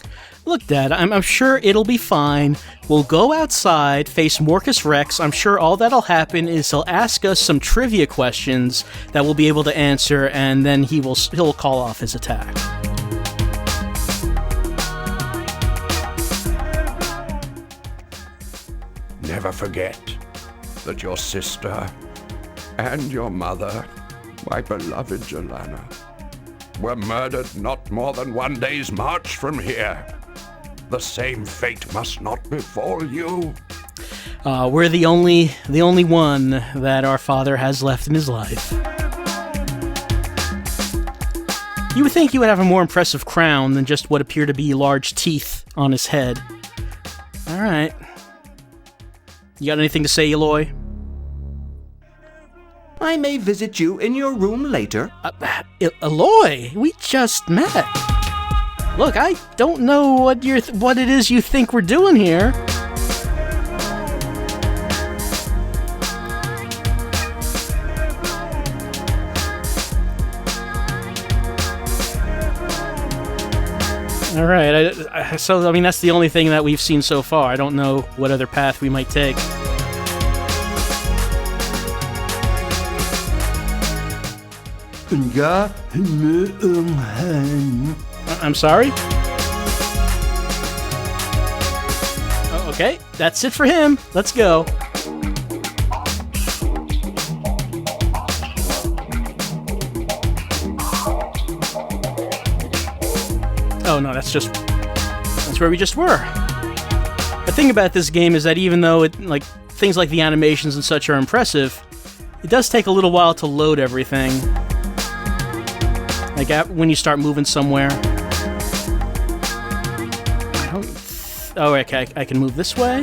Look, Dad, I'm sure it'll be fine. We'll go outside, face Murkus Rex. I'm sure all that'll happen is he'll ask us some trivia questions that we'll be able to answer, and then he'll call off his attack. Never forget that your sister and your mother, my beloved Jelana, were murdered not more than one day's march from here. The same fate must not befall you. We're the only one that our father has left in his life. You would think he would have a more impressive crown than just what appear to be large teeth on his head. Alright. You got anything to say, Eloy? I may visit you in your room later. Eloy, we just met. Look, I don't know what it is you think we're doing here. All right, so I mean that's the only thing that we've seen so far. I don't know what other path we might take. I'm sorry? Oh, okay, that's it for him. Let's go. Oh no, that's where we just were. The thing about this game is that even though things like the animations and such are impressive, it does take a little while to load everything. Like when you start moving somewhere. Oh, okay, I can move this way.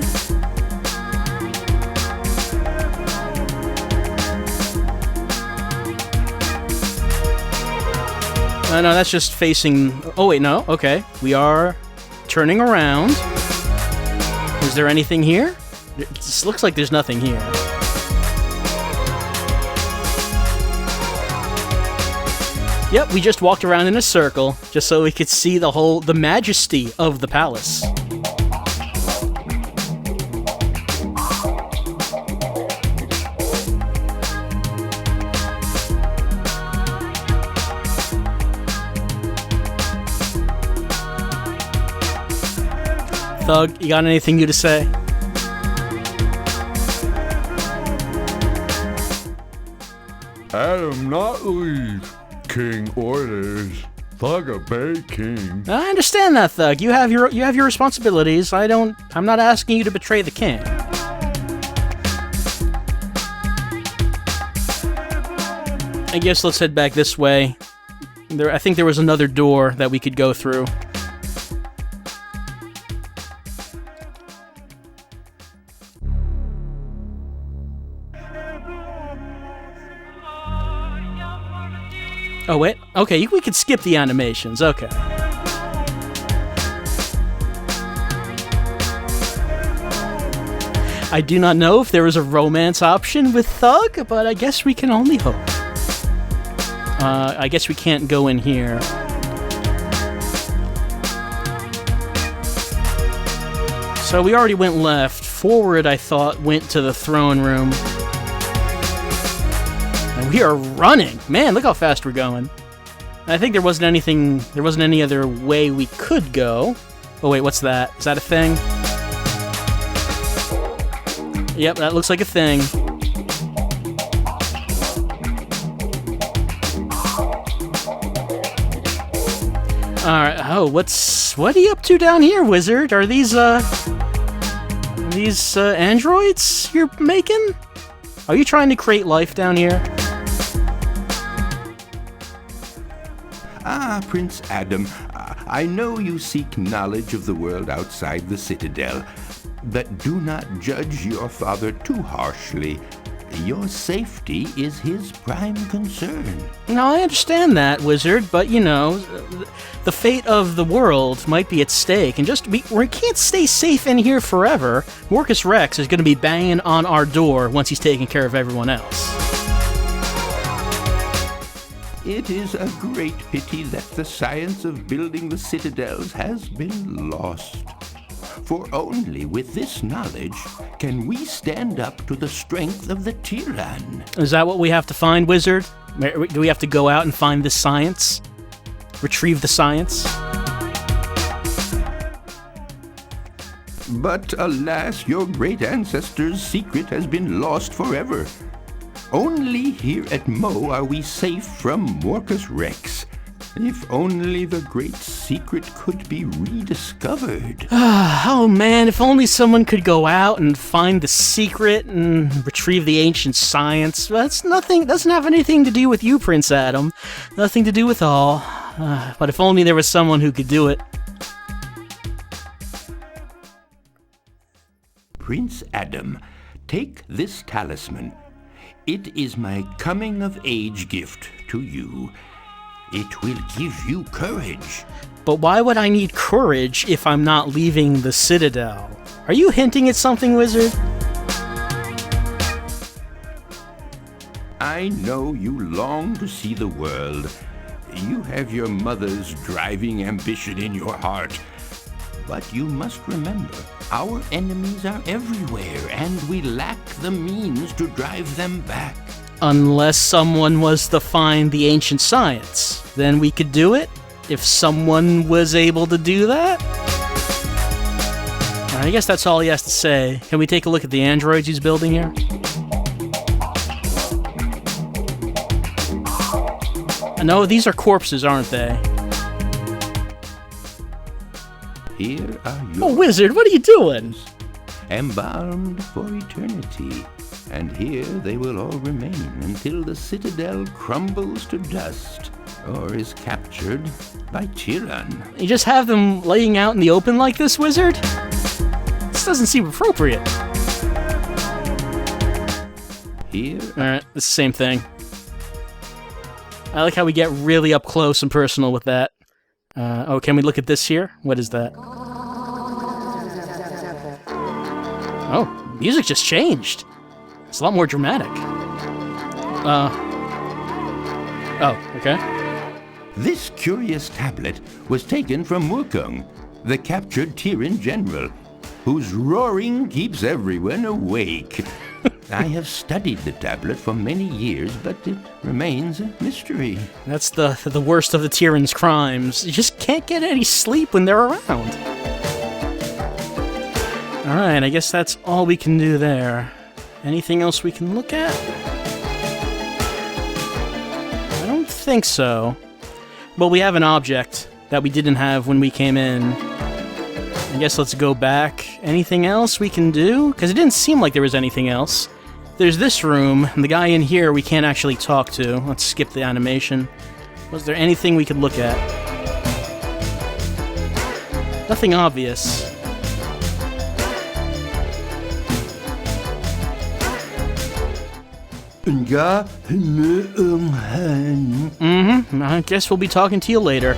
No, that's just facing... Oh, wait, no. Okay. We are turning around. Is there anything here? It just looks like there's nothing here. Yep, we just walked around in a circle just so we could see the majesty of the palace. Thug, you got anything new to say? Adam not leave. King orders. Thug obey king. I understand that, Thug. You have your responsibilities. I'm not asking you to betray the king. I guess let's head back this way. I think there was another door that we could go through. Oh, wait. Okay, we could skip the animations. Okay. I do not know if there is a romance option with Thug, but I guess we can only hope. I guess we can't go in here. So we already went left. Forward, I thought, went to the throne room. And we are running! Man, look how fast we're going. I think there wasn't any other way we could go. Oh wait, what's that? Is that a thing? Yep, that looks like a thing. Alright, oh, what are you up to down here, wizard? Are these androids you're making? Are you trying to create life down here? Ah, Prince Adam, I know you seek knowledge of the world outside the Citadel, but do not judge your father too harshly. Your safety is his prime concern. No, I understand that, wizard, but you know, the fate of the world might be at stake, and we can't stay safe in here forever. Morcus Rex is going to be banging on our door once he's taking care of everyone else. It is a great pity that the science of building the citadels has been lost. For only with this knowledge can we stand up to the strength of the tyrann. Is that what we have to find, wizard? Do we have to go out and find this science? Retrieve the science? But alas, your great ancestor's secret has been lost forever. Only here at Mo are we safe from Morcus Rex. If only the great secret could be rediscovered. Oh man, if only someone could go out and find the secret and retrieve the ancient science. That's nothing, doesn't have anything to do with you, Prince Adam. Nothing to do with all. But if only there was someone who could do it. Prince Adam, take this talisman. It is my coming-of-age gift to you. It will give you courage. But why would I need courage if I'm not leaving the Citadel? Are you hinting at something, Wizard? I know you long to see the world. You have your mother's driving ambition in your heart. But you must remember, our enemies are everywhere, and we lack the means to drive them back. Unless someone was to find the ancient science. Then we could do it? If someone was able to do that? I guess that's all he has to say. Can we take a look at the androids he's building here? No, these are corpses, aren't they? Here are your... Oh, Wizard, what are you doing? Embalmed for eternity. And here they will all remain until the Citadel crumbles to dust or is captured by Tyrann. You just have them laying out in the open like this, Wizard? This doesn't seem appropriate. Here. Alright, it's the same thing. I like how we get really up close and personal with that. Oh, can we look at this here? What is that? Oh, music just changed. It's a lot more dramatic. Oh, okay. This curious tablet was taken from Wukong, the captured Tyrann general, whose roaring keeps everyone awake. I have studied the tablet for many years, but it remains a mystery. That's the worst of the Tyrann's crimes. You just can't get any sleep when they're around. Alright, I guess that's all we can do there. Anything else we can look at? I don't think so. Well, we have an object that we didn't have when we came in. I guess let's go back. Anything else we can do? Because it didn't seem like there was anything else. There's this room, and the guy in here we can't actually talk to. Let's skip the animation. Was there anything we could look at? Nothing obvious. I guess we'll be talking to you later.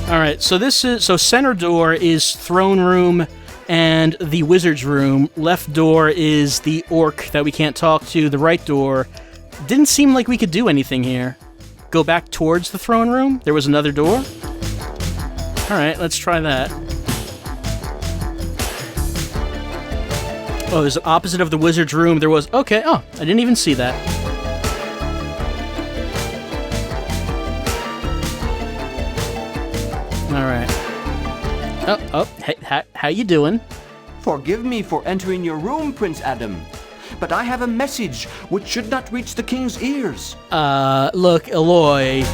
Alright, so center door is throne room and the wizard's room. Left door is the orc that we can't talk to. The right door didn't seem like we could do anything here. Go back towards the throne room. There was another door. Alright, let's try that. Oh, there's opposite of the wizard's room. There was... Okay, oh, I didn't even see that. Alright. Hey, how you doing? Forgive me for entering your room, Prince Adam, but I have a message which should not reach the king's ears. Look, Eloy...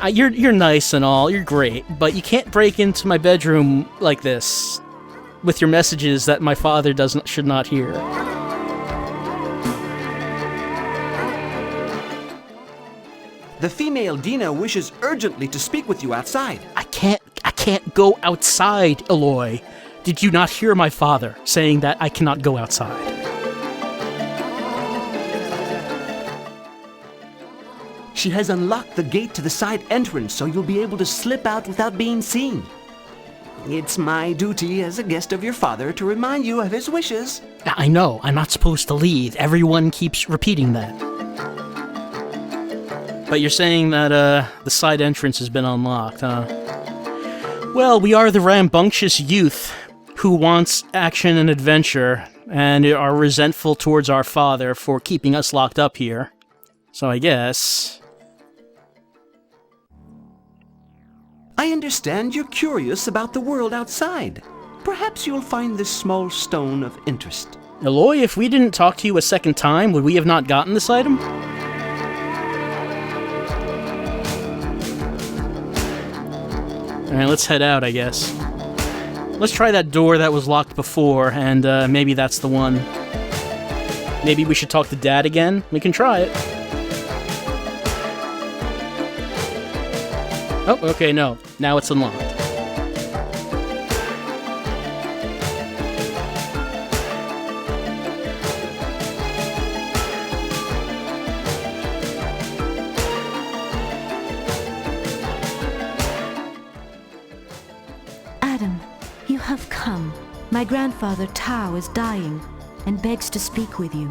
You're nice and all, you're great, but you can't break into my bedroom like this with your messages that my father should not hear. The female Dina wishes urgently to speak with you outside. I can't go outside, Eloy. Did you not hear my father saying that I cannot go outside? She has unlocked the gate to the side entrance, so you'll be able to slip out without being seen. It's my duty as a guest of your father to remind you of his wishes. I know, I'm not supposed to leave. Everyone keeps repeating that. But you're saying that, the side entrance has been unlocked, huh? Well, we are the rambunctious youth who wants action and adventure, and are resentful towards our father for keeping us locked up here. So I guess... I understand you're curious about the world outside. Perhaps you'll find this small stone of interest. Eloy, if we didn't talk to you a second time, would we have not gotten this item? Alright, let's head out, I guess. Let's try that door that was locked before, and maybe that's the one. Maybe we should talk to Dad again? We can try it. Oh, okay, no. Now it's unlocked. Adam, you have come. My grandfather Tao is dying and begs to speak with you.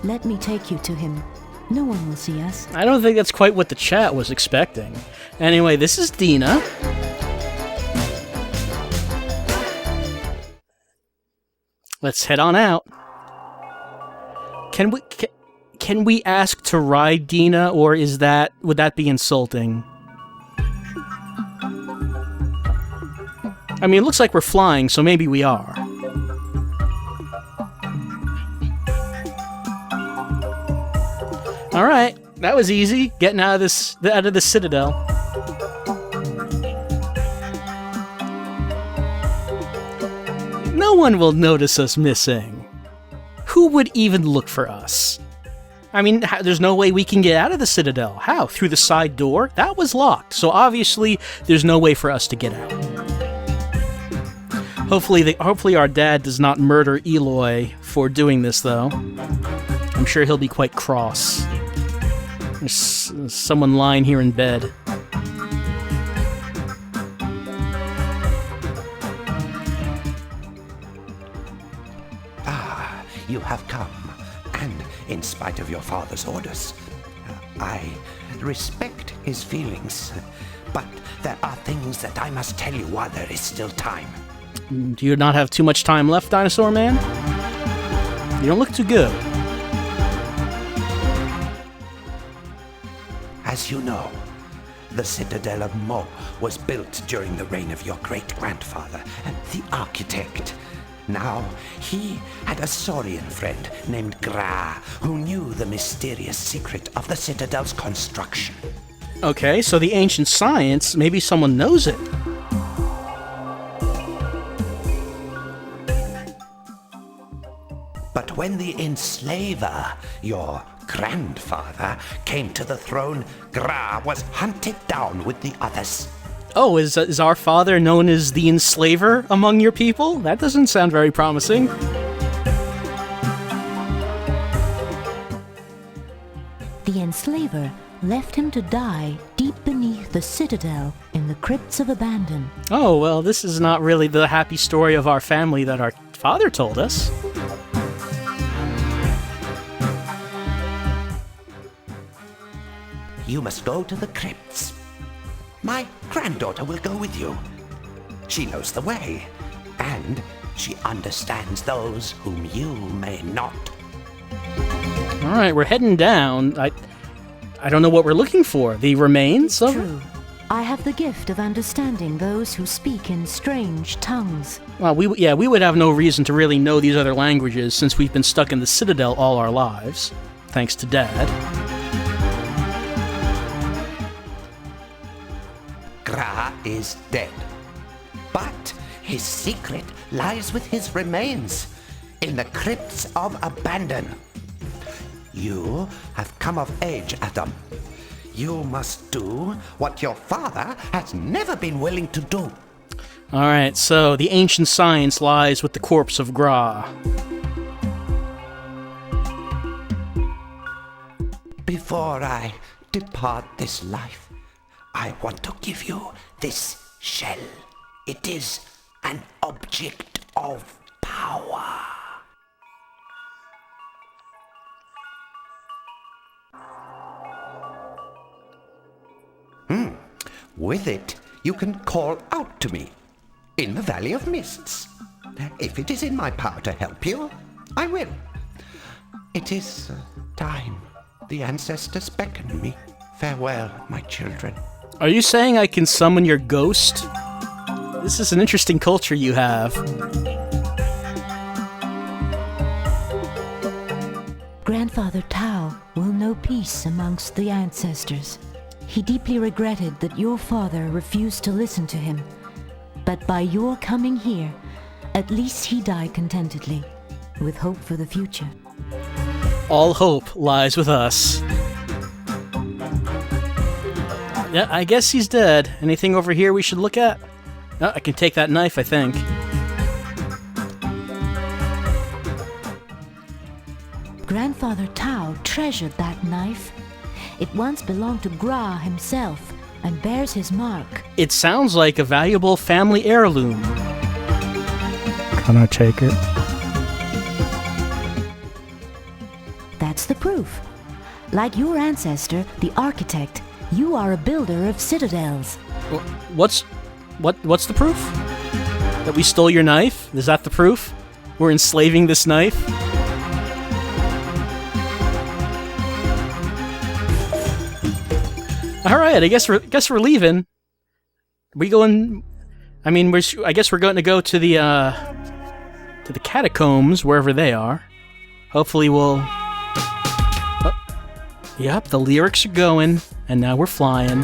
Let me take you to him. No one will see us. I don't think that's quite what the chat was expecting. Anyway, this is Dina. Let's head on out. Can we ask to ride Dina, or would that be insulting? I mean, it looks like we're flying, so maybe we are. Alright, that was easy, getting out of the Citadel. No one will notice us missing. Who would even look for us? I mean, there's no way we can get out of the Citadel. How? Through the side door? That was locked, so obviously there's no way for us to get out. Hopefully our dad does not murder Eloy for doing this, though. I'm sure he'll be quite cross. There's someone lying here in bed. Ah, you have come. And in spite of your father's orders, I respect his feelings. But there are things that I must tell you while there is still time. Do you not have too much time left, Dinosaur Man? You don't look too good. As you know, the Citadel of Mo was built during the reign of your great-grandfather, the architect. Now, he had a Saurian friend named Gra, who knew the mysterious secret of the Citadel's construction. Okay, so the ancient science, maybe someone knows it. But when the enslaver, your grandfather, came to the throne, Gra was hunted down with the others. Oh, is our father known as the enslaver among your people? That doesn't sound very promising. The enslaver left him to die deep beneath the Citadel in the crypts of Abandon. Oh, well, this is not really the happy story of our family that our father told us. You must go to the crypts. My granddaughter will go with you. She knows the way, and she understands those whom you may not. Alright, we're heading down. I don't know what we're looking for. The remains of... True. I have the gift of understanding those who speak in strange tongues. Well, we would have no reason to really know these other languages since we've been stuck in the Citadel all our lives. Thanks to Dad. Gra is dead, but his secret lies with his remains in the crypts of Abandon. You have come of age, Adam. You must do what your father has never been willing to do. Alright, so the ancient science lies with the corpse of Gra. Before I depart this life, I want to give you this shell. It is an object of power. With it, you can call out to me in the Valley of Mists. If it is in my power to help you, I will. It is time. The ancestors beckon me. Farewell, my children. Are you saying I can summon your ghost? This is an interesting culture you have. Grandfather Tao will know peace amongst the ancestors. He deeply regretted that your father refused to listen to him, But by your coming here, at least he died contentedly, with hope for the future. All hope lies with us. Yeah, I guess he's dead. Anything over here we should look at? Oh, I can take that knife, I think. Grandfather Tao treasured that knife. It once belonged to Gra himself and bears his mark. It sounds like a valuable family heirloom. Can I take it? That's the proof. Like your ancestor, the architect, you are a builder of citadels. What's the proof? That we stole your knife? Is that the proof? We're enslaving this knife? All right, I guess we're leaving. We going? I mean, I guess we're going to go to the catacombs, wherever they are. Hopefully, we'll. Oh, yep, the lyrics are going, and now we're flying.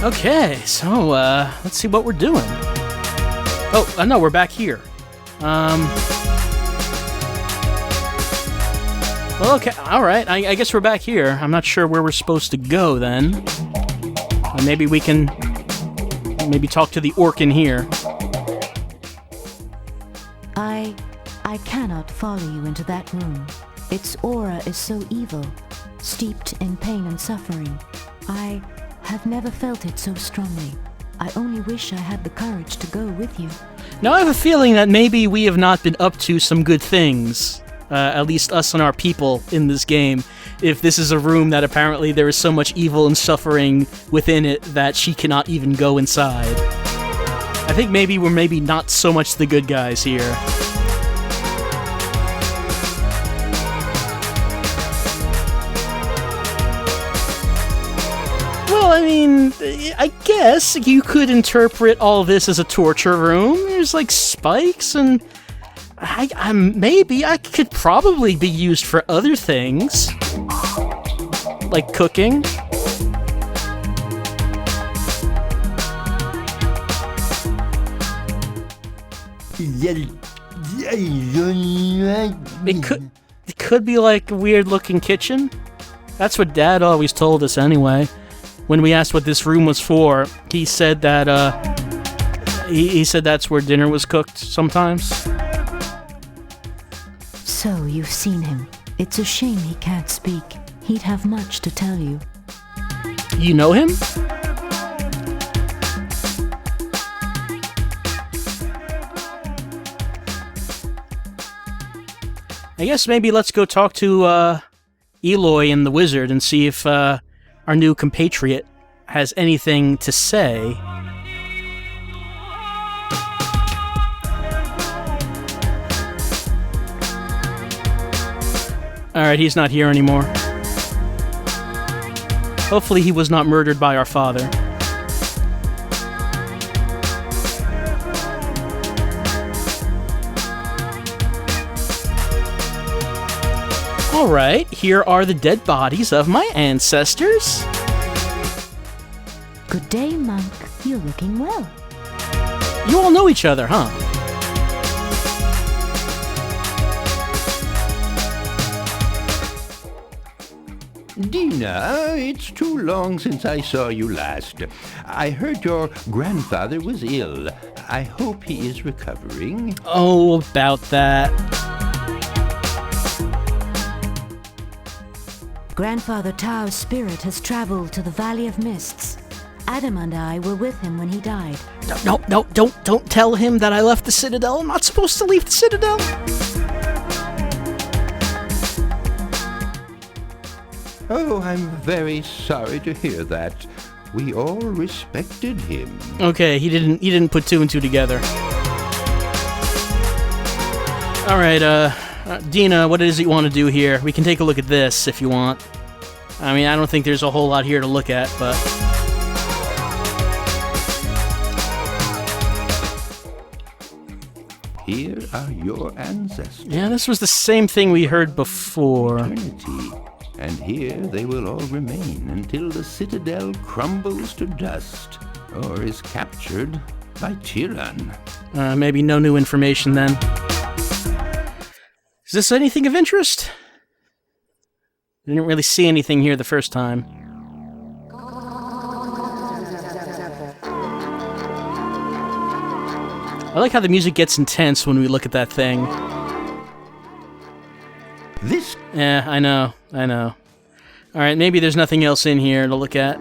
Okay, so, let's see what we're doing. Oh, no, we're back here. Well, okay, alright, I guess we're back here. I'm not sure where we're supposed to go, then. Maybe we can... maybe talk to the orc in here. I cannot follow you into that room. Its aura is so evil, steeped in pain and suffering. I have never felt it so strongly. I only wish I had the courage to go with you. Now I have a feeling that maybe we have not been up to some good things, at least us and our people in this game, if this is a room that apparently there is so much evil and suffering within it that she cannot even go inside. I think maybe we're not so much the good guys here. I mean, I guess you could interpret all this as a torture room. There's like spikes, and maybe I could probably be used for other things, like cooking. It could be like a weird-looking kitchen. That's what Dad always told us, anyway. When we asked what this room was for, he said that, he said that's where dinner was cooked sometimes. So, you've seen him. It's a shame he can't speak. He'd have much to tell you. You know him? I guess maybe let's go talk to, Eloy and the wizard and see if, our new compatriot has anything to say. Alright, he's not here anymore. Hopefully he was not murdered by our father. Alright, here are the dead bodies of my ancestors. Good day, monk. You're looking well. You all know each other, huh? Dina, it's too long since I saw you last. I heard your grandfather was ill. I hope he is recovering. Oh, about that. Grandfather Tao's spirit has traveled to the Valley of Mists. Adam and I were with him when he died. No, don't tell him that I left the Citadel. I'm not supposed to leave the Citadel. Oh, I'm very sorry to hear that. We all respected him. Okay, he didn't put two and two together. Alright, Dina, what is it you want to do here? We can take a look at this if you want. I mean, I don't think there's a whole lot here to look at, but... Here are your ancestors. Yeah, this was the same thing we heard before. Eternity. And here they will all remain until the citadel crumbles to dust or is captured by Tyrann. Maybe no new information then. Is this anything of interest? I didn't really see anything here the first time. I like how the music gets intense when we look at that thing. This? Yeah, I know. Alright, maybe there's nothing else in here to look at.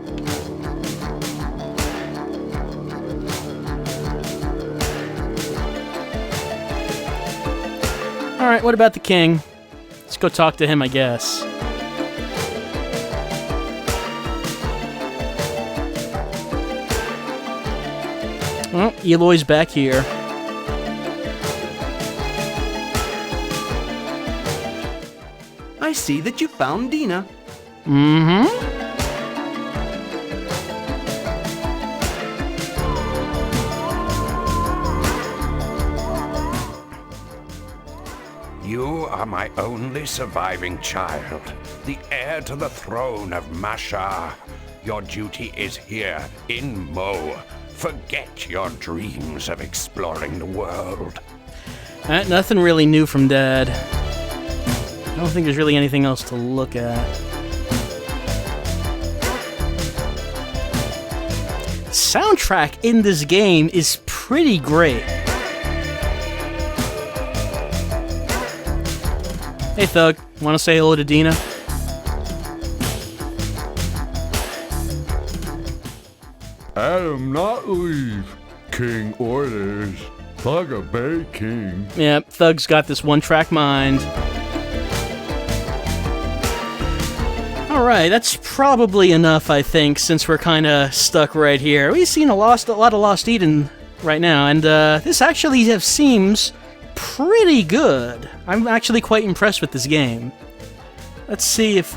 Alright, what about the king? Let's go talk to him, I guess. Oh, Eloy's back here. I see that you found Dina. Mm-hmm. You are my only surviving child, the heir to the throne of Mashar. Your duty is here, in Mo. Forget your dreams of exploring the world. Nothing really new from Dad. I don't think there's really anything else to look at. Soundtrack in this game is pretty great. Hey Thug, wanna say hello to Dina? Adam not leave. King orders. Thug obey king. Yeah, Thug's got this one-track mind. Alright, that's probably enough, I think, since we're kinda stuck right here. We've seen a lot of Lost Eden right now, and this actually seems pretty good. I'm actually quite impressed with this game. Let's see if,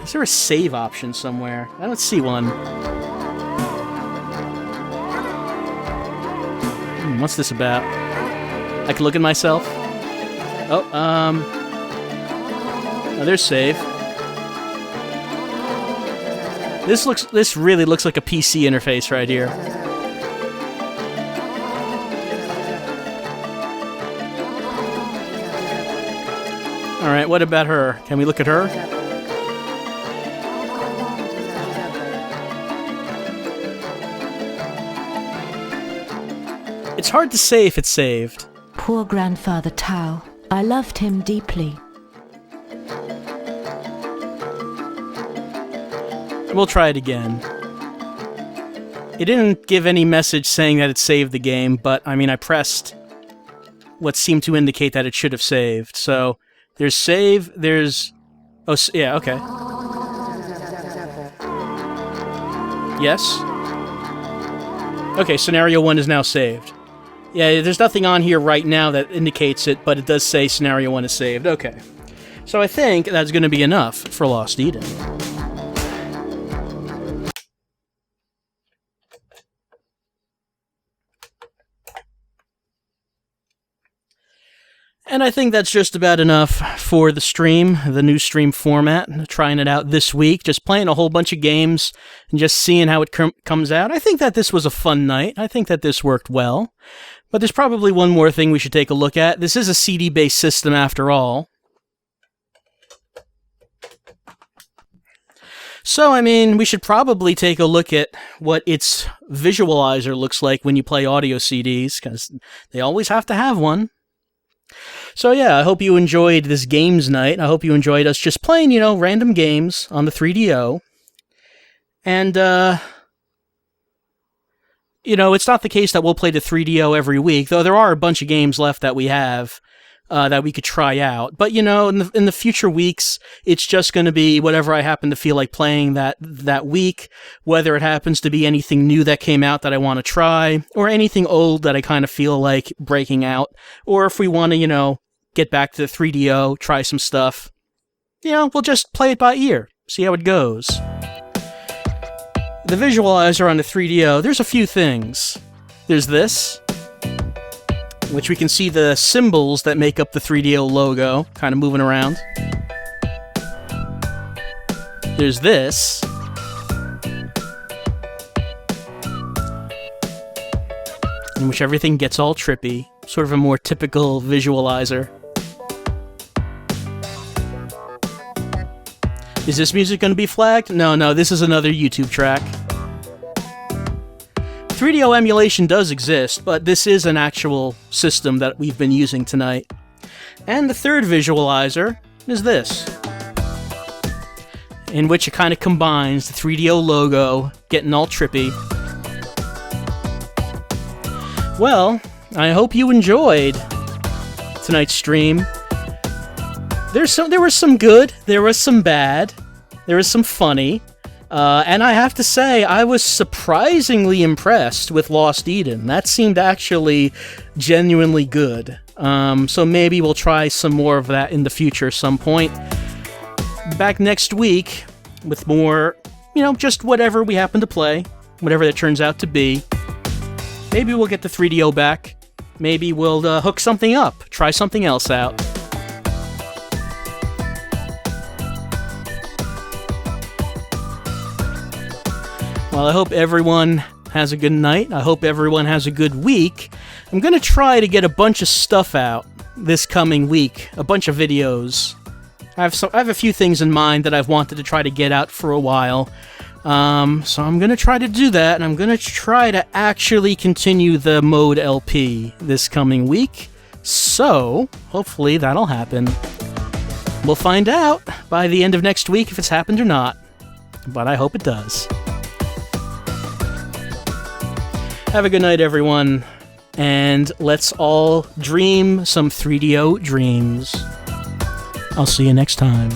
is there a save option somewhere? I don't see one. What's this about? I can look at myself? Oh, there's save. This really looks like a PC interface right here. Alright, what about her? Can we look at her? It's hard to say if it's saved. Poor Grandfather Tao. I loved him deeply. We'll try it again. It didn't give any message saying that it saved the game, but, I mean, I pressed what seemed to indicate that it should have saved. So, there's save, there's... Oh, yeah, okay. Yes? Okay, scenario 1 is now saved. Yeah, there's nothing on here right now that indicates it, but it does say scenario 1 is saved. Okay. So I think that's going to be enough for Lost Eden. And I think that's just about enough for the stream, the new stream format. Trying it out this week, just playing a whole bunch of games and just seeing how it comes out. I think that this was a fun night. I think that this worked well. But there's probably one more thing we should take a look at. This is a CD-based system after all. So, I mean, we should probably take a look at what its visualizer looks like when you play audio CDs, because they always have to have one. So yeah, I hope you enjoyed this games night. I hope you enjoyed us just playing, you know, random games on the 3DO. And, you know, it's not the case that we'll play the 3DO every week, though there are a bunch of games left that we have that we could try out. But, you know, in the future weeks, it's just going to be whatever I happen to feel like playing that week, whether it happens to be anything new that came out that I want to try, or anything old that I kind of feel like breaking out, or if we want to, you know, get back to the 3DO, try some stuff. we'll just play it by ear, see how it goes. The visualizer on the 3DO, there's a few things. There's this, which we can see the symbols that make up the 3DO logo kind of moving around. There's this. In which everything gets all trippy, sort of a more typical visualizer. Is this music going to be flagged? No, this is another YouTube track. 3DO emulation does exist, but this is an actual system that we've been using tonight. And the third visualizer is this, in which it kind of combines the 3DO logo, getting all trippy. Well, I hope you enjoyed tonight's stream. There was some good, there was some bad, there was some funny, and I have to say, I was surprisingly impressed with Lost Eden. That seemed actually genuinely good. So maybe we'll try some more of that in the future some point. Back next week with more, just whatever we happen to play, whatever that turns out to be. Maybe we'll get the 3DO back. Maybe we'll hook something up, try something else out. Well, I hope everyone has a good night. I hope everyone has a good week. I'm going to try to get a bunch of stuff out this coming week, a bunch of videos. I have a few things in mind that I've wanted to try to get out for a while. So I'm going to try to do that, and I'm going to try to actually continue the Mode LP this coming week. So, hopefully that'll happen. We'll find out by the end of next week if it's happened or not. But I hope it does. Have a good night, everyone, and let's all dream some 3DO dreams. I'll see you next time.